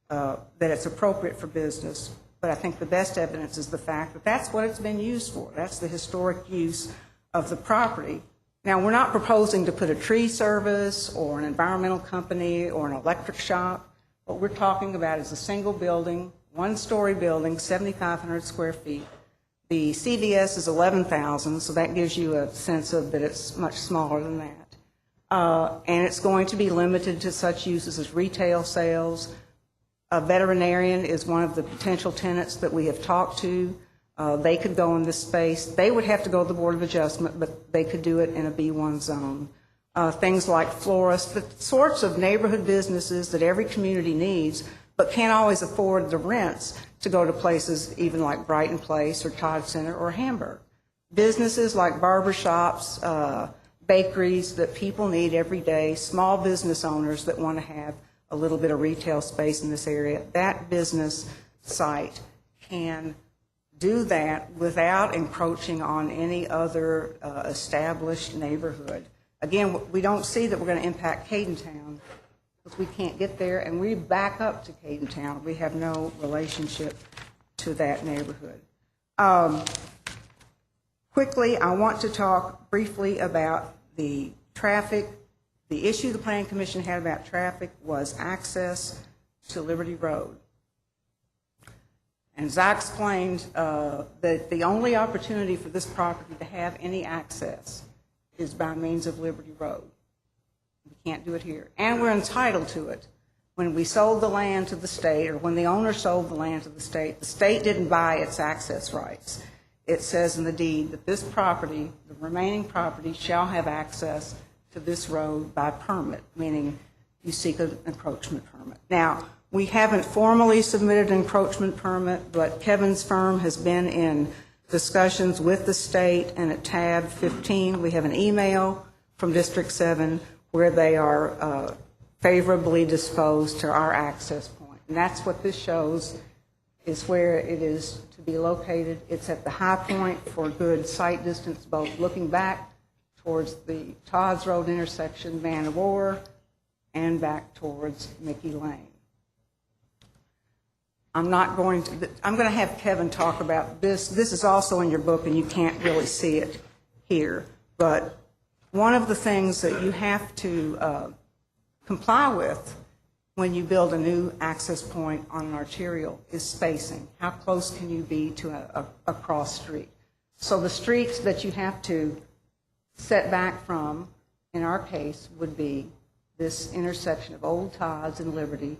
that it's appropriate for business. But I think the best evidence is the fact that that's what it's been used for. That's the historic use of the property. Now, we're not proposing to put a tree service or an environmental company or an electric shop. What we're talking about is a single building, 1-story building, 7,500 square feet. The CVS is 11,000, so that gives you a sense of that it's much smaller than that. And it's going to be limited to such uses as retail sales. A veterinarian is one of the potential tenants that we have talked to. They could go in this space. They would have to go to the Board of Adjustment, but they could do it in a B1 zone. Things like florists, the sorts of neighborhood businesses that every community needs, but can't always afford the rents to go to places even like Brighton Place or Todd Center or Hamburg. Businesses like barbershops, bakeries that people need every day, small business owners that want to have a little bit of retail space in this area, that business site can do that without encroaching on any other established neighborhood. Again, we don't see that we're going to impact Cadentown because we can't get there, and we back up to Cadentown. We have no relationship to that neighborhood. Quickly, I want to talk briefly about the traffic. The issue the Planning Commission had about traffic was access to Liberty Road. And as I explained, that the only opportunity for this property to have any access is by means of Liberty Road. We can't do it here. And we're entitled to it. When we sold the land to the state, or when the owner sold the land to the state didn't buy its access rights. It says in the deed that this property, the remaining property, shall have access to this road by permit, meaning you seek an encroachment permit. Now, we haven't formally submitted an encroachment permit, but Kevin's firm has been in discussions with the state, and at tab 15, we have an email from District 7 where they are favorably disposed to our access point. And that's what this shows, is where it is to be located. It's at the high point for good sight distance, both looking back towards the Todd's Road intersection, Man of War, and back towards Mickey Lane. I'm going to have Kevin talk about this. This is also in your book, and you can't really see it here. But one of the things that you have to comply with when you build a new access point on an arterial is spacing. How close can you be to a cross street? So the streets that you have to set back from, in our case, would be this intersection of Old Todd's and Liberty,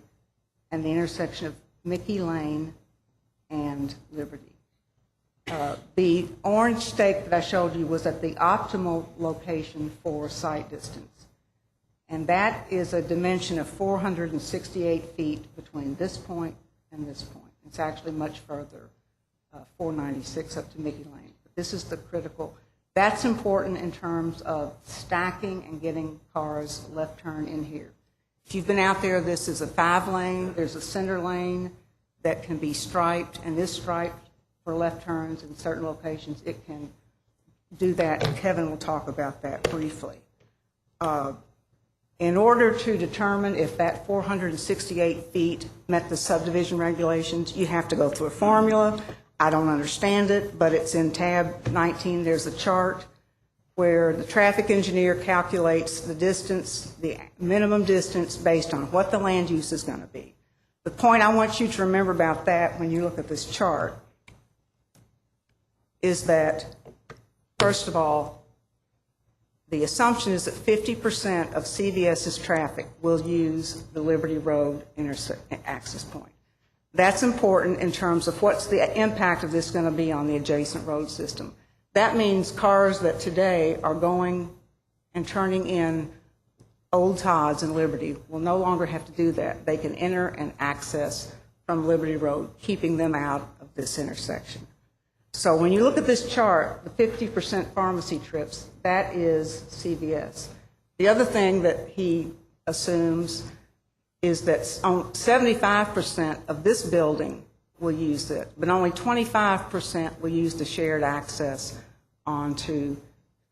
and the intersection of Mickey Lane and Liberty. The orange stake that I showed you was at the optimal location for sight distance. And that is a dimension of 468 feet between this point and this point. It's actually much further, 496 up to Mickey Lane. But this is the critical. That's important in terms of stacking and getting cars left turn in here. If you've been out there, this is a 5-lane. There's a center lane that can be striped, and is striped for left turns in certain locations. It can do that, and Kevin will talk about that briefly. In order to determine if that 468 feet met the subdivision regulations, you have to go through a formula. I don't understand it, but it's in tab 19. There's a chart where the traffic engineer calculates the distance, the minimum distance based on what the land use is going to be. The point I want you to remember about that when you look at this chart is that, first of all, the assumption is that 50% of CVS's traffic will use the Liberty Road access point. That's important in terms of what's the impact of this going to be on the adjacent road system. That means cars that today are going and turning in Old Todd's and Liberty will no longer have to do that. They can enter and access from Liberty Road, keeping them out of this intersection. So when you look at this chart, the 50% pharmacy trips, that is CVS. The other thing that he assumes is that 75% of this building will use it, but only 25% will use the shared access onto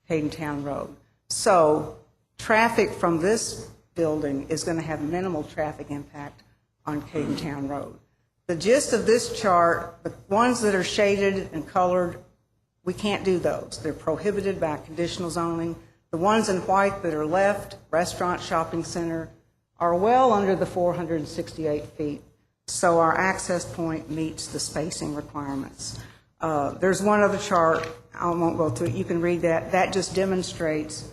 Cadentown Road. So traffic from this building is going to have minimal traffic impact on Cadentown Road. The gist of this chart, the ones that are shaded and colored, we can't do those. They're prohibited by conditional zoning. The ones in white that are left, restaurant, shopping center, are well under the 468 feet. So our access point meets the spacing requirements. There's one other chart. I won't go through it. You can read that. That just demonstrates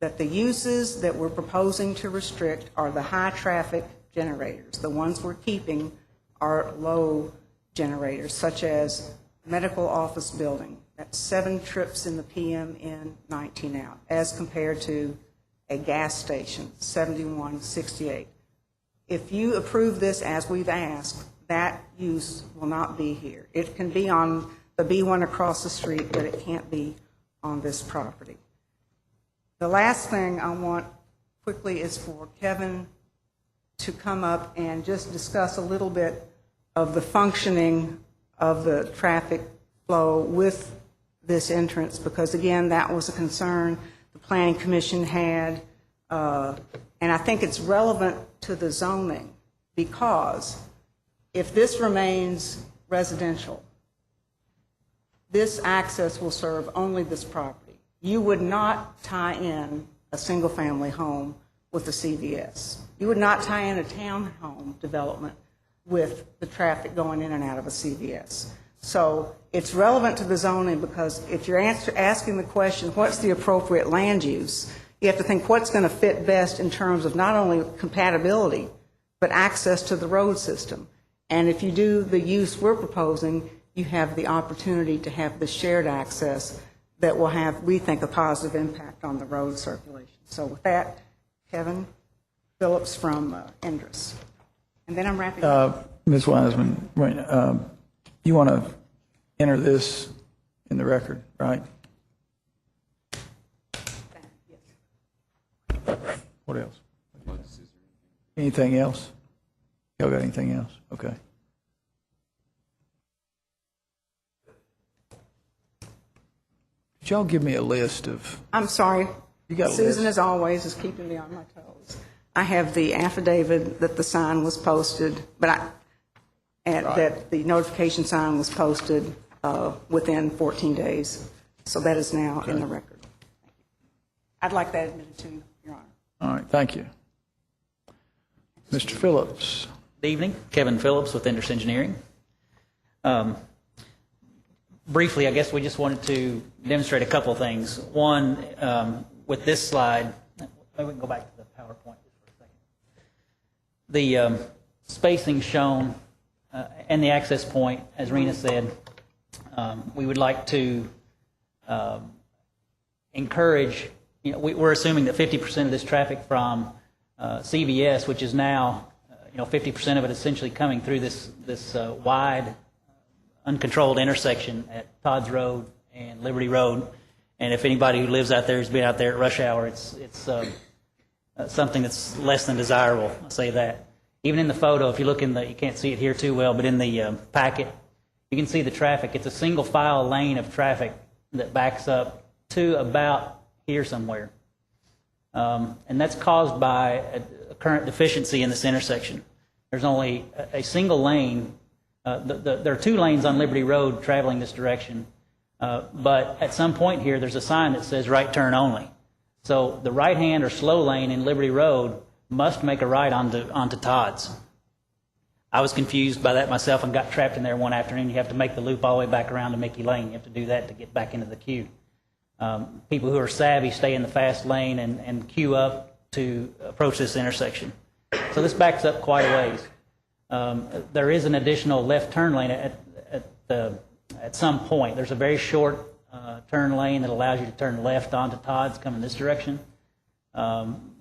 that the uses that we're proposing to restrict are the high traffic generators. The ones we're keeping are low generators, such as medical office building. That's 7 trips in the PM in, 19 out, as compared to a gas station, 7168. If you approve this as we've asked, that use will not be here. It can be on the B1 across the street, but it can't be on this property. The last thing I want quickly is for Kevin to come up and just discuss a little bit of the functioning of the traffic flow with this entrance, because again, that was a concern the Planning Commission had, and I think it's relevant to the zoning, because if this remains residential, this access will serve only this property. You would not tie in a single-family home with a CVS. You would not tie in a townhome development with the traffic going in and out of a CVS. So it's relevant to the zoning, because if you're asking the question, what's the appropriate land use, you have to think what's going to fit best in terms of not only compatibility, but access to the road system. And if you do the use we're proposing, you have the opportunity to have the shared access that will have, we think, a positive impact on the road circulation. So with that, Kevin Phillips from Endress. And then I'm wrapping up.
Ms. Wiseman, you want to enter this in the record, right? What else? Anything else? Y'all got anything else? Okay. Could y'all give me a list of...
I'm sorry.
You got a
Susan,
list?
as always, is keeping me on my toes. I have the affidavit that the sign was posted, that the notification sign was posted within 14 days. So that is now in the record. I'd like that admitted to Your Honor.
All right, thank you. Mr. Phillips.
Good evening. Kevin Phillips with Endress Engineering. Briefly, I guess we just wanted to demonstrate a couple of things. One, with this slide, maybe we can go back to the PowerPoint just for a second. The spacing shown and the access point, as Rena said, we would like to encourage, we're assuming that 50% of this traffic from CVS, which is now 50% of it essentially coming through this wide, uncontrolled intersection at Todd's Road and Liberty Road. And if anybody who lives out there has been out there at rush hour, it's something that's less than desirable. I'll say that. Even in the photo, if you look you can't see it here too well, but in the packet, you can see the traffic. It's a single file lane of traffic that backs up to about here somewhere. And that's caused by a current deficiency in this intersection. There's only a single lane. There are 2 lanes on Liberty Road traveling this direction, but at some point here, there's a sign that says right turn only. So the right-hand or slow lane in Liberty Road must make a right onto Todd's. I was confused by that myself and got trapped in there one afternoon. You have to make the loop all the way back around to Mickey Lane. You have to do that to get back into the queue. People who are savvy stay in the fast lane and queue up to approach this intersection. So this backs up quite a ways. There is an additional left turn lane at some point. There's a very short turn lane that allows you to turn left onto Todd's coming this direction.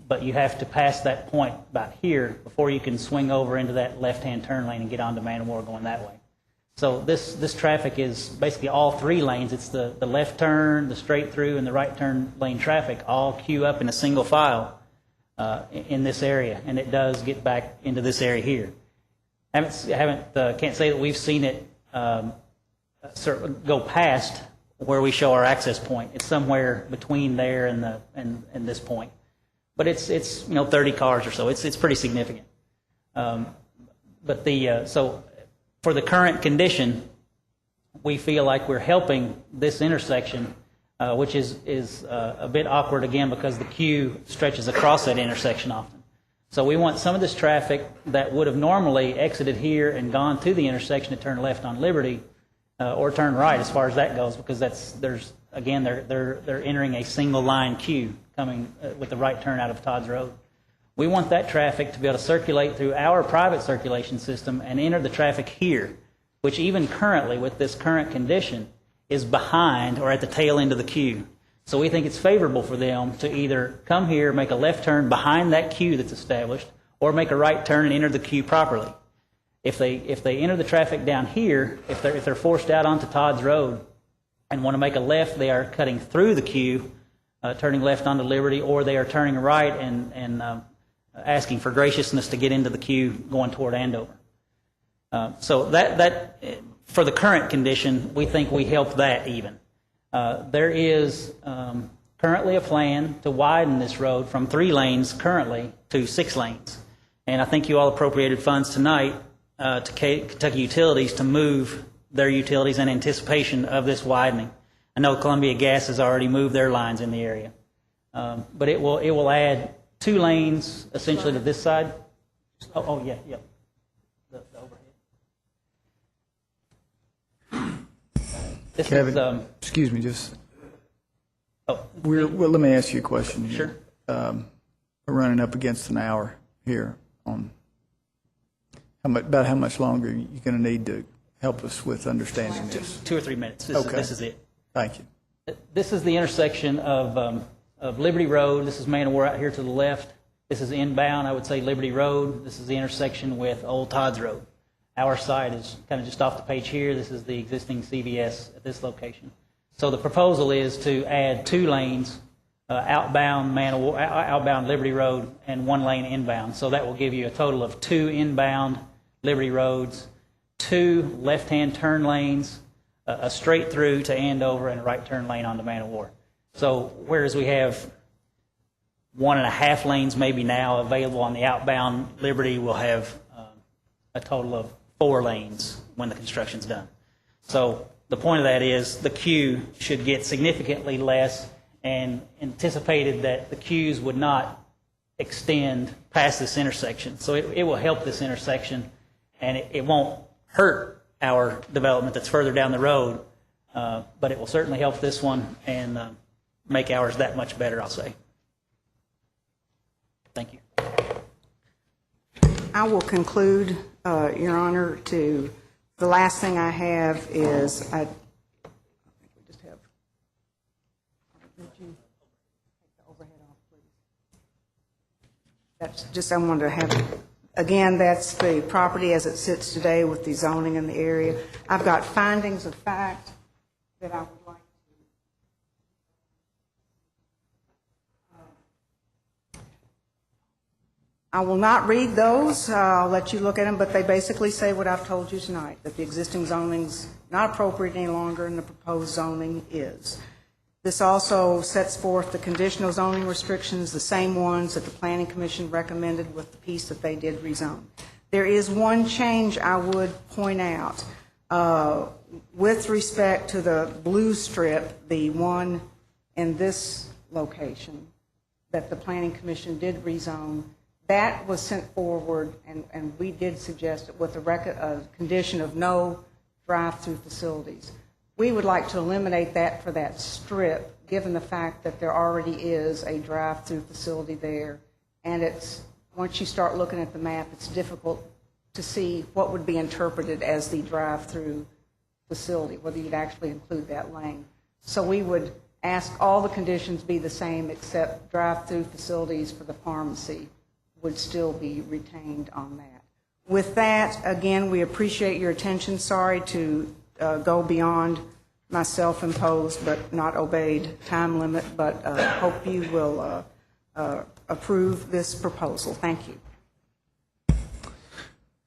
But you have to pass that point about here before you can swing over into that left-hand turn lane and get onto Manowar going that way. So this traffic is basically all 3 lanes. It's the left turn, the straight through, and the right turn lane traffic all queue up in a single file in this area, and it does get back into this area here. Can't say that we've seen it go past where we show our access point. It's somewhere between there and this point. But it's 30 cars or so. It's pretty significant. So for the current condition, we feel like we're helping this intersection, which is a bit awkward again because the queue stretches across that intersection often. So we want some of this traffic that would have normally exited here and gone to the intersection to turn left on Liberty or turn right as far as that goes, because they're entering a single line queue coming with the right turn out of Todd's Road. We want that traffic to be able to circulate through our private circulation system and enter the traffic here, which even currently, with this current condition, is behind or at the tail end of the queue. So we think it's favorable for them to either come here, make a left turn behind that queue that's established, or make a right turn and enter the queue properly. If they enter the traffic down here, if they're forced out onto Todd's Road and want to make a left, they are cutting through the queue, turning left onto Liberty, or they are turning right and asking for graciousness to get into the queue going toward Andover. So that for the current condition, we think we help that even. There is currently a plan to widen this road from 3 lanes currently to 6 lanes. And I think you all appropriated funds tonight to Kentucky Utilities to move their utilities in anticipation of this widening. I know Columbia Gas has already moved their lines in the area. But it will add 2 lanes essentially to this side. Oh yeah. The overhead. This
Kevin,
is,
excuse me, just. Let me ask you a question here.
Sure.
We're running up against an hour here on about how much longer you're going to need to help us with understanding this.
2 or 3 minutes. This is it.
Thank you.
This is the intersection of Liberty Road. This is Man of War out here to the left. This is inbound, I would say, Liberty Road. This is the intersection with Old Todd's Road. Our site is kind of just off the page here. This is the existing CVS at this location. So the proposal is to add 2 lanes, outbound Liberty Road, and 1 lane inbound. So that will give you a total of 2 inbound Liberty Roads, 2 left-hand turn lanes, a straight through to Andover, and a right turn lane onto Man of War. So whereas we have 1.5 lanes maybe now available on the outbound Liberty, we'll have a total of 4 lanes when the construction's done. So the point of that is the queue should get significantly less, and anticipated that the queues would not extend past this intersection. So it will help this intersection, and it won't hurt our development that's further down the road, but it will certainly help this one and make ours that much better, I'll say. Thank you.
I will conclude, Your Honor, to the last thing I have is I think we just have. Would you take the overhead off, please? That's just I wanted to have. Again, that's the property as it sits today with the zoning in the area. I've got findings of fact that I would like to. I will not read those. I'll let you look at them, but they basically say what I've told you tonight, that the existing zoning's not appropriate any longer and the proposed zoning is. This also sets forth the conditional zoning restrictions, the same ones that the Planning Commission recommended with the piece that they did rezone. There is one change I would point out. With respect to the blue strip, the one in this location that the Planning Commission did rezone, that was sent forward, and we did suggest it with a condition of no drive-through facilities. We would like to eliminate that for that strip, given the fact that there already is a drive-through facility there, and it's, once you start looking at the map, it's difficult to see what would be interpreted as the drive-through facility, whether you'd actually include that lane. So we would ask all the conditions be the same, except drive-through facilities for the pharmacy would still be retained on that. With that, again, we appreciate your attention. Sorry to go beyond my self-imposed but not obeyed time limit, but hope you will approve this proposal. Thank you.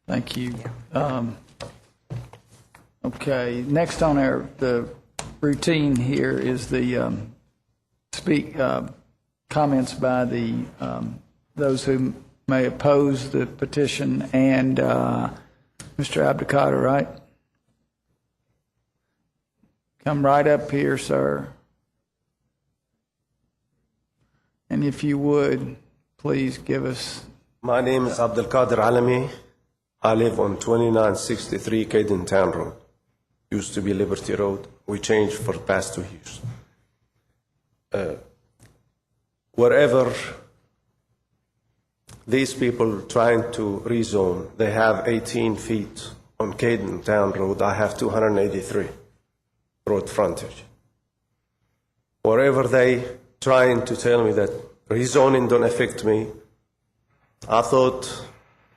Thank you. Okay, next on the routine here is the comments by the those who may oppose the petition, and Mr. Abdikader, right? Come right up here, sir. And if you would, please give us.
My name is Abdelkader Alami. I live on 2963 Caden Town Road. Used to be Liberty Road. We changed for the past 2 years. Wherever these people trying to rezone, they have 18 feet on Caden Town Road, I have 283 road frontage. Wherever they trying to tell me that rezoning don't affect me, I thought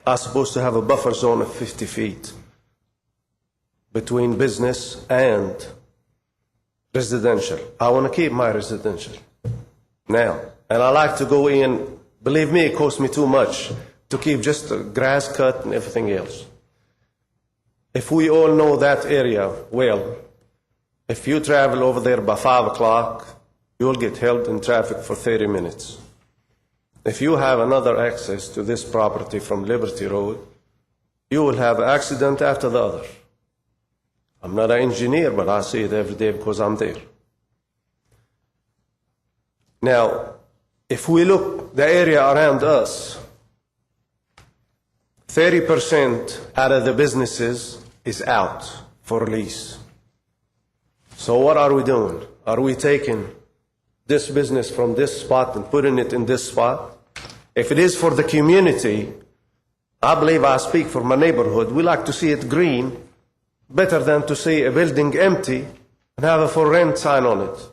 I was supposed to have a buffer zone of 50 feet between business and residential. I want to keep my residential now. And I like to go in, believe me, it costs me too much to keep just the grass cut and everything else. If we all know that area well, if you travel over there by 5 o'clock, you'll get held in traffic for 30 minutes. If you have another access to this property from Liberty Road, you will have an accident after the other. I'm not an engineer, but I see it every day because I'm there. Now, if we look the area around us, 30% out of the businesses is out for lease. So what are we doing? Are we taking this business from this spot and putting it in this spot? If it is for the community, I believe I speak for my neighborhood. We like to see it green, better than to see a building empty and have a for rent sign on it.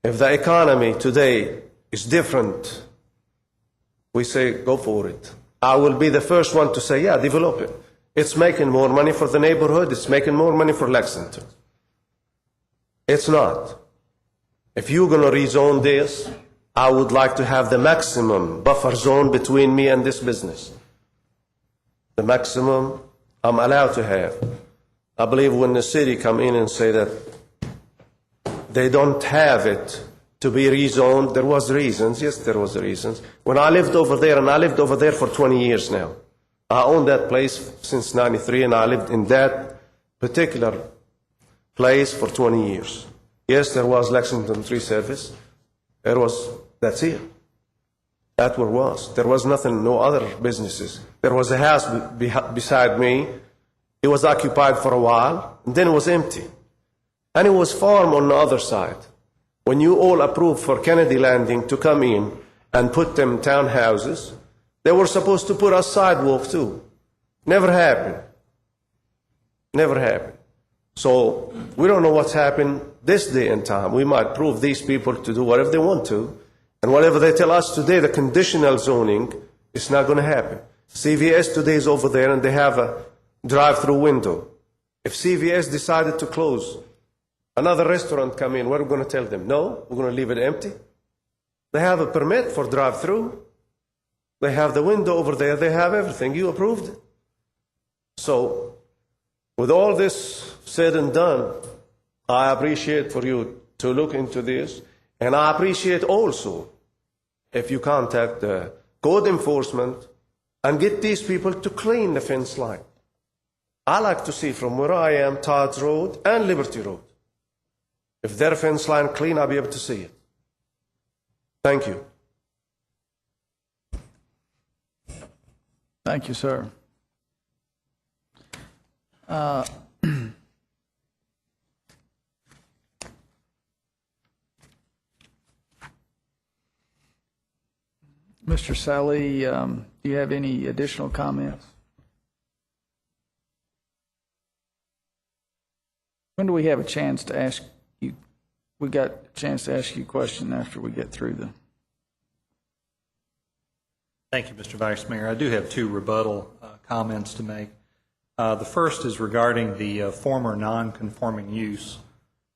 If the economy today is different, we say go for it. I will be the first one to say, yeah, develop it. It's making more money for the neighborhood. It's making more money for Lexington. It's not. If you're going to rezone this, I would like to have the maximum buffer zone between me and this business. The maximum I'm allowed to have. I believe when the city come in and say that they don't have it to be rezoned, there was reasons. Yes, there was reasons. When I lived over there, and I lived over there for 20 years now. I owned that place since 93, and I lived in that particular place for 20 years. Yes, there was Lexington Tree Service. That's it. That's what it was. There was nothing, no other businesses. There was a house beside me. It was occupied for a while, and then it was empty. And it was farm on the other side. When you all approved for Kennedy Landing to come in and put them townhouses, they were supposed to put a sidewalk too. Never happened. Never happened. So we don't know what's happened this day and time. We might prove these people to do whatever they want to, and whatever they tell us today, the conditional zoning, is not going to happen. CVS today is over there, and they have a drive-through window. If CVS decided to close, another restaurant come in, what are we going to tell them? No, we're going to leave it empty. They have a permit for drive-through. They have the window over there. They have everything. You approved it. So, with all this said and done, I appreciate for you to look into this, and I appreciate also if you contact the code enforcement and get these people to clean the fence line. I like to see from where I am, Todd's Road and Liberty Road. If their fence line clean, I'll be able to see it. Thank you.
Thank you, sir. Mr. Sally, do you have any additional comments? When do we have a chance to ask you? We got a chance to ask you a question after we get through the.
Thank you, Mr. Vice Mayor. I do have two rebuttal comments to make. The first is regarding the former non-conforming use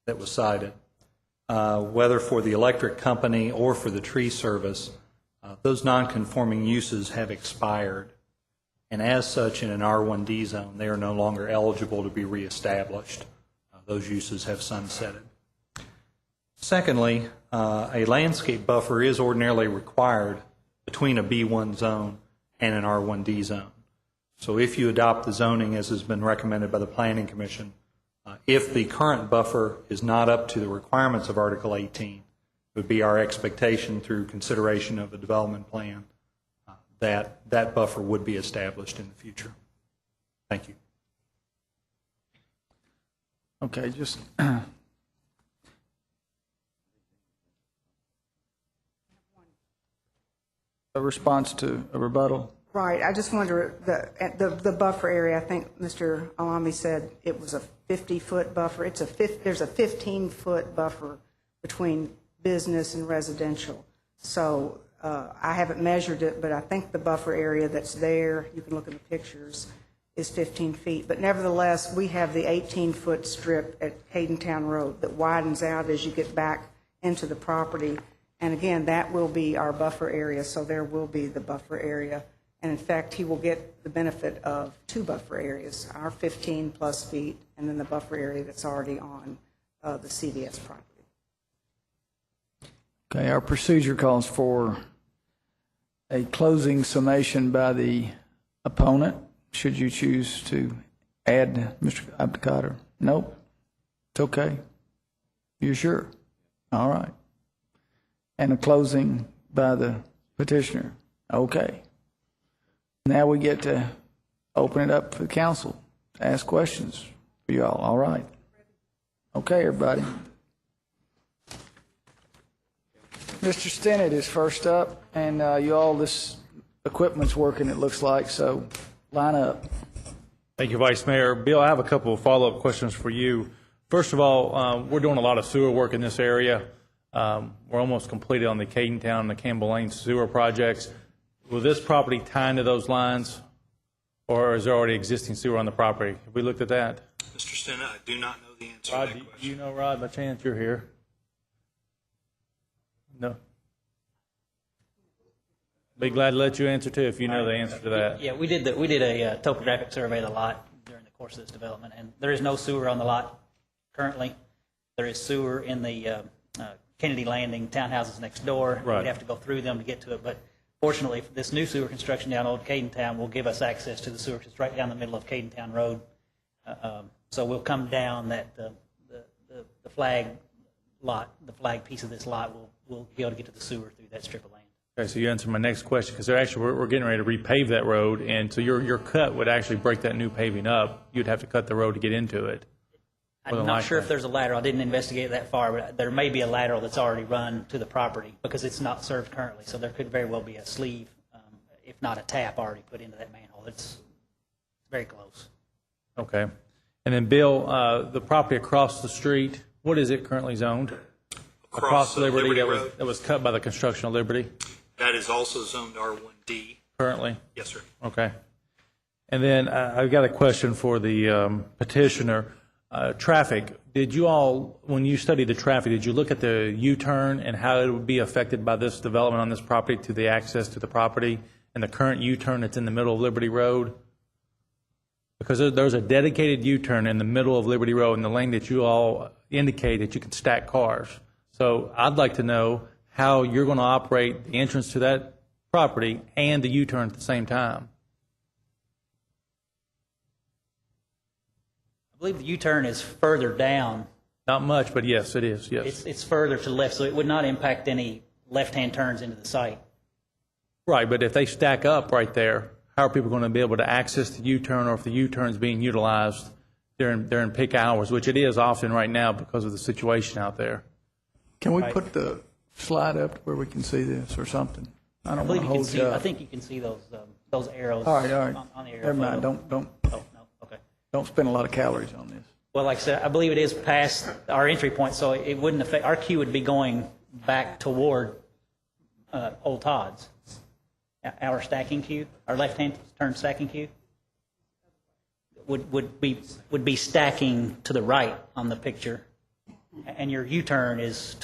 that was cited. Whether for the electric company or for the tree service, those non-conforming uses have expired, and as such, in an R1D zone, they are no longer eligible to be reestablished. Those uses have sunsetted. Secondly, a landscape buffer is ordinarily required between a B1 zone and an R1D zone. So if you adopt the zoning as has been recommended by the Planning Commission, if the current buffer is not up to the requirements of Article 18, it would be our expectation through consideration of a development plan that that buffer would be established in the future. Thank you.
Okay, just a response to a rebuttal.
Right, I just wonder, the buffer area, I think Mr. Alami said it was a 50-foot buffer. There's a 15-foot buffer between business and residential. So I haven't measured it, but I think the buffer area that's there, you can look at the pictures, is 15 feet. But nevertheless, we have the 18-foot strip at Haydentown Road that widens out as you get back into the property. And again, that will be our buffer area, so there will be the buffer area. And in fact, he will get the benefit of 2 buffer areas, our 15-plus feet, and then the buffer area that's already on the CVS property.
Okay, our procedure calls for a closing summation by the opponent. Should you choose to add, Mr. Abdelkader? Nope. It's okay. You sure? All right. And a closing by the petitioner. Okay. Now we get to open it up for the council to ask questions for you all. All right. Okay, everybody. Mr. Stinnett is first up, and you all, this equipment's working, it looks like, so line up.
Thank you, Vice Mayor. Bill, I have a couple of follow-up questions for you. First of all, we're doing a lot of sewer work in this area. We're almost completed on the Cadentown and the Campbell Lane sewer projects. Will this property tie into those lines, or is there already existing sewer on the property? Have we looked at that?
Mr. Stena, I do not know the answer
Rod,
to that
do
question.
you know, Rod, by chance you're here? No. Be glad to let you answer too if you know the answer to that.
Yeah, we did a topographic survey of the lot during the course of this development, and there is no sewer on the lot currently. There is sewer in the Kennedy Landing townhouses next door.
Right.
We'd have to go through them to get to it, but fortunately, this new sewer construction down Old Cadentown will give us access to the sewer. It's right down the middle of Cadentown Road. So we'll come down that the flag lot, the flag piece of this lot, we'll be able to get to the sewer through that strip of land.
Okay, so you answered my next question, because we're getting ready to repave that road, and so your cut would actually break that new paving up. You'd have to cut the road to get into it.
I'm not sure if there's a lateral. I didn't investigate that far, but there may be a lateral that's already run to the property because it's not served currently. So there could very well be a sleeve, if not a tap, already put into that manhole. It's very close.
Okay. And then, Bill, the property across the street, what is it currently zoned?
Across
Liberty,
Liberty
that
Road.
that was cut by the construction of Liberty
That is also zoned R1D.
currently?
Yes, sir.
Okay. And then I've got a question for the petitioner. Traffic, did you all, when you studied the traffic, did you look at the U-turn and how it would be affected by this development on this property to the access to the property and the current U-turn that's in the middle of Liberty Road? Because there's a dedicated U-turn in the middle of Liberty Road in the lane that you all indicate that you can stack cars. So I'd like to know how you're going to operate the entrance to that property and the U-turn at the same time.
I believe the U-turn is further down.
Not much, but yes, it is, yes.
It's further to the left, so it would not impact any left-hand turns into the site.
Right, but if they stack up right there, how are people going to be able to access the U-turn, or if the U-turn is being utilized during peak hours, which it is often right now because of the situation out there?
Can we put the slide up where we can see this or something? I
I
don't
believe
want to
you can
hold
see.
you up.
I think you can see those arrows.
All right.
On the aerial
Never mind.
photo.
Don't.
Oh, no. Okay.
Don't spend a lot of calories on this.
Well, like I said, I believe it is past our entry point, so it wouldn't affect. Our queue would be going back toward Old Todd's. Our stacking queue, our left-hand turn stacking queue, would be stacking to the right on the picture, and your U-turn is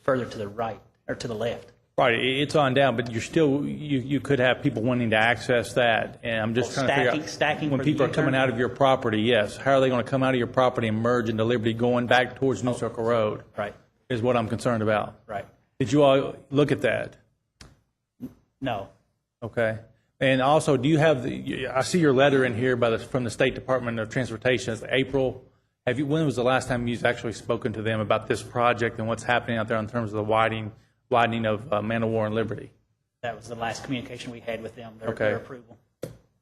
further to the right or to the left.
Right, it's on down, but you're still, you could have people wanting to access that, and I'm just trying to figure out.
Stacking
when
for the
people are
U-turn?
coming out of your property, yes, how are they going to come out of your property and merge into Liberty going back towards New Circle Road?
Right.
Is what I'm concerned about.
Right.
Did you all look at that?
No.
Okay. And also, do you have I see your letter in here from the State Department of Transportation. It's April. When was the last time you've actually spoken to them about this project and what's happening out there in terms of the widening of Man of War and Liberty?
That was the last communication we had with them, their approval.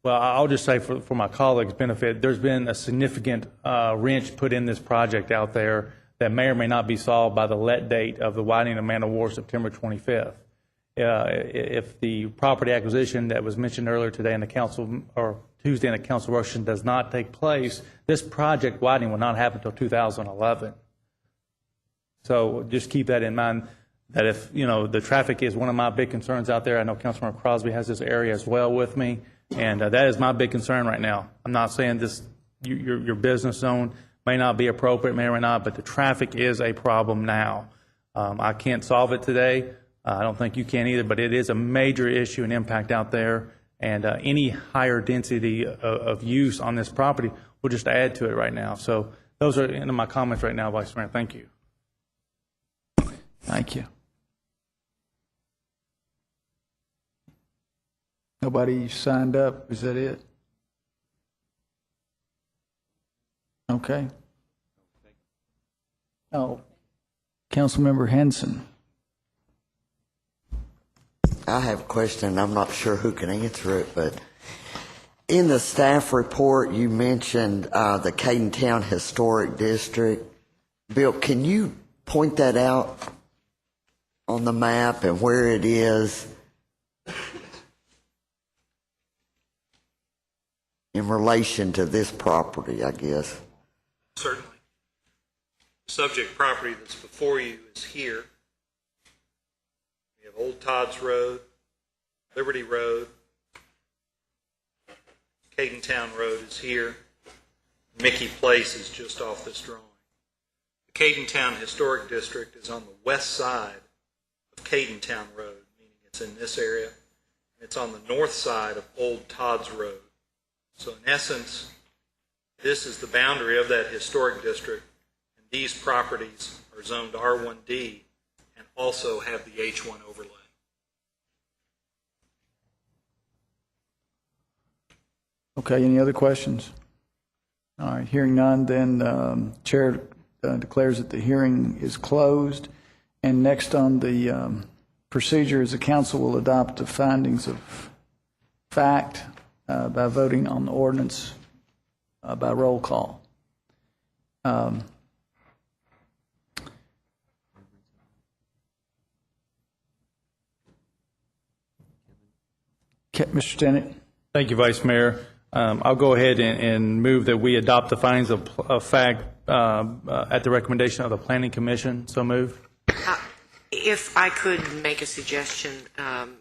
Well, I'll just say for my colleagues' benefit, there's been a significant wrench put in this project out there that may or may not be solved by the let date of the widening of Man of War September 25th. if the property acquisition that was mentioned earlier today in the council, or Tuesday in the council rush does not take place, this project widening will not happen until 2011. So just keep that in mind, that if, the traffic is one of my big concerns out there. I know Councilmember Crosby has this area as well with me, and that is my big concern right now. I'm not saying this, your business zone may not be appropriate, may or may not, but the traffic is a problem now. I can't solve it today. I don't think you can either, but it is a major issue and impact out there, and any higher density of use on this property will just add to it right now. So those are end of my comments right now, Vice Mayor. Thank you.
Thank you. Nobody signed up, is that it? Okay. Oh, Councilmember Henson.
I have a question. I'm not sure who can answer it, but in the staff report, you mentioned the Cadentown Historic District. Bill, can you point that out on the map and where it is in relation to this property, I guess?
Certainly. The subject property that's before you is here. We have Old Todd's Road, Liberty Road, Cadentown Road is here. Mickey Place is just off this drawing. The Cadentown Historic District is on the west side of Cadentown Road, meaning it's in this area. It's on the north side of Old Todd's Road. So in essence, this is the boundary of that historic district, and these properties are zoned R1D and also have the H1 overlay.
Okay, any other questions? All right, hearing none, then Chair declares that the hearing is closed. And next on the procedure is the council will adopt the findings of fact by voting on the ordinance by roll call. Mr. Tennant.
Thank you, Vice Mayor. I'll go ahead and move that we adopt the findings of fact at the recommendation of the Planning Commission. So move.
If I could make a suggestion,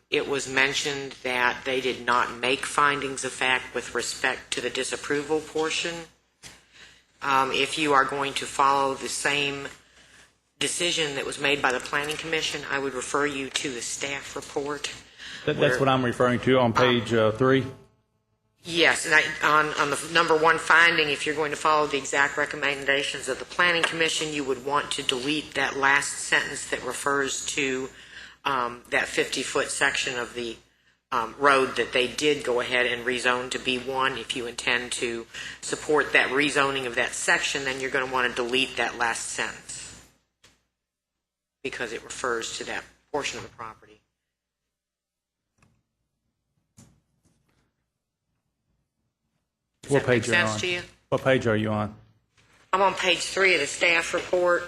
it was mentioned that they did not make findings of fact with respect to the disapproval portion. If you are going to follow the same decision that was made by the Planning Commission, I would refer you to the staff report.
That's what I'm referring to on page 3.
Yes, and on the number 1 finding, if you're going to follow the exact recommendations of the Planning Commission, you would want to delete that last sentence that refers to that 50-foot section of the road that they did go ahead and rezone to B1. If you intend to support that rezoning of that section, then you're going to want to delete that last sentence because it refers to that portion of the property.
What page are you
sense
on?
to you?
What page are you on?
I'm on page 3 of the staff report.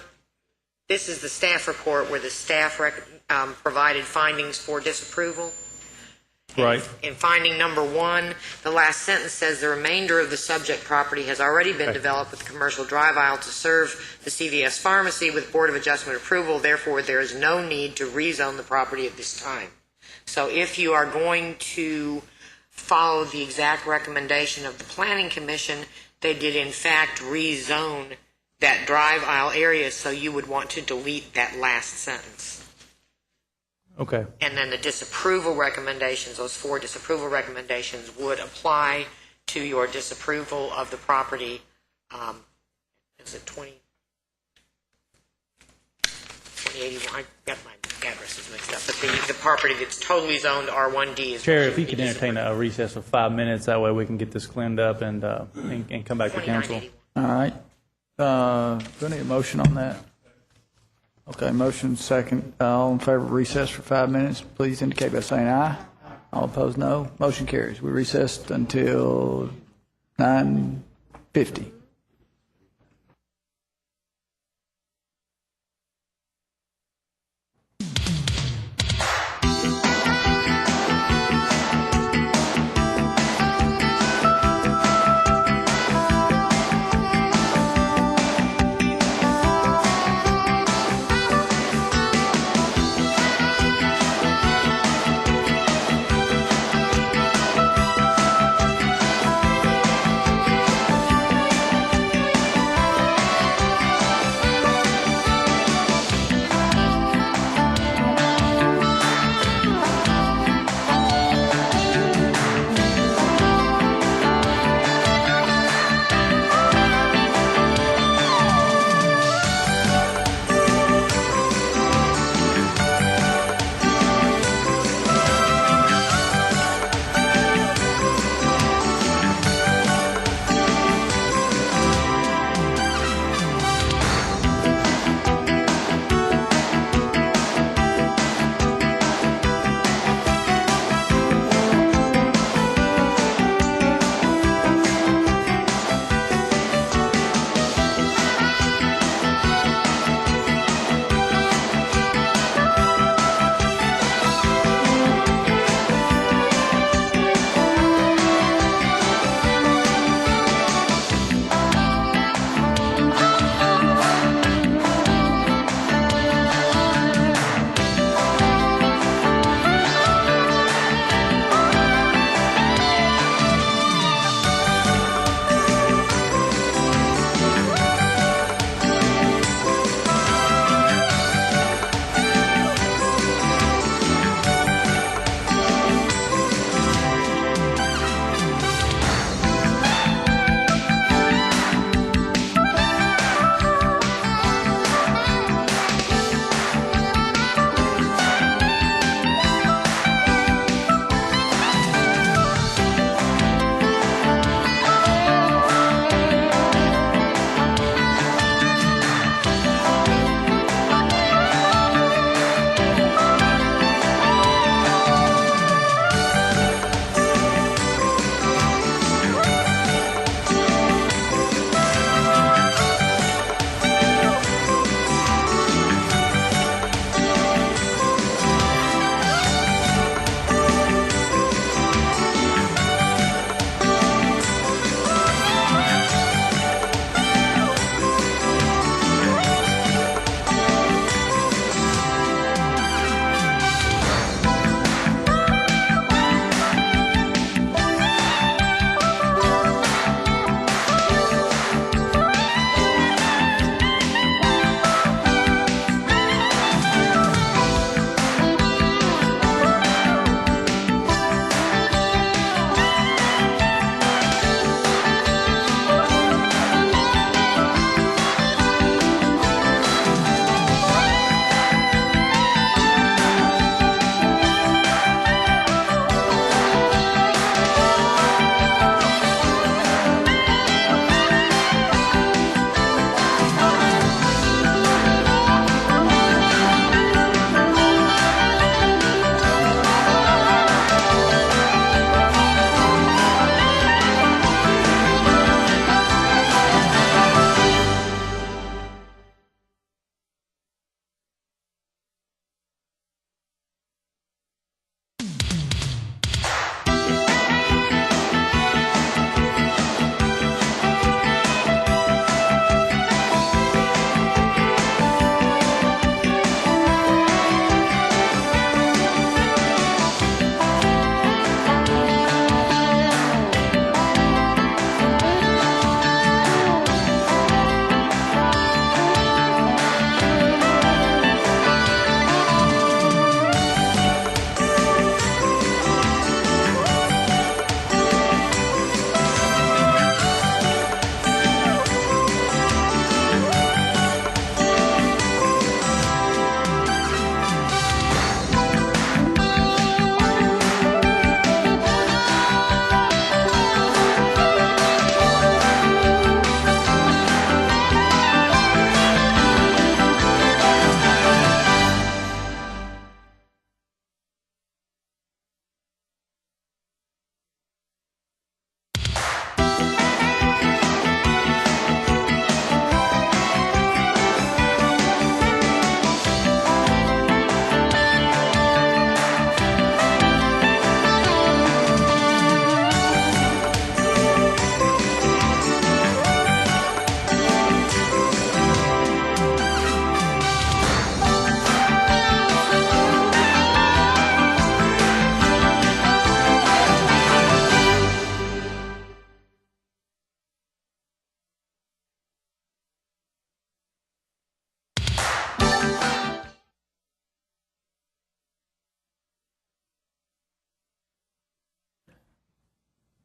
This is the staff report where the staff provided findings for disapproval.
Right.
In finding number 1, the last sentence says the remainder of the subject property has already been developed with commercial drive aisle to serve the CVS pharmacy with Board of Adjustment approval. Therefore, there is no need to rezone the property at this time. So if you are going to follow the exact recommendation of the Planning Commission, they did in fact rezone that drive aisle area, so you would want to delete that last sentence.
Okay.
And then the disapproval recommendations, those 4 disapproval recommendations, would apply to your disapproval of the property. Is it 2081? I got my addresses mixed up. But the property that's totally zoned R1D is.
Chair, if you could entertain a recess of 5 minutes, that way we can get this cleaned up and come back to council.
All right. Do I need a motion on that? Okay, motion second. All in favor of recess for 5 minutes, please indicate by saying aye. All opposed, no. Motion carries. We recessed until 9:50.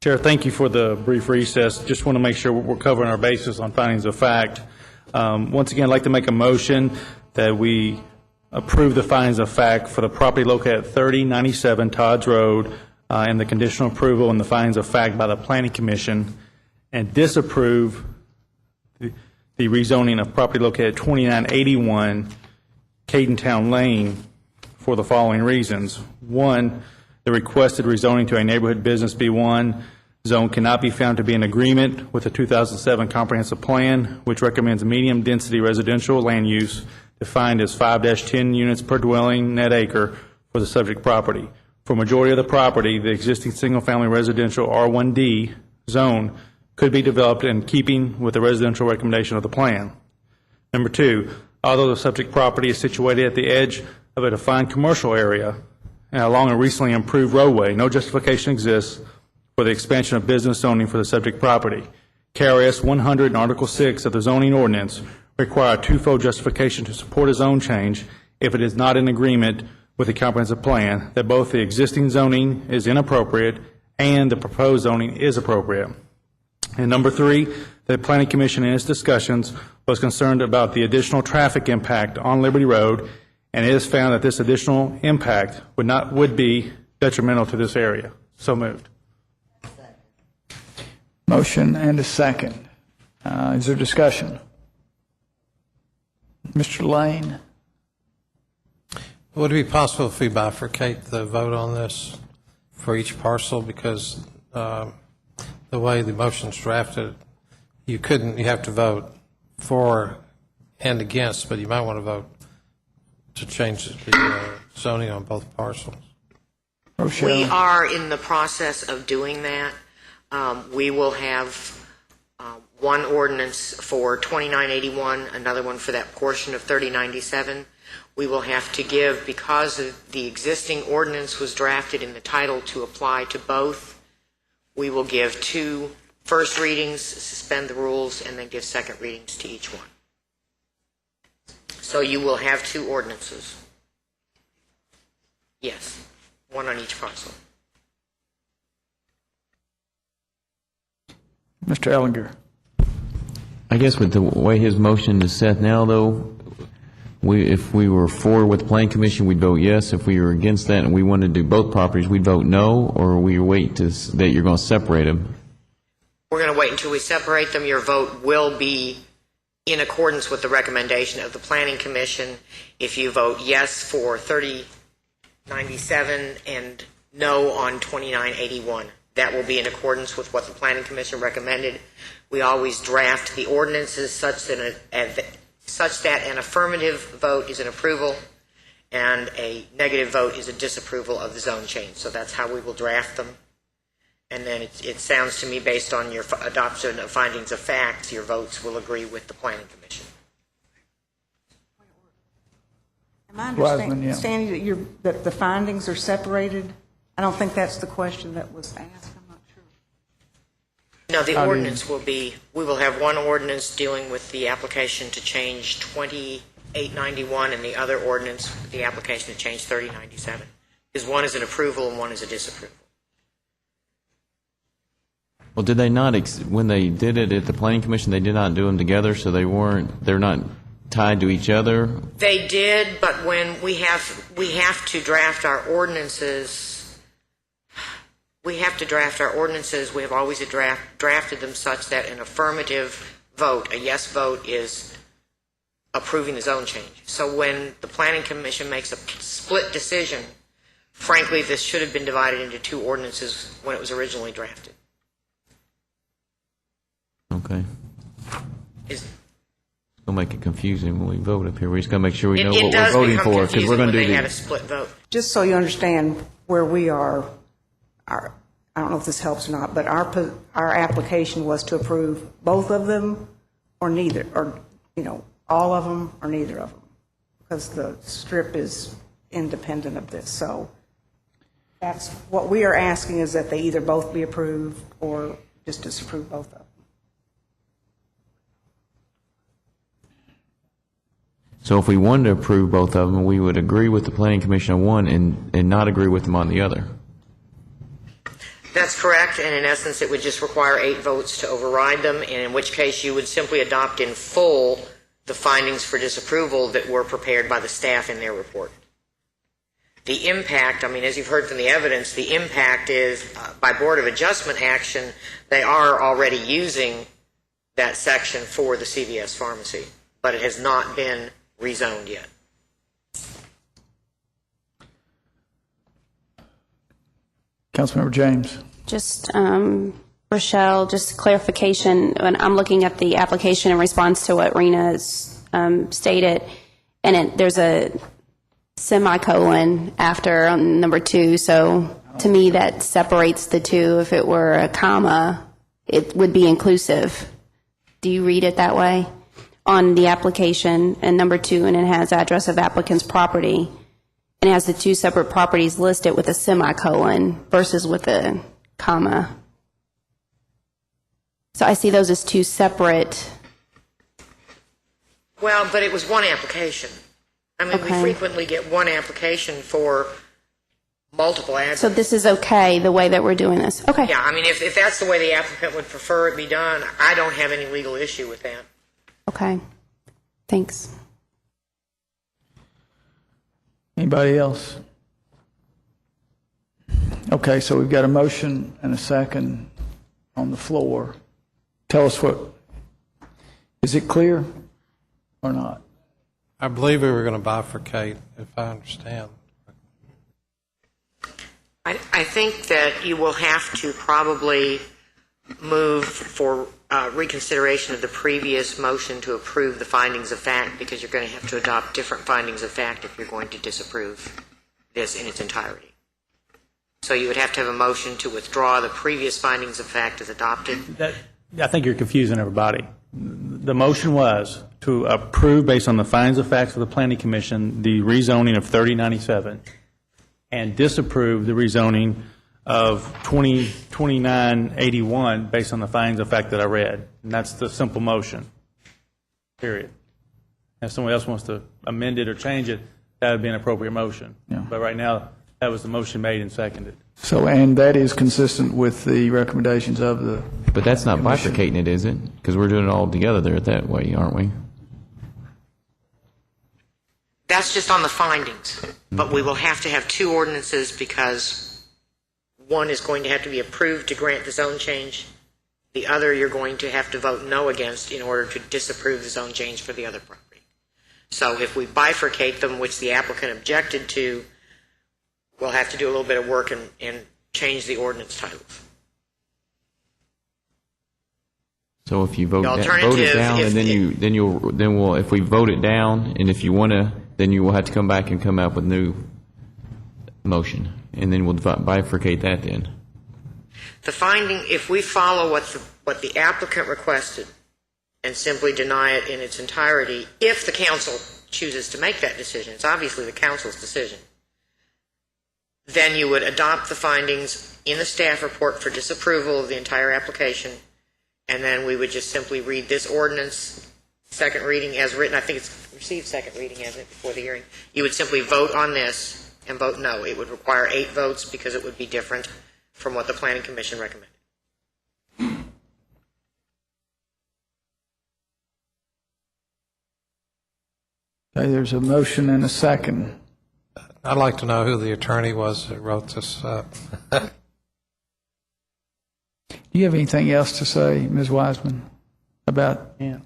Chair, thank you for the brief recess. Just want to make sure we're covering our bases on findings of fact. Once again, I'd like to make a motion that we approve the findings of fact for the property located at 3097 Todd's Road and the conditional approval and the findings of fact by the Planning Commission, and disapprove the rezoning of property located at 2981 Cadentown Lane for the following reasons. One, the requested rezoning to a neighborhood business B1 zone cannot be found to be in agreement with the 2007 comprehensive plan, which recommends medium-density residential land use defined as 5-10 units per dwelling net acre for the subject property. For majority of the property, the existing single-family residential R1D zone could be developed in keeping with the residential recommendation of the plan. Number two, although the subject property is situated at the edge of a defined commercial area and along a recently improved roadway, no justification exists for the expansion of business zoning for the subject property. KRS 100 and Article 6 of the zoning ordinance require a twofold justification to support a zone change if it is not in agreement with the comprehensive plan, that both the existing zoning is inappropriate and the proposed zoning is appropriate. And number three, the Planning Commission in its discussions was concerned about the additional traffic impact on Liberty Road, and it has found that this additional impact would be detrimental to this area. So moved.
Motion and a second. Is there discussion? Mr. Lane?
Would it be possible if we bifurcate the vote on this for each parcel? Because the way the motion's drafted, you have to vote for and against, but you might want to vote to change the zoning on both parcels.
We are in the process of doing that. We will have one ordinance for 2981, another one for that portion of 3097. We will have to give, because the existing ordinance was drafted in the title to apply to both, we will give 2 first readings, suspend the rules, and then give second readings to each one. So you will have 2 ordinances. Yes, one on each parcel.
Mr. Ellinger?
I guess with the way his motion is set now, though, if we were for with the Planning Commission, we'd vote yes. If we were against that and we wanted to do both properties, we'd vote no, or we wait that you're going to separate them?
We're going to wait until we separate them. Your vote will be in accordance with the recommendation of the Planning Commission. If you vote yes for 3097 and no on 2981, that will be in accordance with what the Planning Commission recommended. We always draft the ordinances such that an affirmative vote is an approval and a negative vote is a disapproval of the zone change. So that's how we will draft them. And then it sounds to me, based on your adoption of findings of facts, your votes will agree with the Planning Commission.
Am I understanding that the findings are separated? I don't think that's the question that was asked. I'm not sure.
No, the ordinance will be, we will have one ordinance dealing with the application to change 2891 and the other ordinance, the application to change 3097. Because one is an approval and one is a disapproval.
Well, did they not, when they did it at the Planning Commission, they did not do them together, so they're not tied to each other? They did, but when we have to draft our ordinances, we have always drafted them such that an affirmative vote, a yes vote, is approving the zone change. So when the Planning Commission makes a split decision, frankly, this should have been divided into 2 ordinances when it was originally drafted. Okay. It'll make it confusing when we vote up here. We just got to make sure we know what we're voting for, because we're going to do
they had a split vote.
Just so you understand where we are, I don't know if this helps or not, but our application was to approve both of them or neither, or, all of them or neither of them, because the strip is independent of this. So that's what we are asking, is that they either both be approved or just disapprove both of them.
So if we wanted to approve both of them, we would agree with the Planning Commission on one and not agree with them on the other.
That's correct, and in essence, it would just require 8 votes to override them, and in which case you would simply adopt in full the findings for disapproval that were prepared by the staff in their report. The impact, I mean, as you've heard from the evidence, the impact is by Board of Adjustment action, they are already using that section for the CVS pharmacy, but it has not been rezoned yet.
Councilmember James.
Just, Rochelle, just clarification, when I'm looking at the application in response to what Rena has stated, and there's a semicolon after on number 2, so to me that separates the two. If it were a comma, it would be inclusive. Do you read it that way? On the application, and number 2, and it has address of applicant's property, and it has the 2 separate properties listed with a semicolon versus with a comma. So I see those as 2 separate.
Well, but it was one application. I mean,
Okay.
we frequently get one application for multiple addresses.
So this is okay, the way that we're doing this? Okay.
Yeah, I mean, if that's the way the applicant would prefer it be done, I don't have any legal issue with that.
Okay. Thanks.
Anybody else? Okay, so we've got a motion and a second on the floor. Tell us is it clear or not?
I believe we were going to bifurcate, if I understand.
I think that you will have to probably move for reconsideration of the previous motion to approve the findings of fact, because you're going to have to adopt different findings of fact if you're going to disapprove this in its entirety. So you would have to have a motion to withdraw the previous findings of fact as adopted.
I think you're confusing everybody. The motion was to approve, based on the findings of facts of the Planning Commission, the rezoning of 3097, and disapprove the rezoning of 2981 based on the findings of fact that I read. And that's the simple motion, period. If someone else wants to amend it or change it, that would be an appropriate motion.
Yeah.
But right now, that was the motion made and seconded.
So, and that is consistent with the recommendations of the...
But that's not
Commission.
bifurcating it, is it? Because we're doing it all together there that way, aren't we?
That's just on the findings, but we will have to have 2 ordinances because one is going to have to be approved to grant the zone change. The other you're going to have to vote no against in order to disapprove the zone change for the other property. So if we bifurcate them, which the applicant objected to, we'll have to do a little bit of work and change the ordinance titles.
So if you vote,
The
vote it
alternative,
down,
if-
and then we'll, if we vote it down, and if you want to, then you will have to come back and come up with new motion, and then we'll bifurcate that then.
The finding, if we follow what the applicant requested and simply deny it in its entirety, if the council chooses to make that decision, it's obviously the council's decision, then you would adopt the findings in the staff report for disapproval of the entire application, and then we would just simply read this ordinance, second reading as written. I think it's received second reading, hasn't it, before the hearing? You would simply vote on this and vote no. It would require 8 votes because it would be different from what the Planning Commission recommended.
Okay, there's a motion and a second.
I'd like to know who the attorney was that wrote this up.
Do you have anything else to say, Ms. Wiseman, about?
Can't.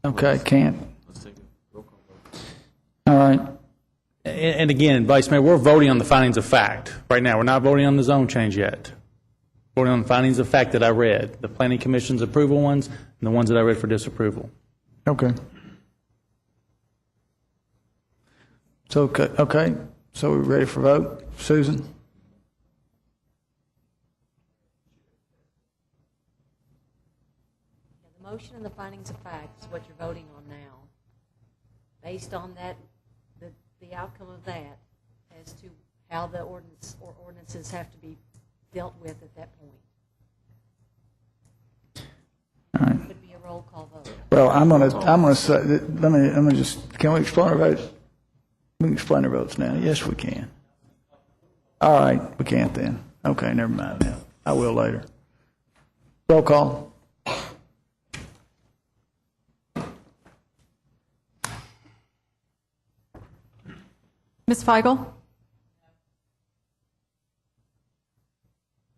Okay, can't. All right.
And again, Vice Mayor, we're voting on the findings of fact right now. We're not voting on the zone change yet. Voting on the findings of fact that I read, the Planning Commission's approval ones and the ones that I read for disapproval.
Okay. So, okay. So we're ready for vote? Susan?
The motion and the findings of fact is what you're voting on now. Based on that, the outcome of that as to how the ordinance or ordinances have to be dealt with at that point.
All right.
It would be a roll call vote.
Well, I'm gonna say, let me just, can we explain our votes? We can explain our votes now. Yes, we can. All right, we can't then. Okay, never mind now. I will later. Roll call.
Ms. Feigl?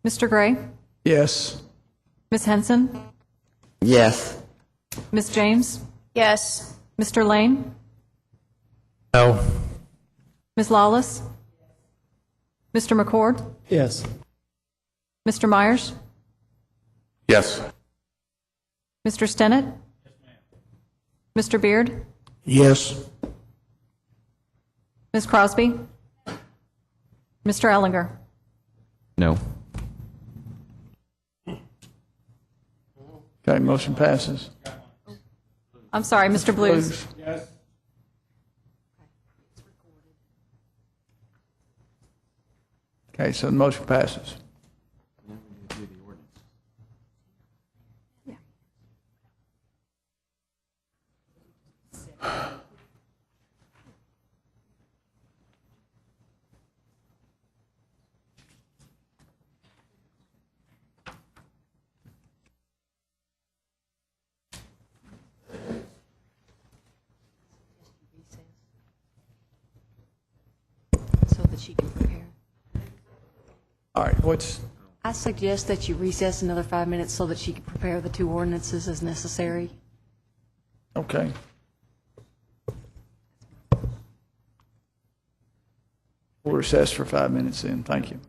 Mr. Gray?
Yes.
Ms. Henson?
Yes.
Ms. James?
Yes.
Mr. Lane?
No.
Ms. Lawless? Mr. McCord?
Yes.
Mr. Myers?
Yes.
Mr. Stennett? Mr. Beard?
Yes.
Ms. Crosby? Mr. Ellinger?
No.
Okay, motion passes.
I'm sorry, Mr. Blues?
Okay, so the motion passes.
So that she can prepare.
All right, what's,
I suggest that you recess another 5 minutes so that she can prepare the two ordinances as necessary.
okay. We'll recess for 5 minutes then. Thank you.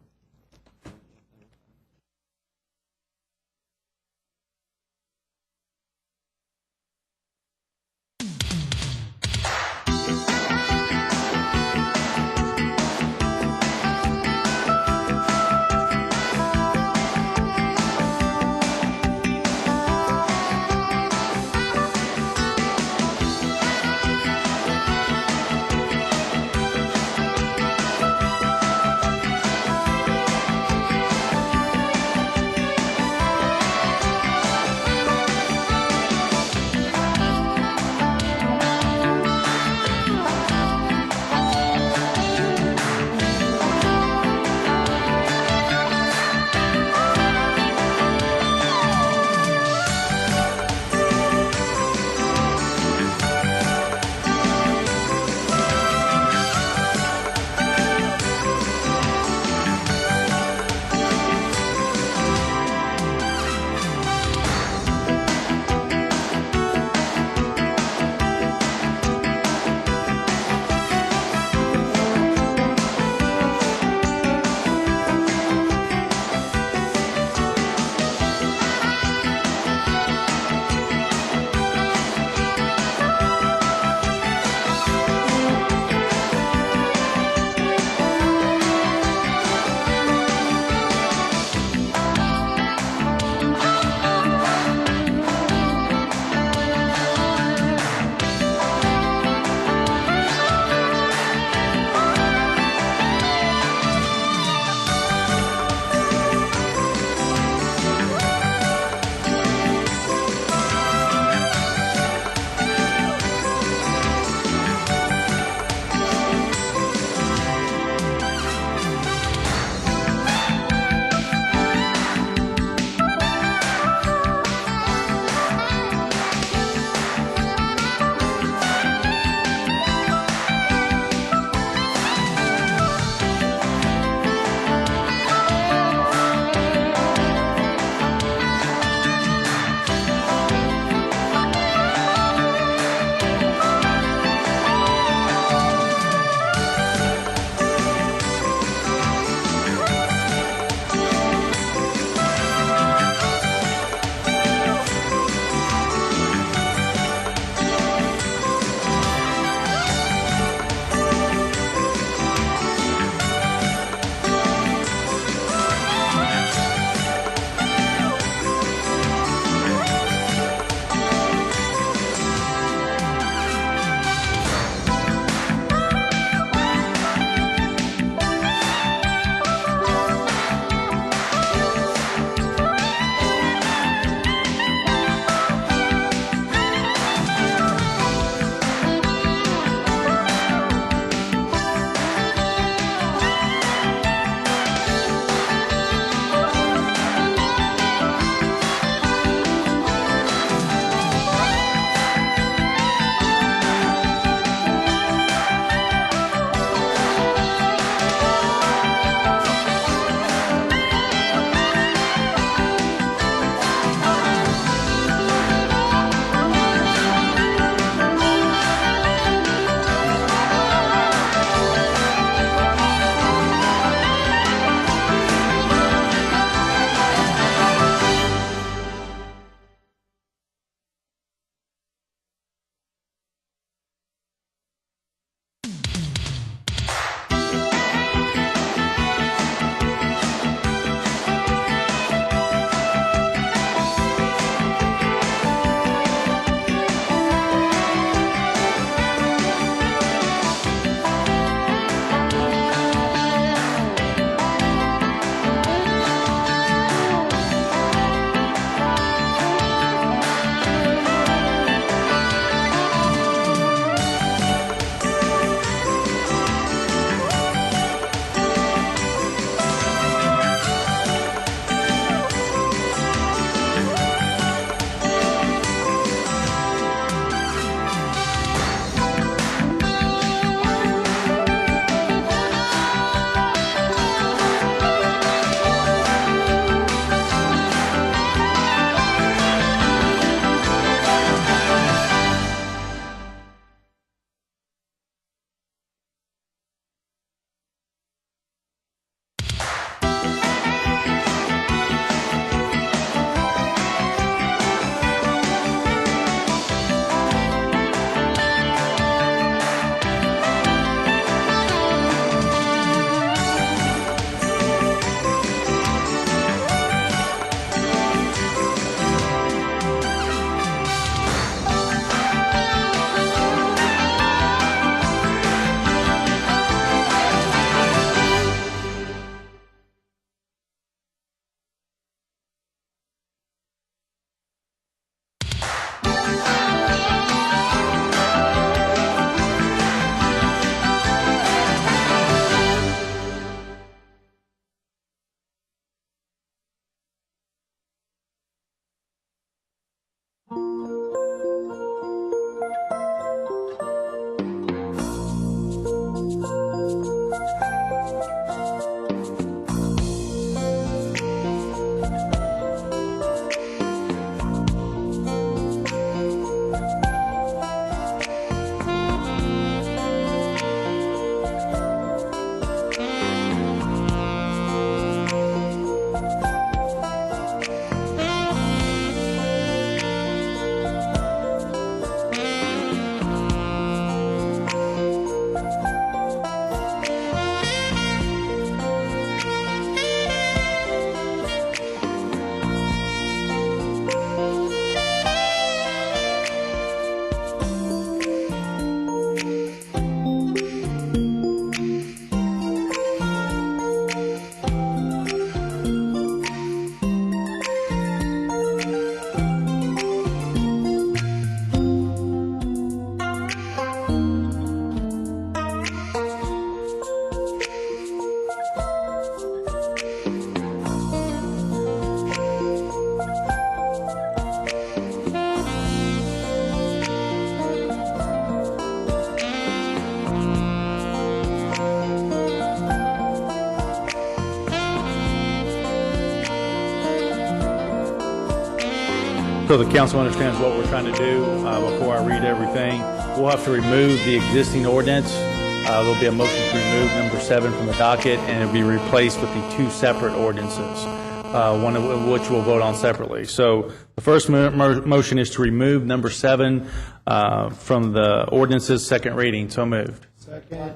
So the council understands what we're trying to do. Before I read everything, we'll have to remove the existing ordinance. There'll be a motion to remove number 7 from the docket, and it'll be replaced with the 2 separate ordinances, one of which we'll vote on separately. So the first motion is to remove number 7 from the ordinances, second reading. So moved.
Second.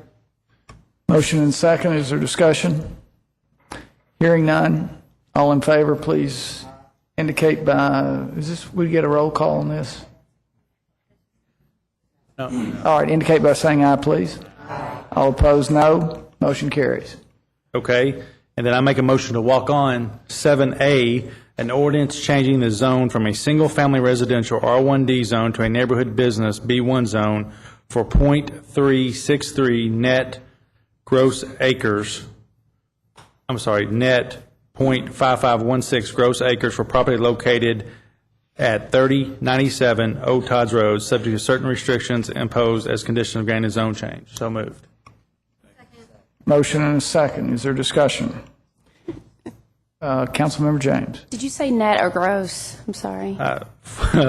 Motion and second. Is there discussion? Hearing none. All in favor, please indicate by, we get a roll call on this?
No.
All right, indicate by saying aye, please. Aye. All opposed, no. Motion carries.
Okay. And then I make a motion to walk on 7A, an ordinance changing the zone from a single-family residential R1D zone to a neighborhood business B1 zone for .363 net gross acres. I'm sorry, net .5516 gross acres for property located at 3097 Old Todd's Road, subject to certain restrictions imposed as conditions of granting zone change. So moved.
Motion and a second. Is there discussion? Councilmember James.
Did you say net or gross? I'm sorry.
I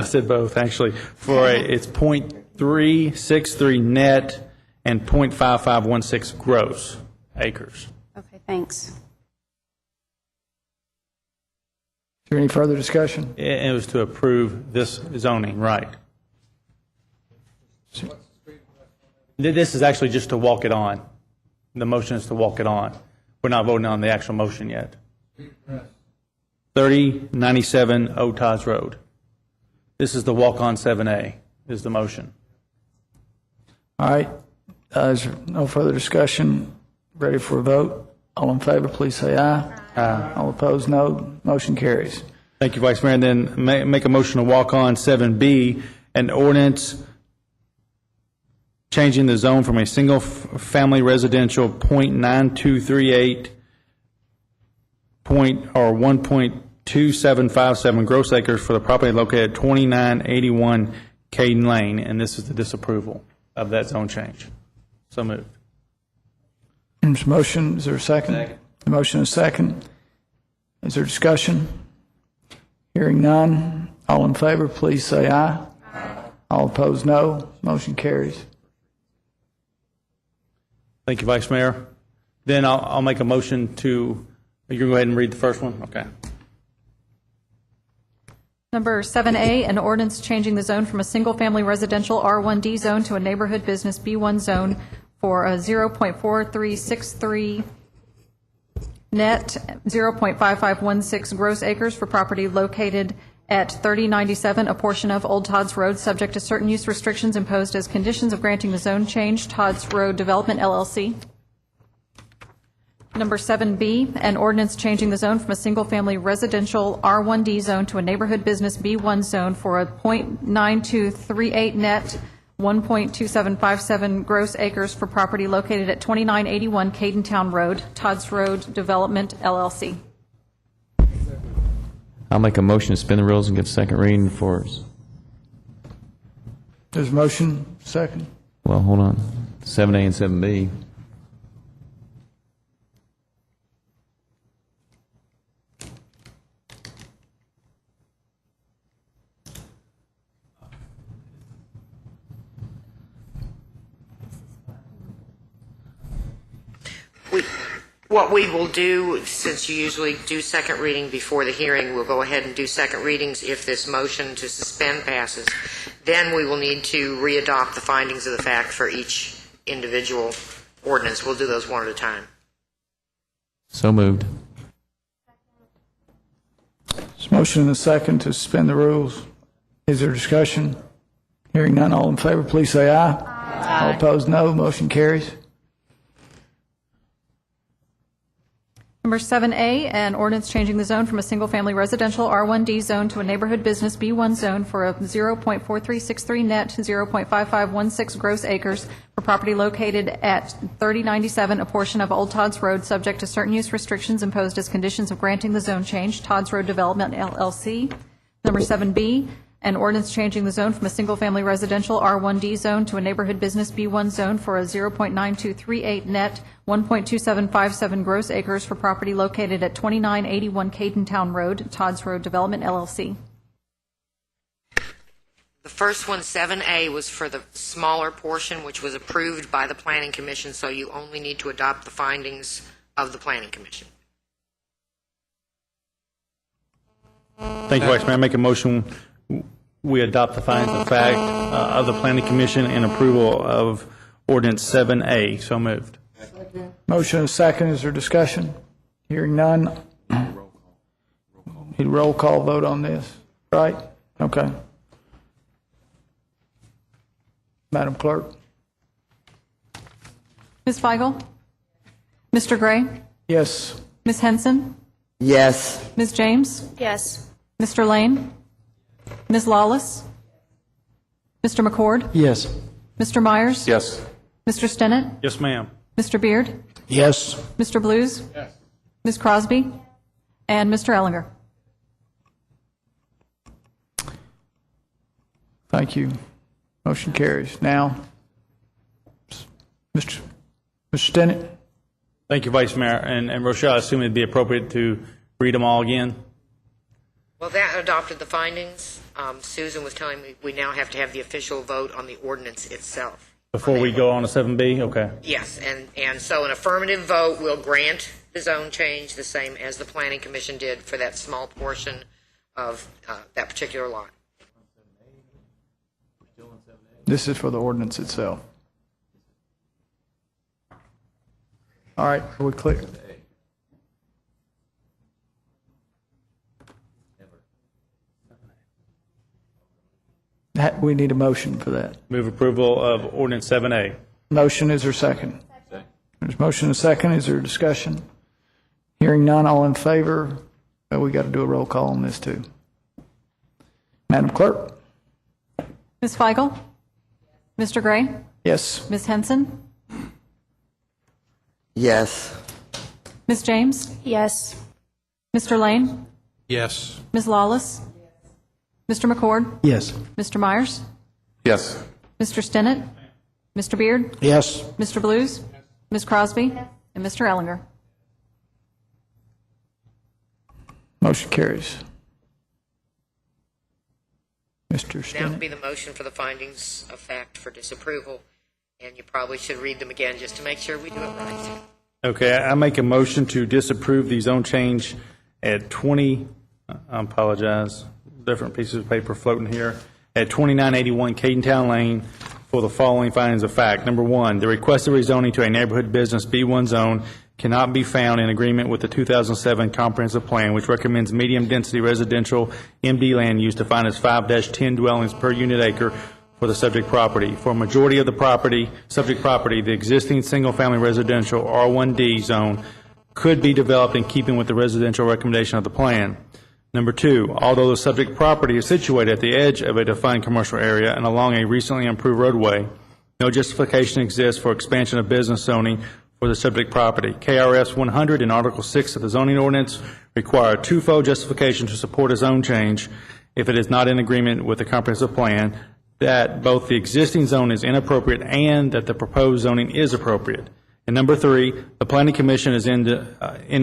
said both, actually. It's .363 net and .5516 gross acres.
Okay, thanks.
Is there any further discussion?
It was to approve this zoning, right. This is actually just to walk it on. The motion is to walk it on. We're not voting on the actual motion yet. 3097 Old Todd's Road. This is the walk-on 7A, is the motion.
All right. Is there no further discussion? Ready for a vote? All in favor, please say aye. Aye. All opposed, no. Motion carries.
Thank you, Vice Mayor. And then make a motion to walk on 7B, an ordinance changing the zone from a single-family residential .9238 or 1.2757 gross acres for the property located at 2981 Caden Lane, and this is the disapproval of that zone change. So moved.
There's a motion. Is there a second? Second. The motion is second. Is there discussion? Hearing none. All in favor, please say aye. Aye. All opposed, no. Motion carries.
Thank you, Vice Mayor. Then I'll make a motion to, you can go ahead and read the first one? Okay.
Number 7A, an ordinance changing the zone from a single-family residential R1D zone to a neighborhood business B1 zone for a 0.4363 net, 0.5516 gross acres for property located at 3097, a portion of Old Todd's Road, subject to certain use restrictions imposed as conditions of granting the zone change, Todd's Road Development, LLC. Number 7B, an ordinance changing the zone from a single-family residential R1D zone to a neighborhood business B1 zone for a .9238 net, 1.2757 gross acres for property located at 2981 Cadentown Road, Todd's Road Development, LLC.
I'll make a motion to suspend the rules and give second reading for,
There's a motion. Second.
well, hold on, 7A and 7B.
What we will do, since you usually do second reading before the hearing, we'll go ahead and do second readings if this motion to suspend passes. Then we will need to readopt the findings of the fact for each individual ordinance. We'll do those one at a time.
So moved.
There's a motion and a second to suspend the rules. Is there discussion? Hearing none. All in favor, please say aye. Aye. All opposed, no. Motion carries.
Number 7A, an ordinance changing the zone from a single-family residential R1D zone to a neighborhood business B1 zone for a 0.4363 net, 0.5516 gross acres for property located at 3097, a portion of Old Todd's Road, subject to certain use restrictions imposed as conditions of granting the zone change, Todd's Road Development, LLC. Number 7B, an ordinance changing the zone from a single-family residential R1D zone to a neighborhood business B1 zone for a 0.9238 net, 1.2757 gross acres for property located at 2981 Cadentown Road, Todd's Road Development, LLC.
The first one, 7A, was for the smaller portion, which was approved by the Planning Commission, so you only need to adopt the findings of the Planning Commission.
Thank you, Vice Mayor. I make a motion, we adopt the findings of fact of the Planning Commission and approval of ordinance 7A. So moved.
Motion and second. Is there discussion? Hearing none. Need a roll call vote on this, right? Okay. Madam Clerk?
Ms. Feigl? Mr. Gray?
Yes.
Ms. Henson?
Yes.
Ms. James?
Yes.
Mr. Lane? Ms. Lawless? Mr. McCord?
Yes.
Mr. Myers?
Yes.
Mr. Stinnett?
Yes, ma'am.
Mr. Beard?
Yes.
Mr. Blues? Ms. Crosby? And Mr. Ellinger?
Thank you. Motion carries. Now, Mr. Stinnett?
Thank you, Vice Mayor. And Rochelle, I assume it'd be appropriate to read them all again?
Well, that adopted the findings. Susan was telling me we now have to have the official vote on the ordinance itself.
Before we go on to 7B? Okay.
Yes, and so an affirmative vote will grant the zone change, the same as the Planning Commission did for that small portion of that particular lot.
This is for the ordinance itself. All right, are we clear? We need a motion for that.
Move approval of ordinance 7A.
Motion, is there a second? There's motion and a second. Is there discussion? Hearing none, all in favor? We got to do a roll call on this too. Madam Clerk?
Ms. Feigl? Mr. Gray?
Yes.
Ms. Henson?
Yes.
Ms. James?
Yes.
Mr. Lane?
Yes.
Ms. Lawless? Mr. McCord?
Yes.
Mr. Myers?
Yes.
Mr. Stinnett? Mr. Beard?
Yes.
Mr. Blues? Ms. Crosby? And Mr. Ellinger?
Motion carries. Mr.
That would
Stinnett?
be the motion for the findings of fact for disapproval, and you probably should read them again just to make sure we do it right.
Okay, I make a motion to disapprove the zone change at 20, I apologize, different pieces of paper floating here, at 2981 Cadentown Lane for the following findings of fact. Number one, the requested rezoning to a neighborhood business B1 zone cannot be found in agreement with the 2007 comprehensive plan, which recommends medium-density residential MD land use defined as 5-10 dwellings per unit acre for the subject property. For a majority of the subject property, the existing single-family residential R1D zone could be developed in keeping with the residential recommendation of the plan. Number two, although the subject property is situated at the edge of a defined commercial area and along a recently improved roadway, no justification exists for expansion of business zoning for the subject property. KRS 100 and Article 6 of the zoning ordinance require a twofold justification to support a zone change if it is not in agreement with the comprehensive plan, that both the existing zone is inappropriate and that the proposed zoning is appropriate. And number three, the Planning Commission is in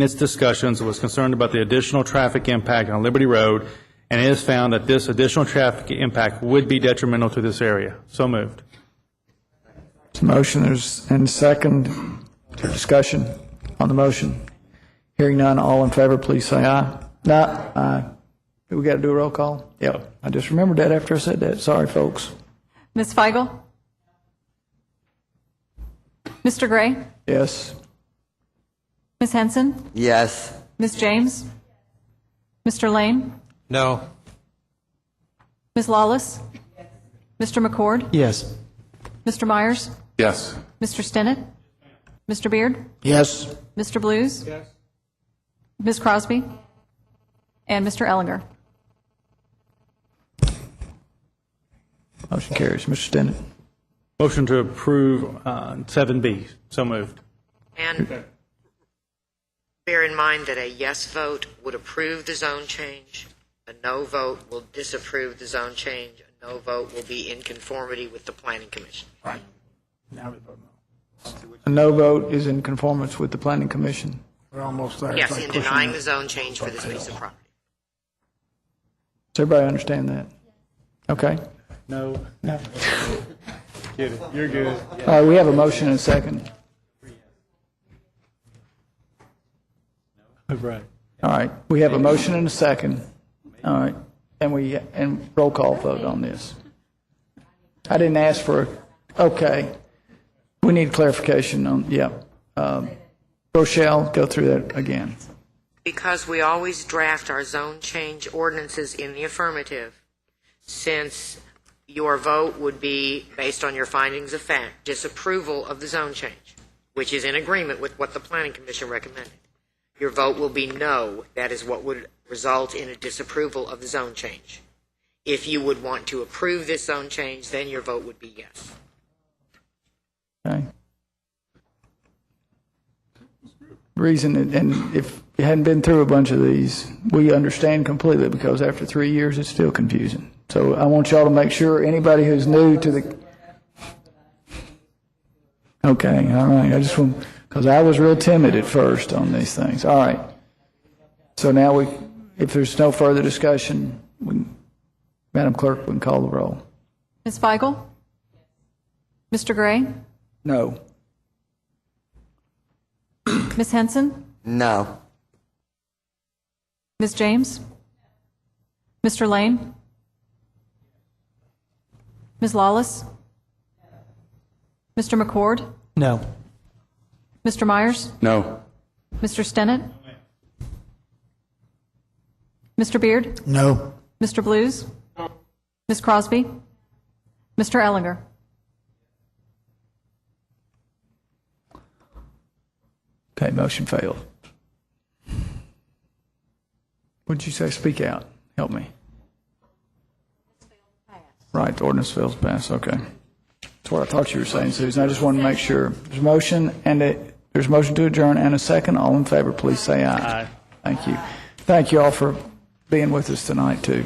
its discussions was concerned about the additional traffic impact on Liberty Road, and it has found that this additional traffic impact would be detrimental to this area. So moved.
Motion is in second. Discussion on the motion. Hearing none, all in favor, please say aye. Aye. Do we got to do a roll call? Yep. I just remembered that after I said that. Sorry, folks.
Ms. Feigl? Mr. Gray?
Yes.
Ms. Henson?
Yes.
Ms. James? Mr. Lane?
No.
Ms. Lawless? Mr. McCord?
Yes.
Mr. Myers?
Yes.
Mr. Stinnett? Mr. Beard?
Yes.
Mr. Blues?
Yes.
Ms. Crosby? And Mr. Ellinger?
Motion carries. Mr. Stinnett.
Motion to approve 7B. So moved.
And bear in mind that a yes vote would approve the zone change, a no vote will disapprove the zone change, a no vote will be in conformity with the Planning Commission.
Right. A no vote is in conformance with the Planning Commission.
We're almost there.
Yes, in denying the zone change for this piece of property.
Does everybody understand that? Okay.
No. No. Get it. You're good.
All right, we have a motion and a second.
Right.
All right, we have a motion and a second. All right, and roll call vote on this. I didn't ask for, okay. We need clarification on, Rochelle, go through that again.
Because we always draft our zone change ordinances in the affirmative, since your vote would be based on your findings of fact, disapproval of the zone change, which is in agreement with what the Planning Commission recommended. Your vote will be no. That is what would result in a disapproval of the zone change. If you would want to approve this zone change, then your vote would be yes.
Okay. Reason, and if you hadn't been through a bunch of these, we understand completely, because after 3 years, it's still confusing. So I want y'all to make sure anybody who's new to the... Okay, all right. I just want, because I was real timid at first on these things. All right. So now if there's no further discussion, Madam Clerk, we can call the roll.
Ms. Feigl? Mr. Gray?
No.
Ms. Henson?
No.
Ms. James? Mr. Lane? Ms. Lawless? Mr. McCord?
No.
Mr. Myers?
No.
Mr. Stennett? Mr. Beard?
No.
Mr. Blues? Ms. Crosby? Mr. Ellinger?
Okay, motion failed. What did you say? Speak out. Help me. Right, the ordinance fails to pass. Okay. That's what I thought you were saying, Susan. I just wanted to make sure. There's a motion there's a motion to adjourn and a second. All in favor, please say aye.
Aye.
Thank you. Thank you all for being with us tonight, too.